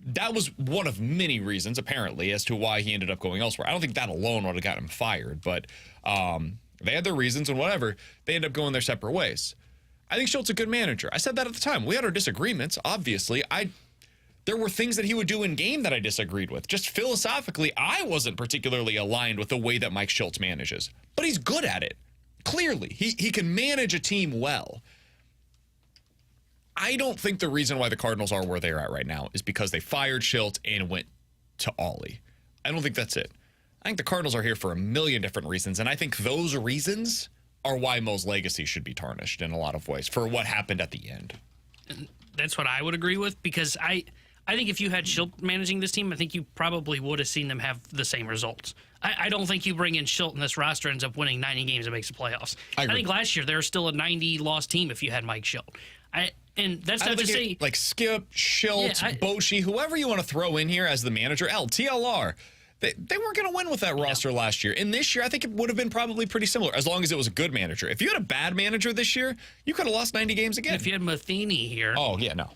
that was one of many reasons, apparently, as to why he ended up going elsewhere. I don't think that alone would have got him fired, but they had their reasons, and whatever. They ended up going their separate ways. I think Shildt's a good manager. I said that at the time. We had our disagreements, obviously. There were things that he would do in game that I disagreed with. Just philosophically, I wasn't particularly aligned with the way that Mike Shildt manages. But he's good at it. Clearly, he can manage a team well. I don't think the reason why the Cardinals are where they're at right now is because they fired Shildt and went to Ollie. I don't think that's it. I think the Cardinals are here for a million different reasons, and I think those reasons are why Mo's legacy should be tarnished in a lot of ways for what happened at the end. That's what I would agree with, because I I think if you had Shildt managing this team, I think you probably would have seen them have the same results. I don't think you bring in Shildt and this roster ends up winning 90 games and makes the playoffs. I think last year they were still a 90-loss team if you had Mike Shildt. And that's not to say... Like Skip, Shildt, Boshi, whoever you want to throw in here as the manager, TLR, they weren't going to win with that roster last year. And this year, I think it would have been probably pretty similar, as long as it was a good manager. If you had a bad manager this year, you could have lost 90 games again. If you had Matheny here... Oh, yeah, no.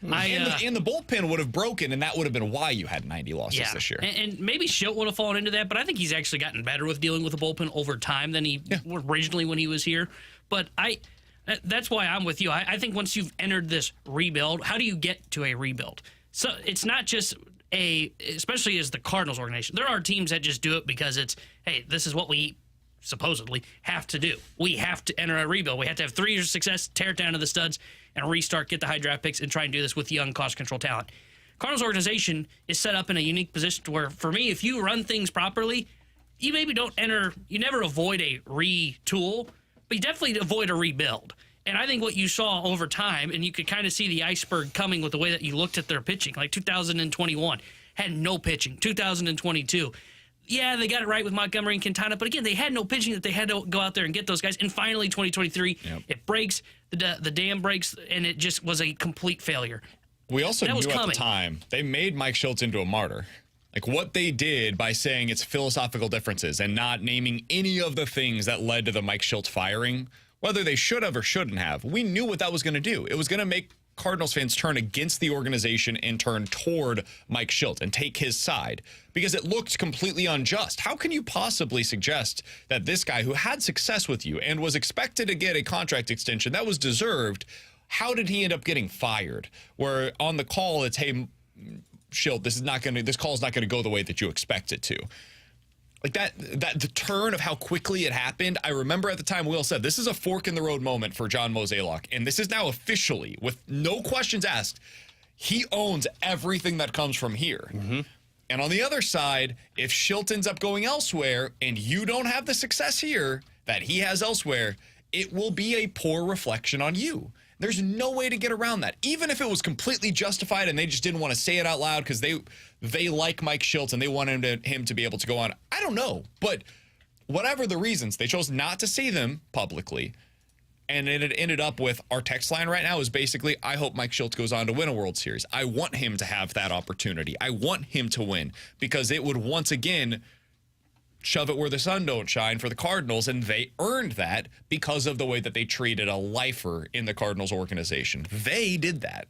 And the bullpen would have broken, and that would have been why you had 90 losses this year. And maybe Shildt would have fallen into that, but I think he's actually gotten better with dealing with the bullpen over time than he originally when he was here. But that's why I'm with you. I think once you've entered this rebuild, how do you get to a rebuild? So it's not just especially as the Cardinals organization. There are teams that just do it because it's, hey, this is what we supposedly have to do. We have to enter a rebuild. We have to have 3 years of success, tear it down to the studs, and restart, get the high draft picks, and try and do this with young, cost-control talent. Cardinals organization is set up in a unique position to where, for me, if you run things properly, you maybe you never avoid a retool, but you definitely avoid a rebuild. And I think what you saw over time, and you could kind of see the iceberg coming with the way that you looked at their pitching, like 2021, had no pitching. 2022, yeah, they got it right with Montgomery and Quintana, but again, they had no pitching that they had to go out there and get those guys. And finally, 2023, it breaks, the dam breaks, and it just was a complete failure. We also knew at the time, they made Mike Shildt into a martyr. Like what they did by saying it's philosophical differences and not naming any of the things that led to the Mike Shildt firing, whether they should have or shouldn't have, we knew what that was going to do. It was going to make Cardinals fans turn against the organization and turn toward Mike Shildt and take his side because it looked completely unjust. How can you possibly suggest that this guy who had success with you and was expected to get a contract extension that was deserved, how did he end up getting fired? Where on the call it's, hey, Shildt, this call is not going to go the way that you expect it to. Like the turn of how quickly it happened, I remember at the time Will said, this is a fork in the road moment for John Mozeliak. And this is now officially, with no questions asked, he owns everything that comes from here. Mm-hmm. And on the other side, if Shildt ends up going elsewhere and you don't have the success here that he has elsewhere, it will be a poor reflection on you. There's no way to get around that. Even if it was completely justified and they just didn't want to say it out loud because they like Mike Shildt and they want him to be able to go on. I don't know. But whatever the reasons, they chose not to say them publicly. And it ended up with our text line right now is basically, I hope Mike Shildt goes on to win a World Series. I want him to have that opportunity. I want him to win because it would once again shove it where the sun don't shine for the Cardinals, and they earned that because of the way that they treated a lifer in the Cardinals organization. They did that.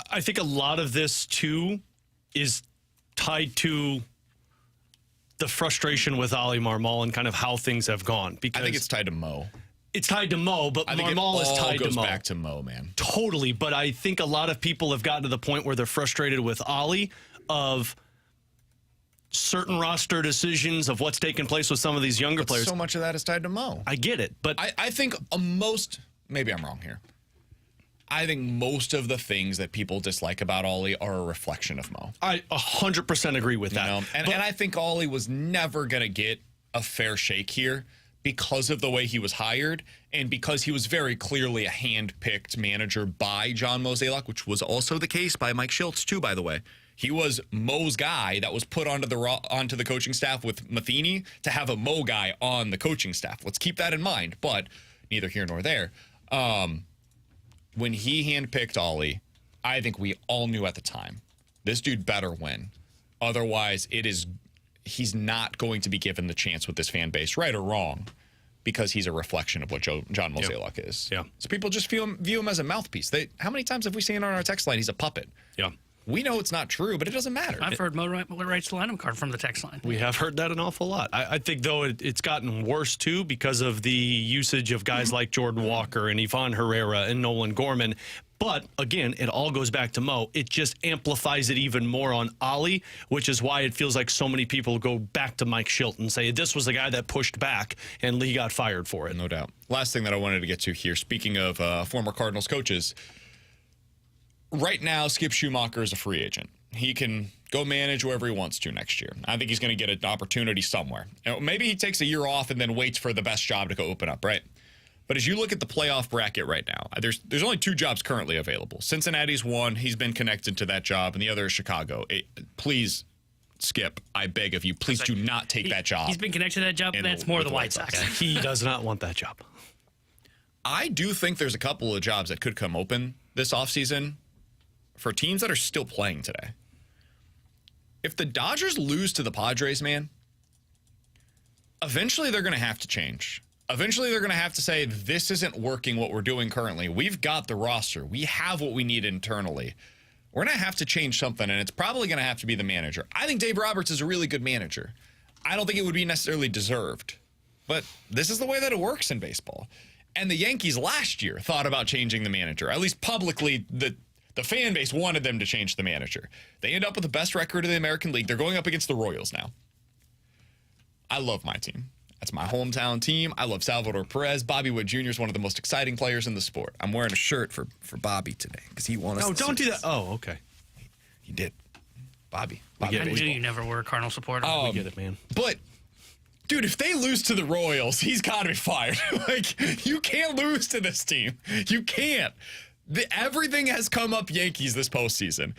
I think a lot of this, too, is tied to the frustration with Oli Marmol and kind of how things have gone. Because I think it's tied to Mo. It's tied to Mo, but Marmol is tied to Mo. Goes back to Mo, man. Totally, but I think a lot of people have gotten to the point where they're frustrated with Oli of certain roster decisions of what's taken place with some of these younger players. So much of that is tied to Mo. I get it, but I think maybe I'm wrong here. I think most of the things that people dislike about Oli are a reflection of Mo. I 100% agree with that. And I think Oli was never going to get a fair shake here because of the way he was hired and because he was very clearly a hand-picked manager by John Mozeliak, which was also the case by Mike Shildt, too, by the way. He was Mo's guy that was put onto the coaching staff with Matheny to have a Mo guy on the coaching staff. Let's keep that in mind, but neither here nor there. When he handpicked Oli, I think we all knew at the time, this dude better win. Otherwise, he's not going to be given the chance with this fan base, right or wrong, because he's a reflection of what John Mozeliak is. Yeah. So people just view him as a mouthpiece. How many times have we seen on our text line, he's a puppet? Yeah. We know it's not true, but it doesn't matter. I've heard Mo writes the lineup card from the text line. We have heard that an awful lot. I think, though, it's gotten worse, too, because of the usage of guys like Jordan Walker and Ivan Herrera and Nolan Gorman. But, again, it all goes back to Mo. It just amplifies it even more on Oli, which is why it feels like so many people go back to Mike Shildt and say, this was the guy that pushed back, and Lee got fired for it. No doubt. Last thing that I wanted to get to here, speaking of former Cardinals coaches, right now, Skip Schumacher is a free agent. He can go manage wherever he wants to next year. I think he's going to get an opportunity somewhere. Maybe he takes a year off and then waits for the best job to go open up, right? But as you look at the playoff bracket right now, there's only 2 jobs currently available. Cincinnati's one. He's been connected to that job, and the other is Chicago. Please, Skip, I beg of you, please do not take that job. He's been connected to that job, and that's more the White Sox. He does not want that job. I do think there's a couple of jobs that could come open this offseason for teams that are still playing today. If the Dodgers lose to the Padres, man, eventually they're going to have to change. Eventually they're going to have to say, this isn't working what we're doing currently. We've got the roster. We have what we need internally. We're going to have to change something, and it's probably going to have to be the manager. I think Dave Roberts is a really good manager. I don't think it would be necessarily deserved, but this is the way that it works in baseball. And the Yankees last year thought about changing the manager. At least publicly, the fan base wanted them to change the manager. They end up with the best record in the American League. They're going up against the Royals now. I love my team. That's my hometown team. I love Salvador Perez. Bobby Witt Jr. is one of the most exciting players in the sport. I'm wearing a shirt for Bobby today because he won us. No, don't do that. Oh, okay. He did. Bobby. I knew you never were a Cardinal supporter. We get it, man. But, dude, if they lose to the Royals, he's got to be fired. Like, you can't lose to this team. You can't. Everything has come up Yankees this postseason.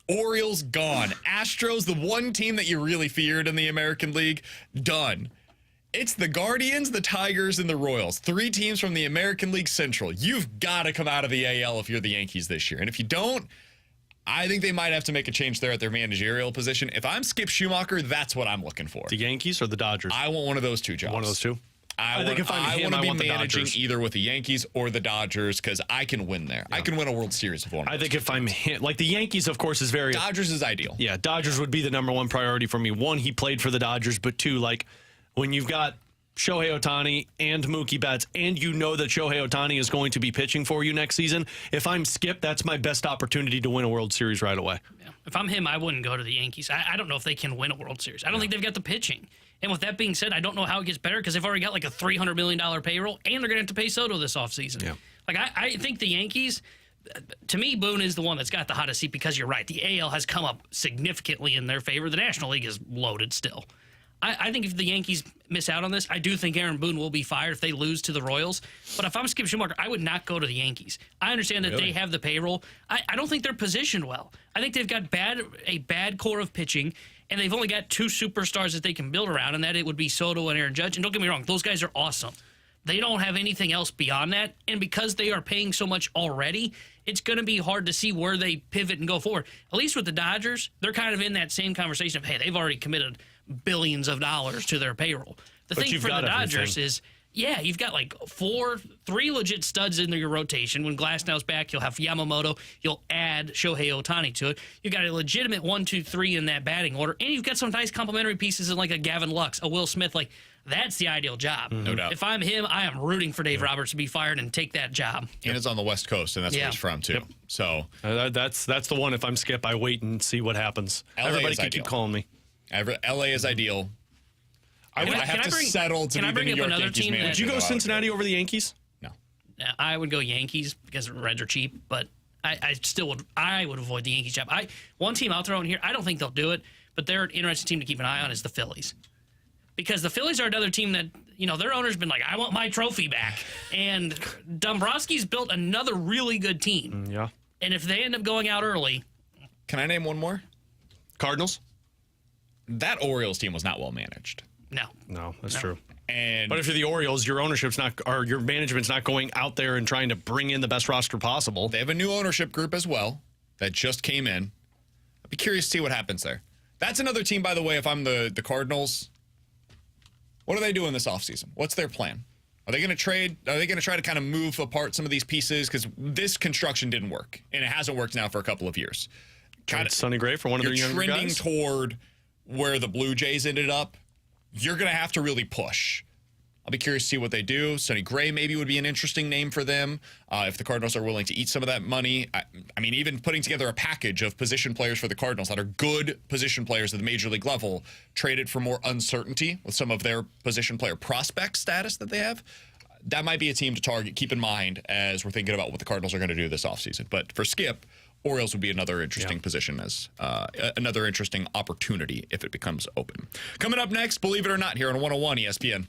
Orioles, gone. Astros, the one team that you really feared in the American League, done. It's the Guardians, the Tigers, and the Royals. 3 teams from the American League Central. You've got to come out of the AL if you're the Yankees this year. And if you don't, I think they might have to make a change there at their managerial position. If I'm Skip Schumacher, that's what I'm looking for. The Yankees or the Dodgers? I want one of those 2 jobs. One of those 2? I want to be managing either with the Yankees or the Dodgers because I can win there. Yeah. I can win a World Series if one. I think if I'm him, like the Yankees, of course, is very. Dodgers is ideal. Yeah, Dodgers would be the number 1 priority for me. 1, he played for the Dodgers, but 2, like when you've got Shohei Ohtani and Mookie Betts, and you know that Shohei Ohtani is going to be pitching for you next season, if I'm Skip, that's my best opportunity to win a World Series right away. Yeah. If I'm him, I wouldn't go to the Yankees. I don't know if they can win a World Series. I don't think they've got the pitching. And with that being said, I don't know how it gets better because they've already got like a $300 million payroll, and they're going to have to pay Soto this offseason. Yeah. Like, I think the Yankees, to me, Boone is the one that's got the hottest seat because you're right. The AL has come up significantly in their favor. The National League is loaded still. I think if the Yankees miss out on this, I do think Aaron Boone will be fired if they lose to the Royals. But if I'm Skip Schumacher, I would not go to the Yankees. I understand that they have the payroll. I don't think they're positioned well. I think they've got a bad core of pitching, and they've only got 2 superstars that they can build around, and that it would be Soto and Aaron Judge. And don't get me wrong, those guys are awesome. They don't have anything else beyond that, and because they are paying so much already, it's going to be hard to see where they pivot and go forward. At least with the Dodgers, they're kind of in that same conversation of, hey, they've already committed billions of dollars to their payroll. The thing for the Dodgers is, yeah, you've got like 3 legit studs in your rotation. When Glasnow's back, you'll have Yamamoto. You'll add Shohei Ohtani to it. You've got a legitimate 1, 2, 3 in that batting order, and you've got some nice complementary pieces in like a Gavin Lux, a Will Smith. Like, that's the ideal job. No doubt. If I'm him, I am rooting for Dave Roberts to be fired and take that job. And it's on the West Coast, and that's where he's from, too. Yep. So that's the one. If I'm Skip, I wait and see what happens. Everybody can keep calling me. LA is ideal. I have to settle to be the New York Yankees manager. Would you go Cincinnati over the Yankees? No. I would go Yankees because Reds are cheap, but I still would. I would avoid the Yankees job. One team I'll throw in here. I don't think they'll do it, but they're an interesting team to keep an eye on is the Phillies, because the Phillies are another team that their owner's been like, I want my trophy back, and Dombrowski's built another really good team. Yeah. And if they end up going out early, can I name one more? Cardinals. That Orioles team was not well managed. No, that's true. But if you're the Orioles, your your management's not going out there and trying to bring in the best roster possible. They have a new ownership group as well that just came in. I'd be curious to see what happens there. That's another team, by the way, if I'm the Cardinals. What are they doing this offseason? What's their plan? Are they going to trade? Are they going to try to kind of move apart some of these pieces? Because this construction didn't work, and it hasn't worked now for a couple of years. Sonny Gray for one of their younger guys? You're trending toward where the Blue Jays ended up. You're going to have to really push. I'll be curious to see what they do. Sonny Gray maybe would be an interesting name for them if the Cardinals are willing to eat some of that money. I mean, even putting together a package of position players for the Cardinals that are good position players at the major league level, traded for more uncertainty with some of their position player prospect status that they have. That might be a team to target. Keep in mind as we're thinking about what the Cardinals are going to do this offseason. But for Skip, Orioles would be another interesting position as another interesting opportunity if it becomes open. Coming up next, believe it or not, here on 101 ESPN.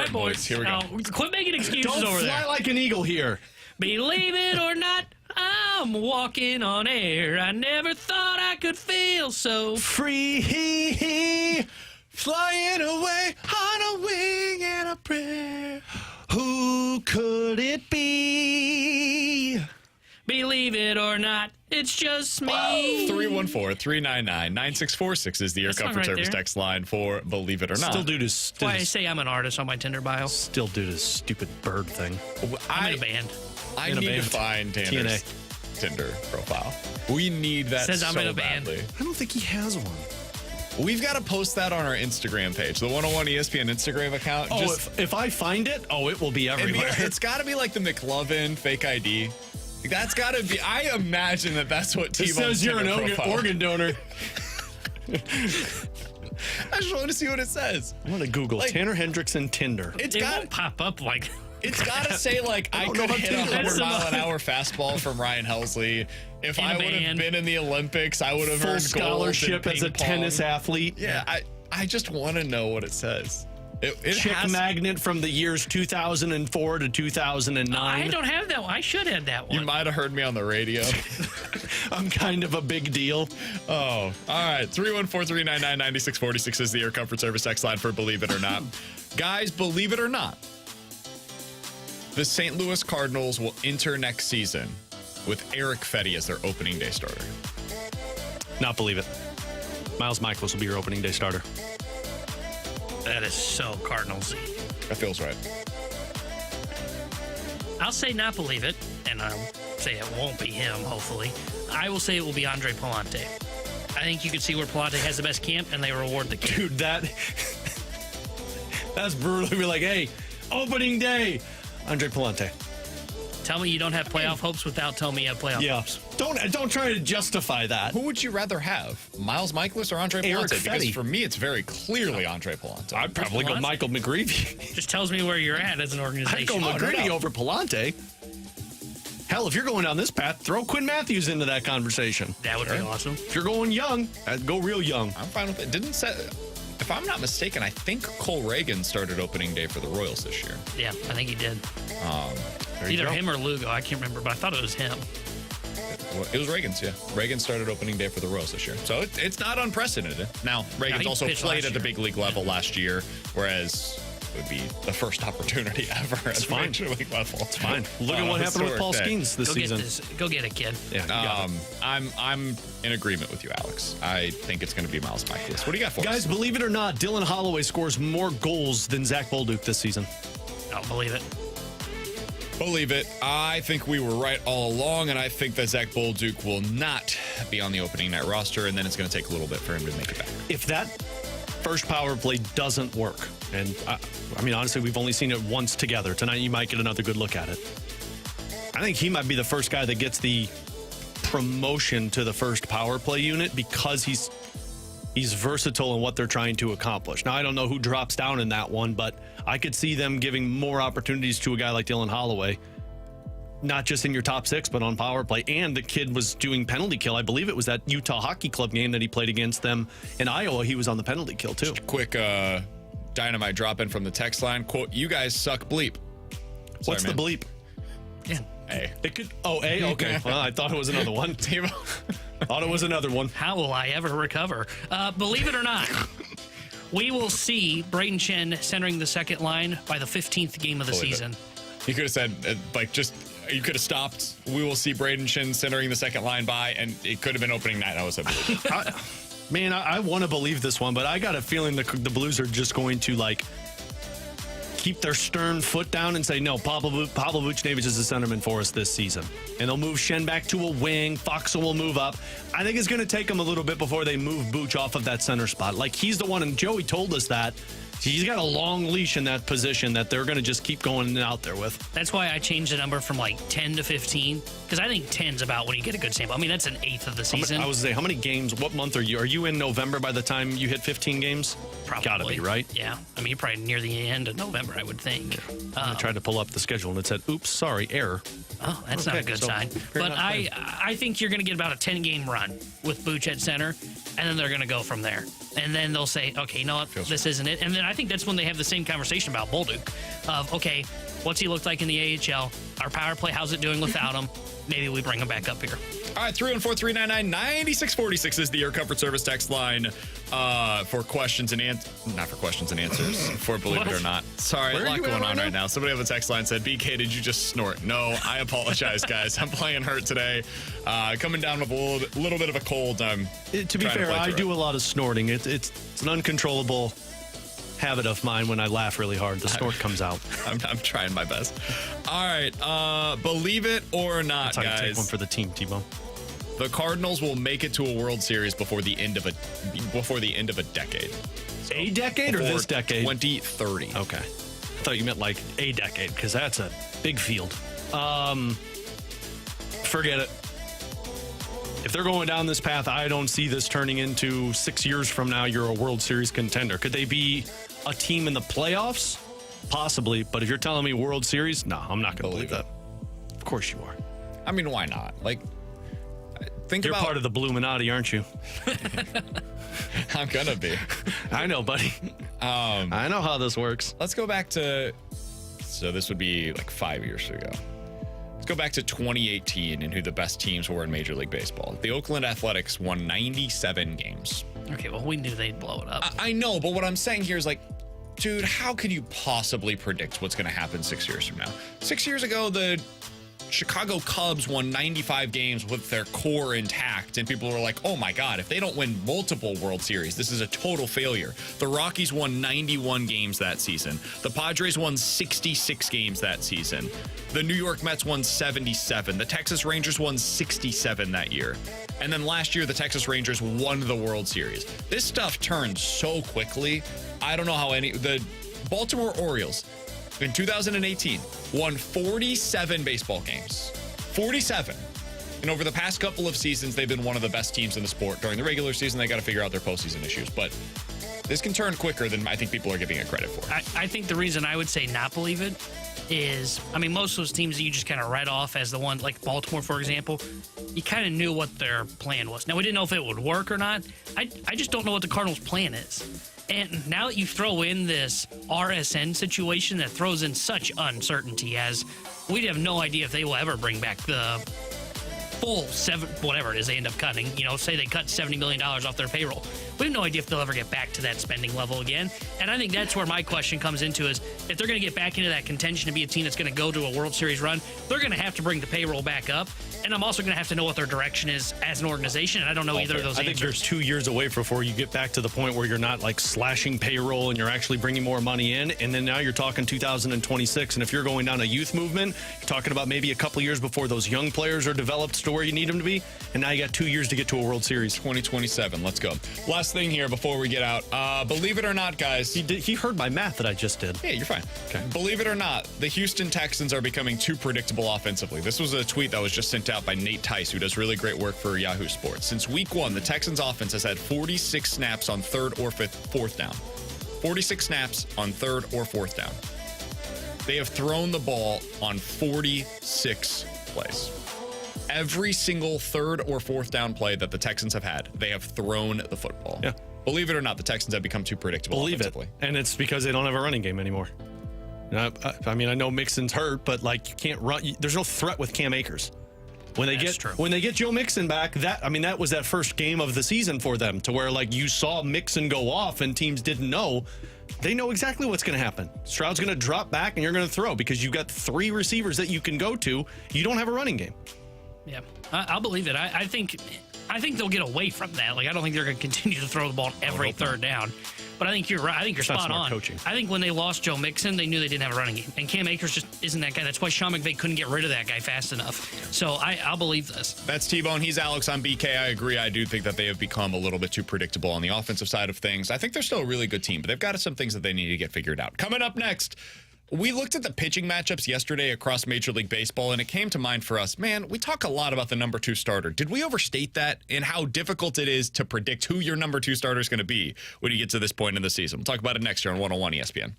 right, boys. Here we go. Quit making excuses Don't over fly there. like an eagle here. Believe it or not, I'm walking on air. I never thought I could feel so Free, flying away on a wing and a prayer. Who could it be? Believe it or not, it's just me. 314-399-9646 is the Air That song Comfort right Service there. text line for Believe It or Not. Still due to That's why I say I'm an artist on my Tinder bio. stupid bird thing. I'm in a band. I In a need to band. find Tanner's Tinder profile. We need that Says I'm so in a band. badly. I don't think he has one. We've got to post that on our Instagram page, the 101 ESPN Instagram account. Oh, if I find it, it will be everywhere. It's got to be like the McLovin fake ID. That's got to be. I imagine that's what It T-Bone's says you're an Tinder profile. organ donor. I just want to see what it says. I'm gonna Google Like- Tanner Hendrickson Tinder. It's It got. won't pop up like. It's got to say, like, I don't know could about hit a Tinder. 100-mile-an-hour fastball from Ryan Helsley. If In a I would have band. been in the Olympics, I would have Full earned scholarship gold in as a ping pong. tennis athlete. Yeah, I just want to know what it says. It Chick has, magnet from the years 2004 to 2009. I don't have that one. I should have that one. You might have heard me on the radio. I'm kind of a big deal. Oh, all right. 314-399-9646 is the Air Comfort Service text line for Believe It or Not. Guys, believe it or not, the St. Louis Cardinals will enter next season with Eric Fetty as their opening day starter. Not believe it. Miles Michaels will be your opening day starter. That is so Cardinals-y. That feels right. I'll say not believe it, and I'll say it won't be him, hopefully. I will say it will be Andre Palante. I think you can see where Palante has the best camp, and they reward the kid. Dude, that's brutal. Be like, hey, opening day, Andre Palante. Tell me you don't have playoff hopes without telling me you have playoff hopes. Don't try to justify that. Who would you rather have, Miles Michaelis or Andre Eric Palante? Because Fetty. for me, it's very clearly Andre Palante. I'd probably go Palante? Michael McGreevy. Just tells me where you're at as an I'd organization. go McGreevy no. over Palante. Hell, if you're going down this path, throw Quinn Matthews into that conversation. That would be awesome. If you're going young, I'd go real young. I'm fine with it. If I'm not mistaken, I think Cole Reagan started opening day for the Royals this year. Yeah, I think he did. There you Either go. him or Lugo. I can't remember, but I thought it was him. It was Reagan's, yeah. Reagan started opening day for the Royals this year. So it's not unprecedented. Now, Reagan's he also pitched played last at the year. big league level last year, whereas it would be the first opportunity ever at the fine. major league level. It's Fine. Look at what happened with Paul Skeens this Go season. get this. Go get it, kid. Yeah, you got it. I'm in agreement with you, Alex. I think it's going to be Miles Michaelis. What do you got for Guys, us? believe it or not, Dylan Holloway scores more goals than Zach Bolduc this season. I don't believe it. Believe it. I think we were right all along, and I think that Zach Bolduc will not be on the opening night roster, and then it's going to take a little bit for him to make it back. If that first power play doesn't work, and I mean, honestly, we've only seen it once together. Tonight, you might get another good look at it. I think he might be the first guy that gets the promotion to the first power play unit because he's versatile in what they're trying to accomplish. Now, I don't know who drops down in that one, but I could see them giving more opportunities to a guy like Dylan Holloway, not just in your top six, but on power play. And the kid was doing penalty kill. I believe it was that Utah Hockey Club game that he played against them in Iowa. He was on the penalty kill, too. Quick dynamite drop in from the text line. Quote, you guys suck bleep. What's Sorry, the man. bleep? Yeah. A. It could. Oh, A? Okay. Well, I thought it was another one. Thought it was another one. How will I ever recover? Believe it or not, we will see Braden Chen centering the second line by the 15th game of the Believe it. season. You could have said, you could have stopped. We will see Braden Shin centering the second line by, and it could have been opening night. I was Man, I want to believe this one, but I got a feeling the Blues are just going to, keep their stern foot down and say, no, Pavel Buchnevich is the centerman for us this season. And they'll move Shen back to a wing. Foxel will move up. I think it's going to take them a little bit before they move Buch off of that center spot. He's the one, and Joey told us that. He's got a long leash in that position that they're going to just keep going out there with. That's why I changed the number from 10 to 15, because I think 10's about when you get a good sample. I mean, that's an eighth of the season. I was saying, how many games, what month are you? Are you in November by the time you hit 15 games? Probably. Gotta be, right? Yeah. I mean, you're probably near the end of November, I would think. I tried to pull up the schedule and it said, oops, sorry, error. Oh, that's not a good sign. you're But not I think you're going to get about a 10-game run with Buch at center, and then they're going to go from there. And then they'll say, okay, you know what, this isn't it. And then I think that's when they have the same conversation about Bolduc of, okay, what's he look like in the AHL? Our power play, how's it doing without him? Maybe we bring him back up here. All right, 314-399-9646 is the Air Comfort Service text line for questions and not for questions and answers, for Believe It or Not. Sorry, a lot going on right now. Somebody on the text line said, BK, did you just snort? No, I apologize, guys. I'm playing hurt today. Coming down with a little bit of a cold. To be fair, I do a lot of snorting. It's an uncontrollable habit of mine. When I laugh really hard, the snort comes out. I'm trying my best. All right, believe it or not, That's how guys. you take one for the team, T-Bone. The Cardinals will make it to a World Series before the end of a decade. So a decade or this decade? 2030. Okay. I thought you meant like a decade, because that's a big field. Forget it. If they're going down this path, I don't see this turning into 6 years from now, you're a World Series contender. Could they be a team in the playoffs? Possibly. But if you're telling me World Series, no, I'm not going to believe that. Of course you are. I mean, why not? Like, You're part of the Bluminati, aren't you? I'm going to be. I know, buddy. I know how this works. Let's go back to, so this would be like 5 years ago. Let's go back to 2018 and who the best teams were in Major League Baseball. The Oakland Athletics won 97 games. Okay, well, we knew they'd blow it up. I know, but what I'm saying here is like, dude, how could you possibly predict what's going to happen 6 years from now? 6 years ago, the Chicago Cubs won 95 games with their core intact, and people were like, oh my God, if they don't win multiple World Series, this is a total failure. The Rockies won 91 games that season. The Padres won 66 games that season. The New York Mets won 77. The Texas Rangers won 67 that year. And then last year, the Texas Rangers won the World Series. This stuff turned so quickly. I don't know how the Baltimore Orioles in 2018 won 47 baseball games. 47. And over the past couple of seasons, they've been one of the best teams in the sport. During the regular season, they got to figure out their postseason issues. But this can turn quicker than I think people are giving it credit for. I think the reason I would say not believe it is, I mean, most of those teams that you just kind of write off as the one, like Baltimore, for example, you kind of knew what their plan was. Now, we didn't know if it would work or not. I just don't know what the Cardinals' plan is. And now that you throw in this RSN situation that throws in such uncertainty, as we have no idea if they will ever bring back the full whatever it is they end up cutting. You know, say they cut $70 million off their payroll. We have no idea if they'll ever get back to that spending level again. And I think that's where my question comes into is if they're going to get back into that contention to be a team that's going to go to a World Series run, they're going to have to bring the payroll back up. And I'm also going to have to know what their direction is as an organization. And I don't know either of those I think answers. you're 2 years away before you get back to the point where you're not like slashing payroll and you're actually bringing more money in. And then now you're talking 2026. And if you're going down a youth movement, you're talking about maybe a couple years before those young players are developed to where you need them to be. And now you got 2 years to get to a World Series. 2027. Let's go. Last thing here before we get out. Believe it or not, guys. He heard my math that I just did. Yeah, you're fine. Okay. Believe it or not, the Houston Texans are becoming too predictable offensively. This was a tweet that was just sent out by Nate Tice, who does really great work for Yahoo Sports. Since week one, the Texans offense has had 46 snaps on third or fourth down. 46 snaps on third or fourth down. They have thrown the ball on 46 plays. Every single third or fourth down play that the Texans have had, they have thrown the football. Yeah. Believe it or not, the Texans have become too predictable offensively. And it's because they don't have a running game anymore. I mean, I know Mixon's hurt, but like you can't run. There's no threat with Cam Akers. When they get Joe Mixon back, that was that first game of the season for them, to where like you saw Mixon go off and teams didn't know. They know exactly what's going to happen. Stroud's going to drop back and you're going to throw because you've got three receivers that you can go to. You don't have a running game. Yeah, I'll believe it. I think they'll get away from that. Like, I don't think they're going to continue to throw the ball every third down. But I think you're right. I think you're spot on. Coaching. I think when they lost Joe Mixon, they knew they didn't have a running game. And Cam Akers just isn't that guy. That's why Sean McVay couldn't get rid of that guy fast enough. So I'll believe this. That's T-Bone. He's Alex. I'm BK. I agree. I do think that they have become a little bit too predictable on the offensive side of things. I think they're still a really good team, but they've got some things that they need to get figured out. Coming up next, we looked at the pitching matchups yesterday across Major League Baseball, and it came to mind for us, man, we talk a lot about the number 2 starter. Did we overstate that and how difficult it is to predict who your number 2 starter is going to be when you get to this point in the season? We'll talk about it next year on 101 ESPN.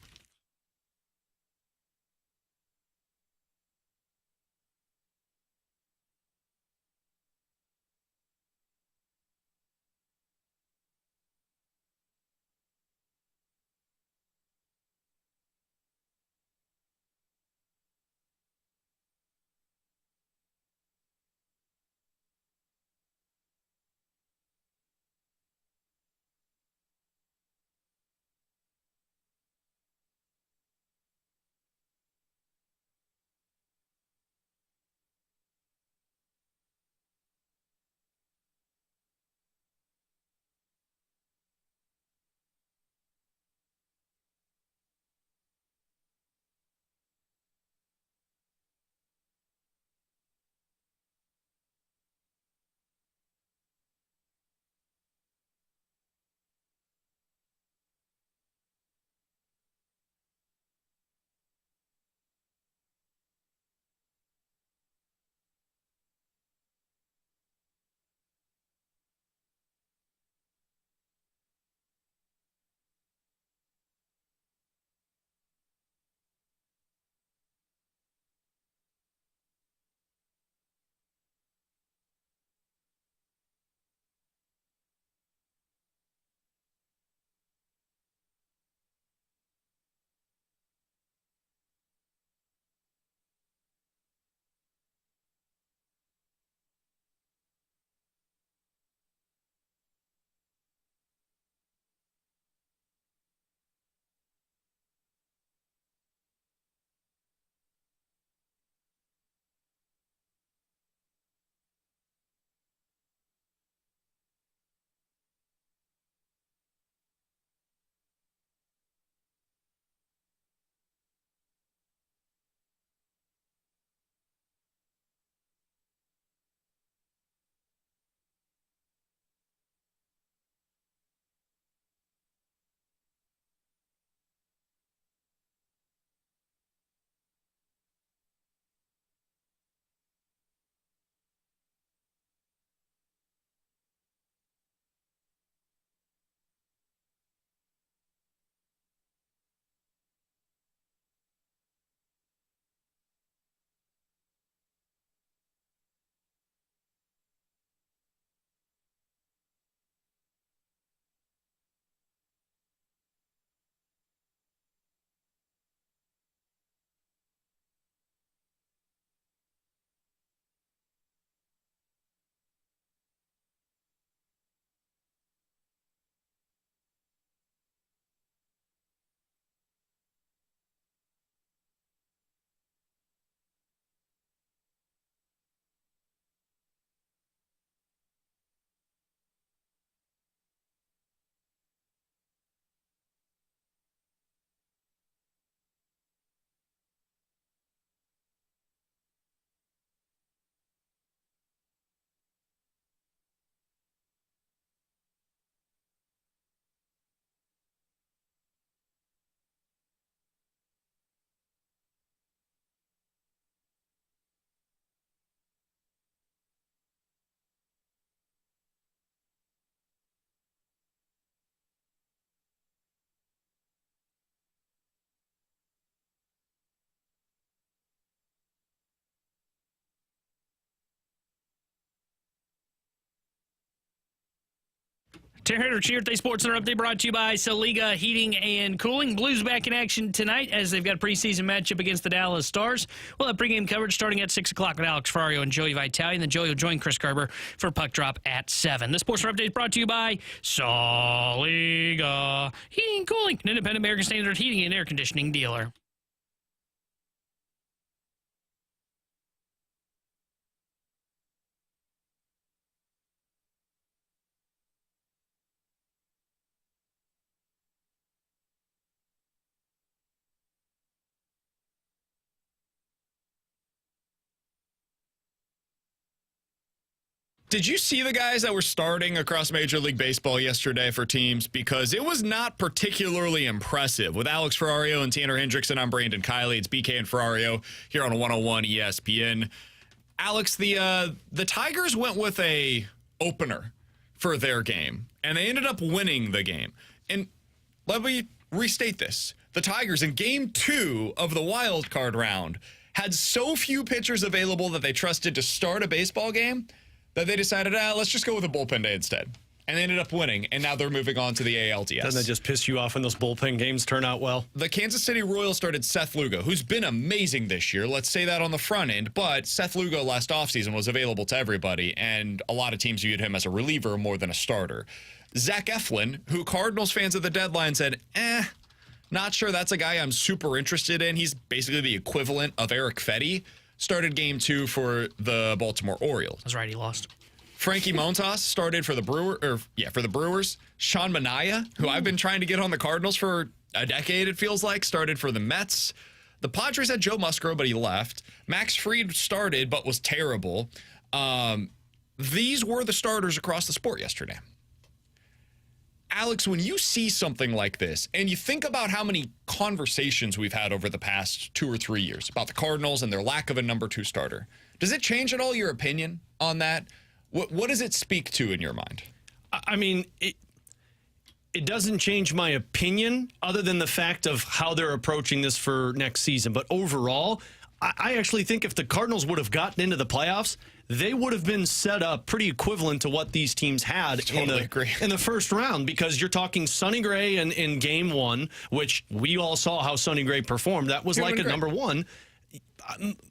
Terror Cheer Sports Center update brought to you by Saliga Heating and Cooling. Blues back in action tonight as they've got a preseason matchup against the Dallas Stars. We'll have pregame coverage starting at 6 o'clock with Alex Ferrario and Joey Vitale. And then Joey will join Chris Garber for Puck Drop at 7. The Sports Center update is brought to you by Saliga Heating and Cooling, an independent American Standard heating and air conditioning dealer. Did you see the guys that were starting across Major League Baseball yesterday for teams? Because it was not particularly impressive. With Alex Ferrario and Tanner Hendrickson, I'm Brandon Kiley. It's BK and Ferrario here on 101 ESPN. Alex, the Tigers went with a opener for their game, and they ended up winning the game. And let me restate this. The Tigers in Game 2 of the wild card round had so few pitchers available that they trusted to start a baseball game that they decided, let's just go with a bullpen day instead. And they ended up winning, and now they're moving on to the ALDS. Doesn't that just piss you off when those bullpen games turn out well? The Kansas City Royals started Seth Lugo, who's been amazing this year. Let's say that on the front end. But Seth Lugo last offseason was available to everybody, and a lot of teams viewed him as a reliever more than a starter. Zach Eflin, who Cardinals fans at the deadline said, not sure that's a guy I'm super interested in. He's basically the equivalent of Eric Fetty. Started Game 2 for the Baltimore Orioles. That's right, he lost. Frankie Montas started for the Brewers. Sean Manaea, who I've been trying to get on the Cardinals for a decade, it feels like, started for the Mets. The Padres had Joe Musgrove, but he left. Max Fried started, but was terrible. These were the starters across the sport yesterday. Alex, when you see something like this, and you think about how many conversations we've had over the past 2 or 3 years about the Cardinals and their lack of a number 2 starter, does it change at all your opinion on that? What does it speak to in your mind? I mean, it doesn't change my opinion other than the fact of how they're approaching this for next season. But overall, I actually think if the Cardinals would have gotten into the playoffs, they would have been set up pretty equivalent to what these teams had in the first round, because you're talking Sonny Gray in Game 1, which we all saw how Sonny Gray performed. That was like a number 1.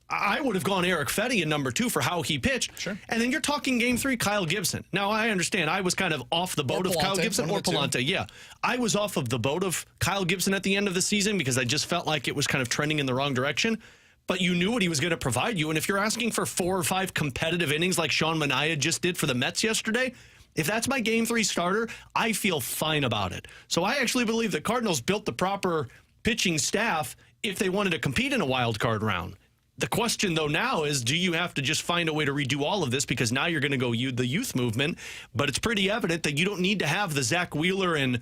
I would have gone Eric Fetty in number 2 for how he pitched. Sure. And then you're talking Game 3, Kyle Gibson. Now, I understand. I was kind of off the boat of Kyle Gibson or Palante. Yeah. I was off of the boat of Kyle Gibson at the end of the season because I just felt like it was kind of trending in the wrong direction. But you knew what he was going to provide you. And if you're asking for 4 or 5 competitive innings like Sean Manaea just did for the Mets yesterday, if that's my Game 3 starter, I feel fine about it. So I actually believe the Cardinals built the proper pitching staff if they wanted to compete in a wild card round. The question, though, now is, do you have to just find a way to redo all of this? Because now you're going to go the youth movement. But it's pretty evident that you don't need to have the Zach Wheeler and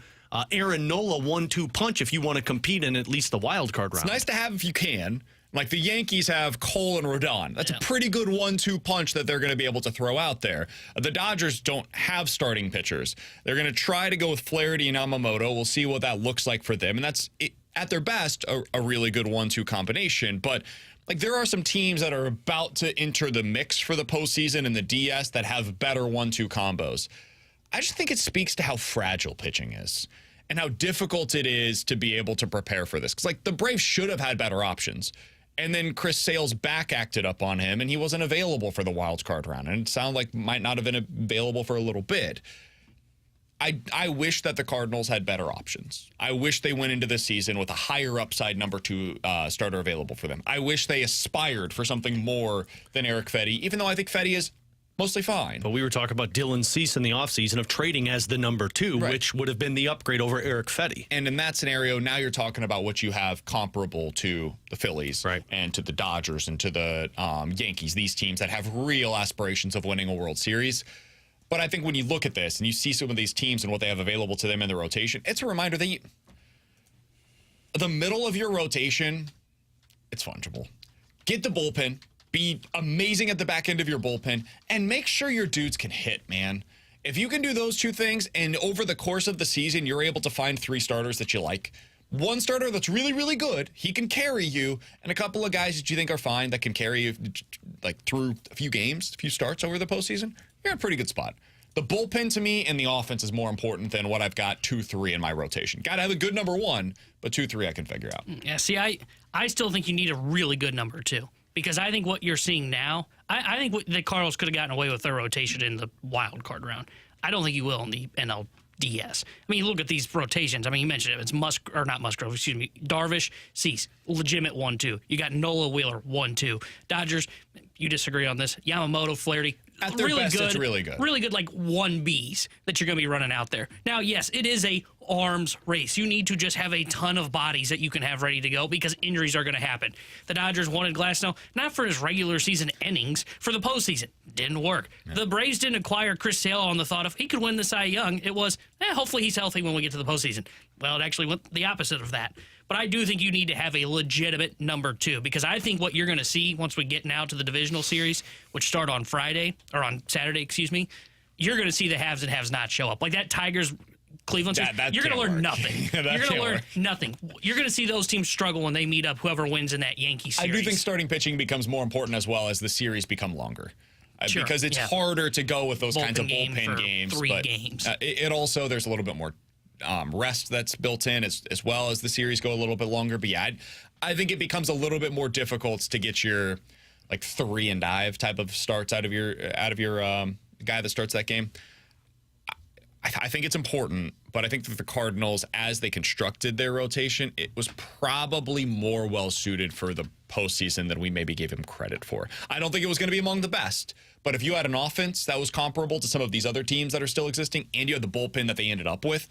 Aaron Nola 1-2 punch if you want to compete in at least the wild card round. It's nice to have if you can. Like the Yankees have Cole and Rodon. That's a pretty good 1-2 punch that they're going to be able to throw out there. The Dodgers don't have starting pitchers. They're going to try to go with Flaherty and Yamamoto. We'll see what that looks like for them. And that's, at their best, a really good 1-2 combination. But like there are some teams that are about to enter the mix for the postseason in the DS that have better 1-2 combos. I just think it speaks to how fragile pitching is and how difficult it is to be able to prepare for this. Because like the Braves should have had better options. And then Chris Sale's back acted up on him, and he wasn't available for the wild card round. And it sounded like might not have been available for a little bit. I wish that the Cardinals had better options. I wish they went into this season with a higher upside number 2 starter available for them. I wish they aspired for something more than Eric Fetty, even though I think Fetty is mostly fine. But we were talking about Dylan Cease in the offseason of trading as the number 2, right, which would have been the upgrade over Eric Fetty. And in that scenario, now you're talking about what you have comparable to the Phillies, right, and to the Dodgers and to the Yankees, these teams that have real aspirations of winning a World Series. But I think when you look at this and you see some of these teams and what they have available to them in the rotation, it's a reminder that the middle of your rotation, it's fungible. Get the bullpen. Be amazing at the back end of your bullpen, and make sure your dudes can hit, man. If you can do those 2 things, and over the course of the season, you're able to find 3 starters that you like, 1 starter that's really, really good, he can carry you, and a couple of guys that you think are fine that can carry you like through a few games, a few starts over the postseason, you're in a pretty good spot. The bullpen to me and the offense is more important than what I've got 2-3 in my rotation. Got to have a good number 1, but 2-3 I can figure out. Yeah, see, I still think you need a really good number 2 because I think what you're seeing now, I think the Cardinals could have gotten away with their rotation in the wild card round. I don't think you will in the NLDS. I mean, you look at these rotations. I mean, you mentioned it. It's not Musgrove, excuse me. Darvish, Cease, legitimate 1-2. You got Nola, Wheeler, 1-2. Dodgers, you disagree on this. Yamamoto, Flaherty. At their best, it's really good. Really good, like 1Bs that you're going to be running out there. Now, yes, it is a arms race. You need to just have a ton of bodies that you can have ready to go because injuries are going to happen. The Dodgers wanted Glasnow not for his regular season innings, for the postseason. Didn't work. Yeah. The Braves didn't acquire Chris Sale on the thought of he could win the Cy Young. It was, hopefully he's healthy when we get to the postseason. Well, it actually went the opposite of that. But I do think you need to have a legitimate number 2 because I think what you're going to see once we get now to the divisional series, which start on Saturday, you're going to see the haves and have not show up. Like that Tigers Cleveland series, you're going to learn nothing. You're going to learn nothing. You're going to see those teams struggle when they meet up, whoever wins in that Yankee series. I do think starting pitching becomes more important as well as the series become longer. Sure, because it's harder to go with those kinds of bullpen games. 3 games. It also, there's a little bit more rest that's built in as well as the series go a little bit longer. But yeah, I think it becomes a little bit more difficult to get your like 3 and dive type of starts out of your guy that starts that game. I think it's important, but I think that the Cardinals, as they constructed their rotation, it was probably more well suited for the postseason than we maybe gave him credit for. I don't think it was going to be among the best, but if you had an offense that was comparable to some of these other teams that are still existing, and you had the bullpen that they ended up with,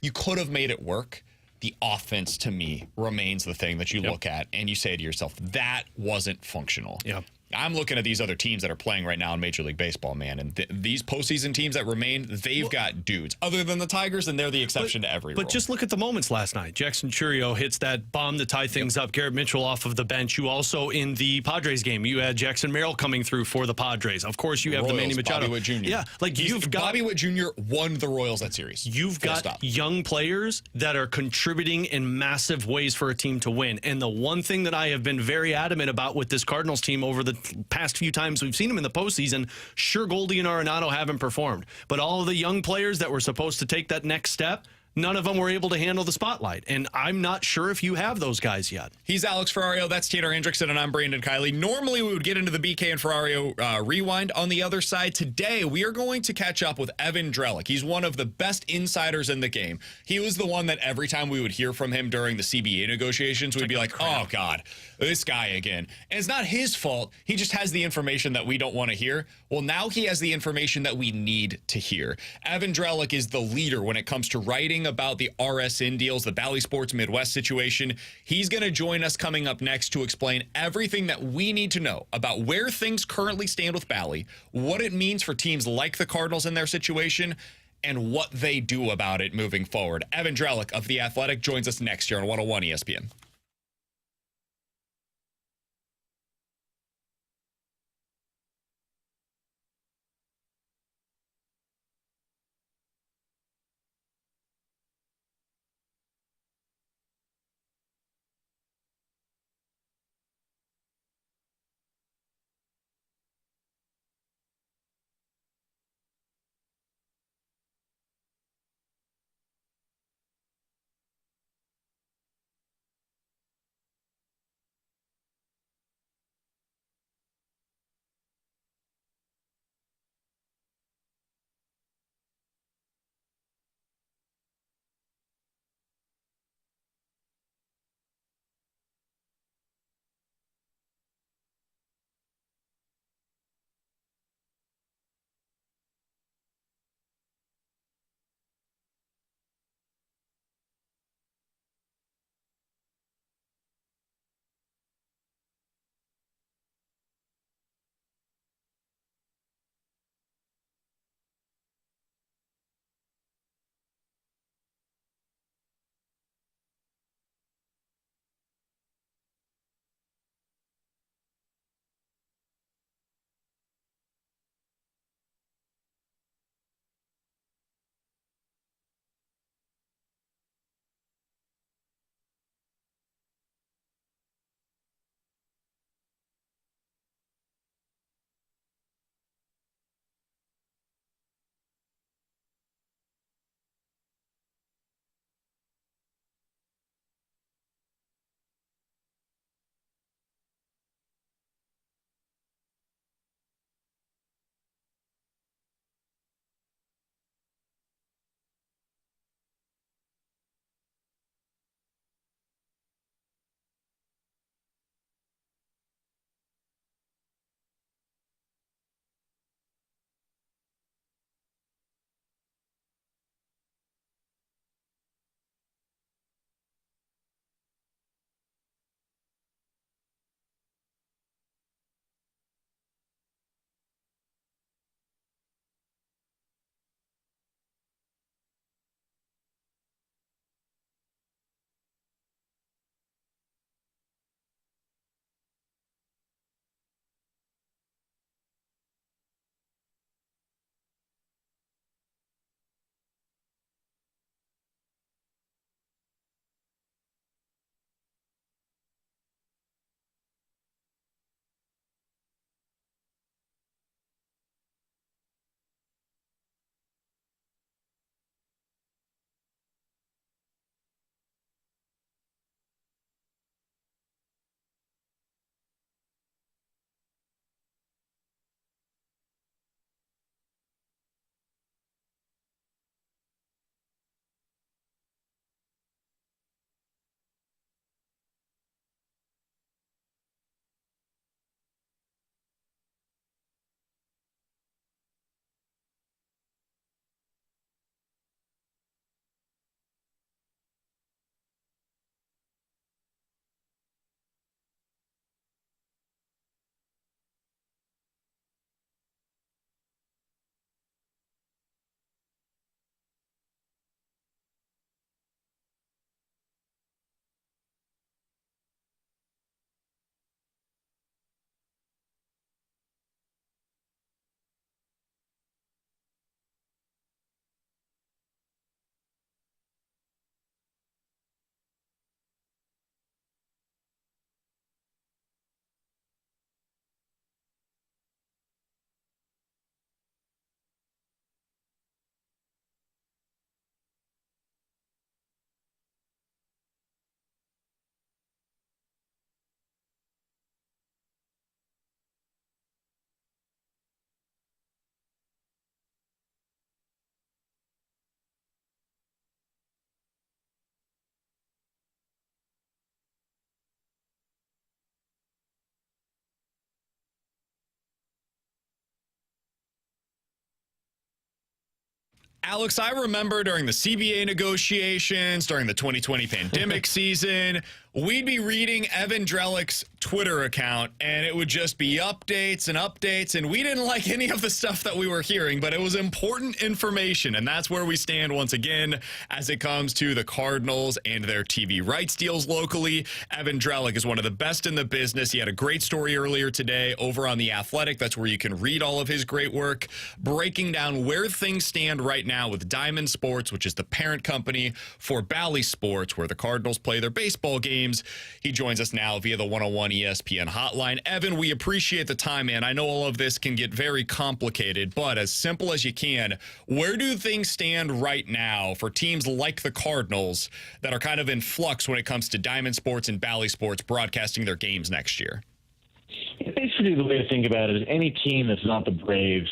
you could have made it work. The offense, to me, remains the thing that you look at and you say to yourself, that wasn't functional. Yeah. I'm looking at these other teams that are playing right now in Major League Baseball, man, and these postseason teams that remain, they've got dudes. Other than the Tigers, and they're the exception to every rule. But just look at the moments last night. Jackson Chourio hits that bomb to tie things up. Garrett Mitchell off of the bench. You also, in the Padres game, you had Jackson Merrill coming through for the Padres. Of course, you have Royals, the Manny Machado. Bobby Witt Jr. Yeah, like you've got Bobby Witt Jr. won the Royals that series. You've got young players that are contributing in massive ways for a team to win. And the one thing that I have been very adamant about with this Cardinals team over the past few times we've seen them in the postseason, sure, Goldie and Arenado haven't performed, but all of the young players that were supposed to take that next step, none of them were able to handle the spotlight. And I'm not sure if you have those guys yet. He's Alex Ferrario. That's Tanner Hendrickson, and I'm Brandon Kiley. Normally, we would get into the BK and Ferrario rewind. On the other side, today, we are going to catch up with Evan Drellich. He's one of the best insiders in the game. He was the one that every time we would hear from him during the CBA negotiations, we'd be like, oh, God, this guy again. And it's not his fault. He just has the information that we don't want to hear. Well, now he has the information that we need to hear. Evan Drellich is the leader when it comes to writing about the RSN deals, the Bally Sports Midwest situation. He's going to join us coming up next to explain everything that we need to know about where things currently stand with Bally, what it means for teams like the Cardinals in their situation, and what they do about it moving forward. Evan Drellich of The Athletic joins us next year on 101 ESPN. Alex, I remember during the CBA negotiations, during the 2020 pandemic season, we'd be reading Evan Drellich's Twitter account, and it would just be updates and updates, and we didn't like any of the stuff that we were hearing, but it was important information, and that's where we stand once again as it comes to the Cardinals and their TV rights deals locally. Evan Drellich is one of the best in the business. He had a great story earlier today over on The Athletic. That's where you can read all of his great work, breaking down where things stand right now with Diamond Sports, which is the parent company for Bally Sports, where the Cardinals play their baseball games. He joins us now via the 101 ESPN hotline. Evan, we appreciate the time, man. I know all of this can get very complicated, but as simple as you can, where do things stand right now for teams like the Cardinals that are kind of in flux when it comes to Diamond Sports and Bally Sports broadcasting their games next year? Basically, the way to think about it is any team that's not the Braves,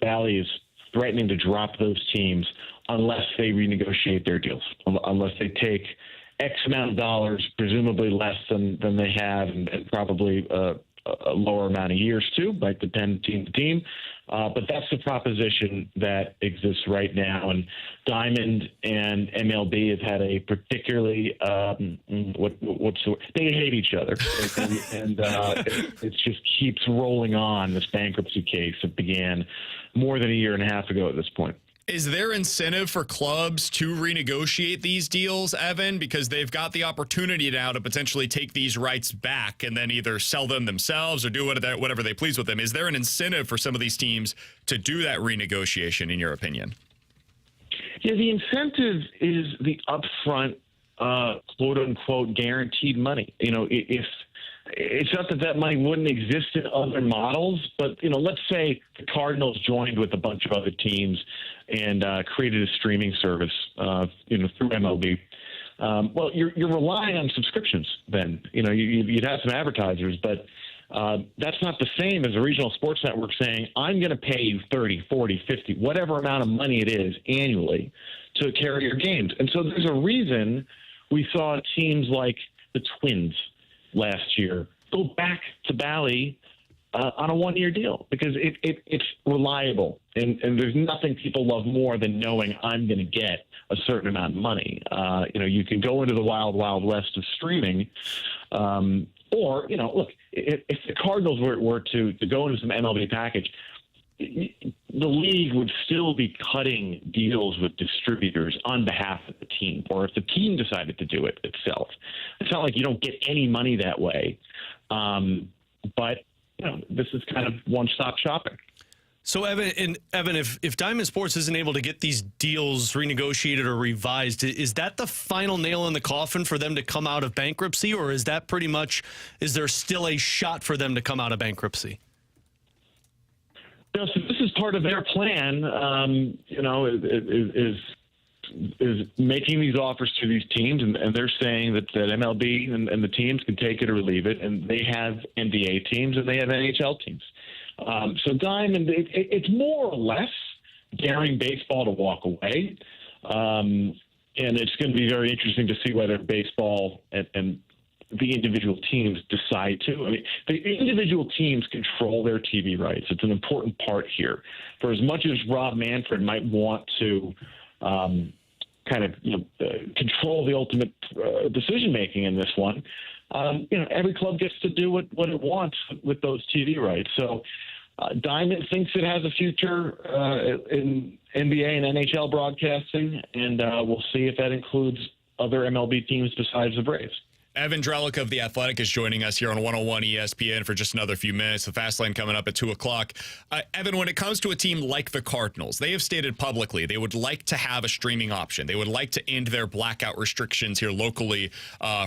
Bally is threatening to drop those teams unless they renegotiate their deals, unless they take X amount of dollars, presumably less than they have, and probably a lower amount of years too, might depend team to team. But that's the proposition that exists right now. And Diamond and MLB have had a particularly they hate each other, and it just keeps rolling on. This bankruptcy case that began more than a year and a half ago at this point. Is there incentive for clubs to renegotiate these deals, Evan, because they've got the opportunity now to potentially take these rights back and then either sell them themselves or do whatever they please with them? Is there an incentive for some of these teams to do that renegotiation, in your opinion? Yeah, the incentive is the upfront, quote-unquote, guaranteed money. You know, if it's not that money wouldn't exist in other models, but, you know, let's say the Cardinals joined with a bunch of other teams and created a streaming service, through MLB. Well, you're relying on subscriptions then. You know, you'd have some advertisers, but that's not the same as a regional sports network saying, I'm going to pay you 30, 40, 50, whatever amount of money it is annually to carry your games. And so there's a reason we saw teams like the Twins last year go back to Bally on a one-year deal because it's reliable, and there's nothing people love more than knowing I'm going to get a certain amount of money. You can go into the wild, wild west of streaming, or, look, if the Cardinals were to go into some MLB package, the league would still be cutting deals with distributors on behalf of the team, or if the team decided to do it itself. It's not like you don't get any money that way, but this is kind of one-stop shopping. So, Evan, if Diamond Sports isn't able to get these deals renegotiated or revised, is that the final nail in the coffin for them to come out of bankruptcy, or is that pretty much, is there still a shot for them to come out of bankruptcy? So this is part of their plan, is making these offers to these teams, and they're saying that MLB and the teams can take it or leave it, and they have NBA teams and they have NHL teams. So Diamond, it's more or less daring baseball to walk away, and it's going to be very interesting to see whether baseball and the individual teams decide to. I mean, the individual teams control their TV rights. It's an important part here. For as much as Rob Manfred might want to control the ultimate decision-making in this one, every club gets to do what it wants with those TV rights. So Diamond thinks it has a future in NBA and NHL broadcasting, and we'll see if that includes other MLB teams besides the Braves. Evan Drellich of The Athletic is joining us here on 101 ESPN for just another few minutes. The Fast Lane coming up at 2 o'clock. Evan, when it comes to a team like the Cardinals, they have stated publicly they would like to have a streaming option. They would like to end their blackout restrictions here locally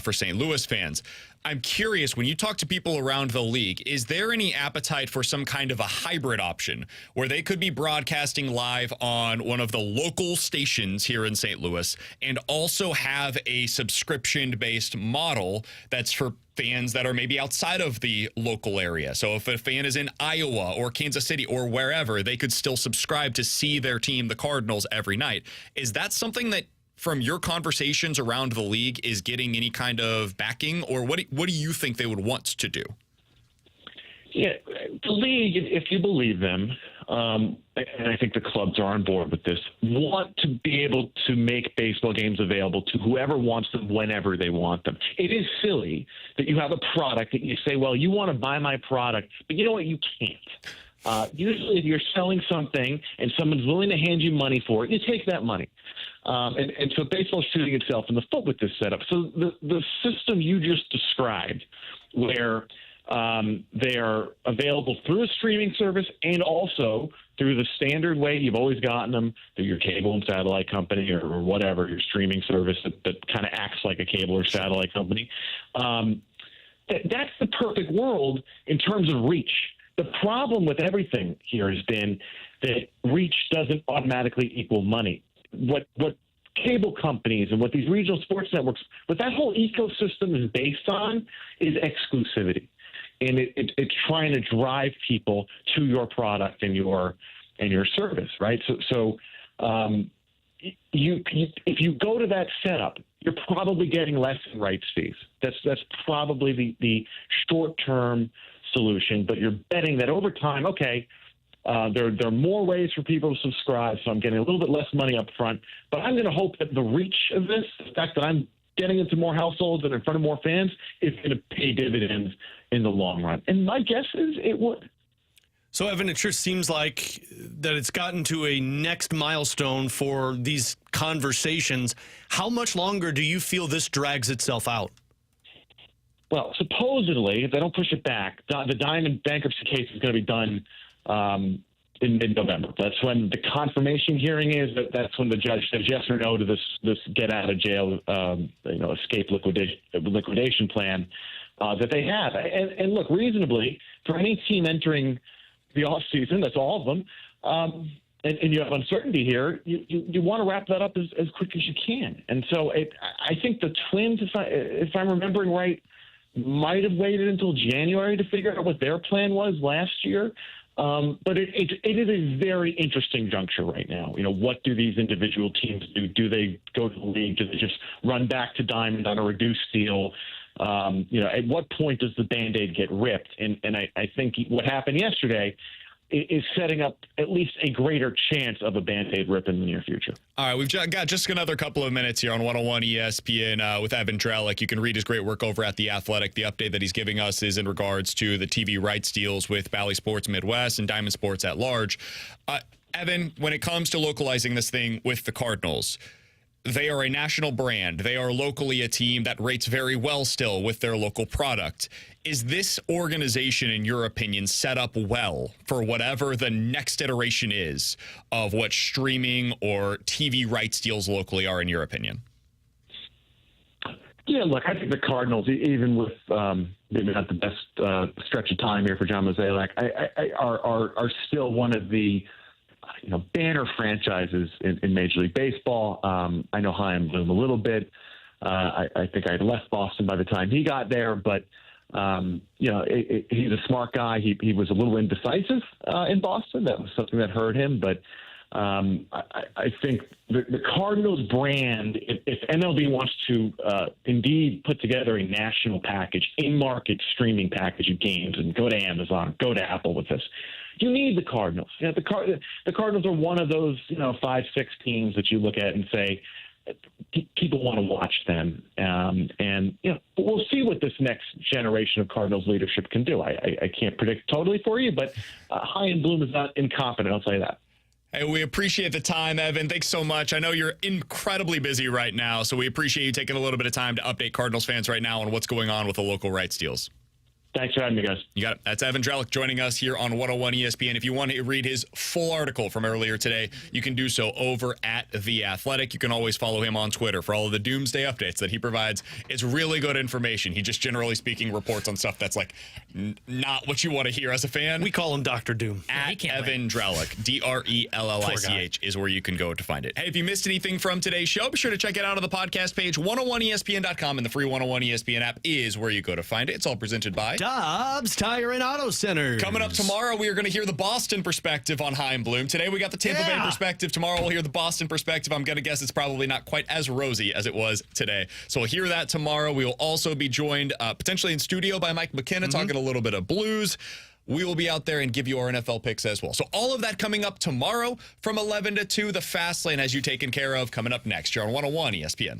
for St. Louis fans. I'm curious, when you talk to people around the league, is there any appetite for some kind of a hybrid option where they could be broadcasting live on one of the local stations here in St. Louis and also have a subscription-based model that's for fans that are maybe outside of the local area? So if a fan is in Iowa or Kansas City or wherever, they could still subscribe to see their team, the Cardinals, every night. Is that something that, from your conversations around the league, is getting any kind of backing, or what do you think they would want to do? Yeah, the league, if you believe them, and I think the clubs are on board with this, want to be able to make baseball games available to whoever wants them whenever they want them. It is silly that you have a product that you say, well, you want to buy my product, but you know what? You can't. Usually if you're selling something and someone's willing to hand you money for it, you take that money. And so baseball's shooting itself in the foot with this setup. So the system you just described, where they are available through a streaming service and also through the standard way you've always gotten them, through your cable and satellite company or whatever, your streaming service that kind of acts like a cable or satellite company. That's the perfect world in terms of reach. The problem with everything here has been that reach doesn't automatically equal money. What cable companies and what these regional sports networks, what that whole ecosystem is based on is exclusivity. And it's trying to drive people to your product and your service, right? So if you go to that setup, you're probably getting less in rights fees. That's probably the short-term solution, but you're betting that over time, okay, there are more ways for people to subscribe, so I'm getting a little bit less money up front. But I'm going to hope that the reach of this, the fact that I'm getting into more households and in front of more fans, is going to pay dividends in the long run. And my guess is it would. So, Evan, it sure seems like that it's gotten to a next milestone for these conversations. How much longer do you feel this drags itself out? Well, supposedly, if they don't push it back, the Diamond bankruptcy case is going to be done in mid-November. That's when the confirmation hearing is. That's when the judge says yes or no to this get out of jail, escape liquidation plan that they have. And look, reasonably, for any team entering the off season, that's all of them, and you have uncertainty here, you want to wrap that up as quick as you can. And so I think the Twins, if I'm remembering right, might have waited until January to figure out what their plan was last year. But it is a very interesting juncture right now. What do these individual teams do? Do they go to the league? Do they just run back to Diamond on a reduced deal? At what point does the Band-Aid get ripped? And I think what happened yesterday is setting up at least a greater chance of a Band-Aid rip in the near future. All right, we've got just another couple of minutes here on 101 ESPN with Evan Drellich. You can read his great work over at The Athletic. The update that he's giving us is in regards to the TV rights deals with Bally Sports Midwest and Diamond Sports at large. Evan, when it comes to localizing this thing with the Cardinals, they are a national brand. They are locally a team that rates very well still with their local product. Is this organization, in your opinion, set up well for whatever the next iteration is of what streaming or TV rights deals locally are, in your opinion? Yeah, look, I think the Cardinals, even with maybe not the best stretch of time here for John Mozeliak, are still one of the banner franchises in Major League Baseball. I know Chaim Bloom a little bit. I think I had left Boston by the time he got there, but he's a smart guy. He was a little indecisive in Boston. That was something that hurt him. But I think the Cardinals brand, if MLB wants to indeed put together a national package, in-market streaming package of games, and go to Amazon, go to Apple with this, you need the Cardinals. The Cardinals are one of those 5-6 teams that you look at and say people want to watch them. And we'll see what this next generation of Cardinals leadership can do. I can't predict totally for you, but Chaim Bloom is not incompetent. I'll tell you that. Hey, we appreciate the time, Evan. Thanks so much. I know you're incredibly busy right now, so we appreciate you taking a little bit of time to update Cardinals fans right now on what's going on with the local rights deals. Thanks for having me, guys. You got it. That's Evan Drellich joining us here on 101 ESPN. If you want to read his full article from earlier today, you can do so over at The Athletic. You can always follow him on Twitter for all of the doomsday updates that he provides. It's really good information. He just, generally speaking, reports on stuff that's like not what you want to hear as a fan. We call him Dr. Doom. At Evan Drellich, Drellich is where you can go to find it. Hey, if you missed anything from today's show, be sure to check it out on the podcast page, 101ESPN.com, and the free 101 ESPN app is where you go to find it. It's all presented by Dobbs Tire and Auto Center. Coming up tomorrow, we are going to hear the Boston perspective on Chaim Bloom. Today, we got the Tampa Bay perspective. Tomorrow, we'll hear the Boston perspective. I'm going to guess it's probably not quite as rosy as it was today. So we'll hear that tomorrow. We will also be joined potentially in studio by Mike McKenna talking a little bit of Blues. we will be out there and give you our NFL picks as well. So all of that coming up tomorrow from 11 to 2, the Fast Lane has you taken care of. Coming up next, you're on 101 ESPN.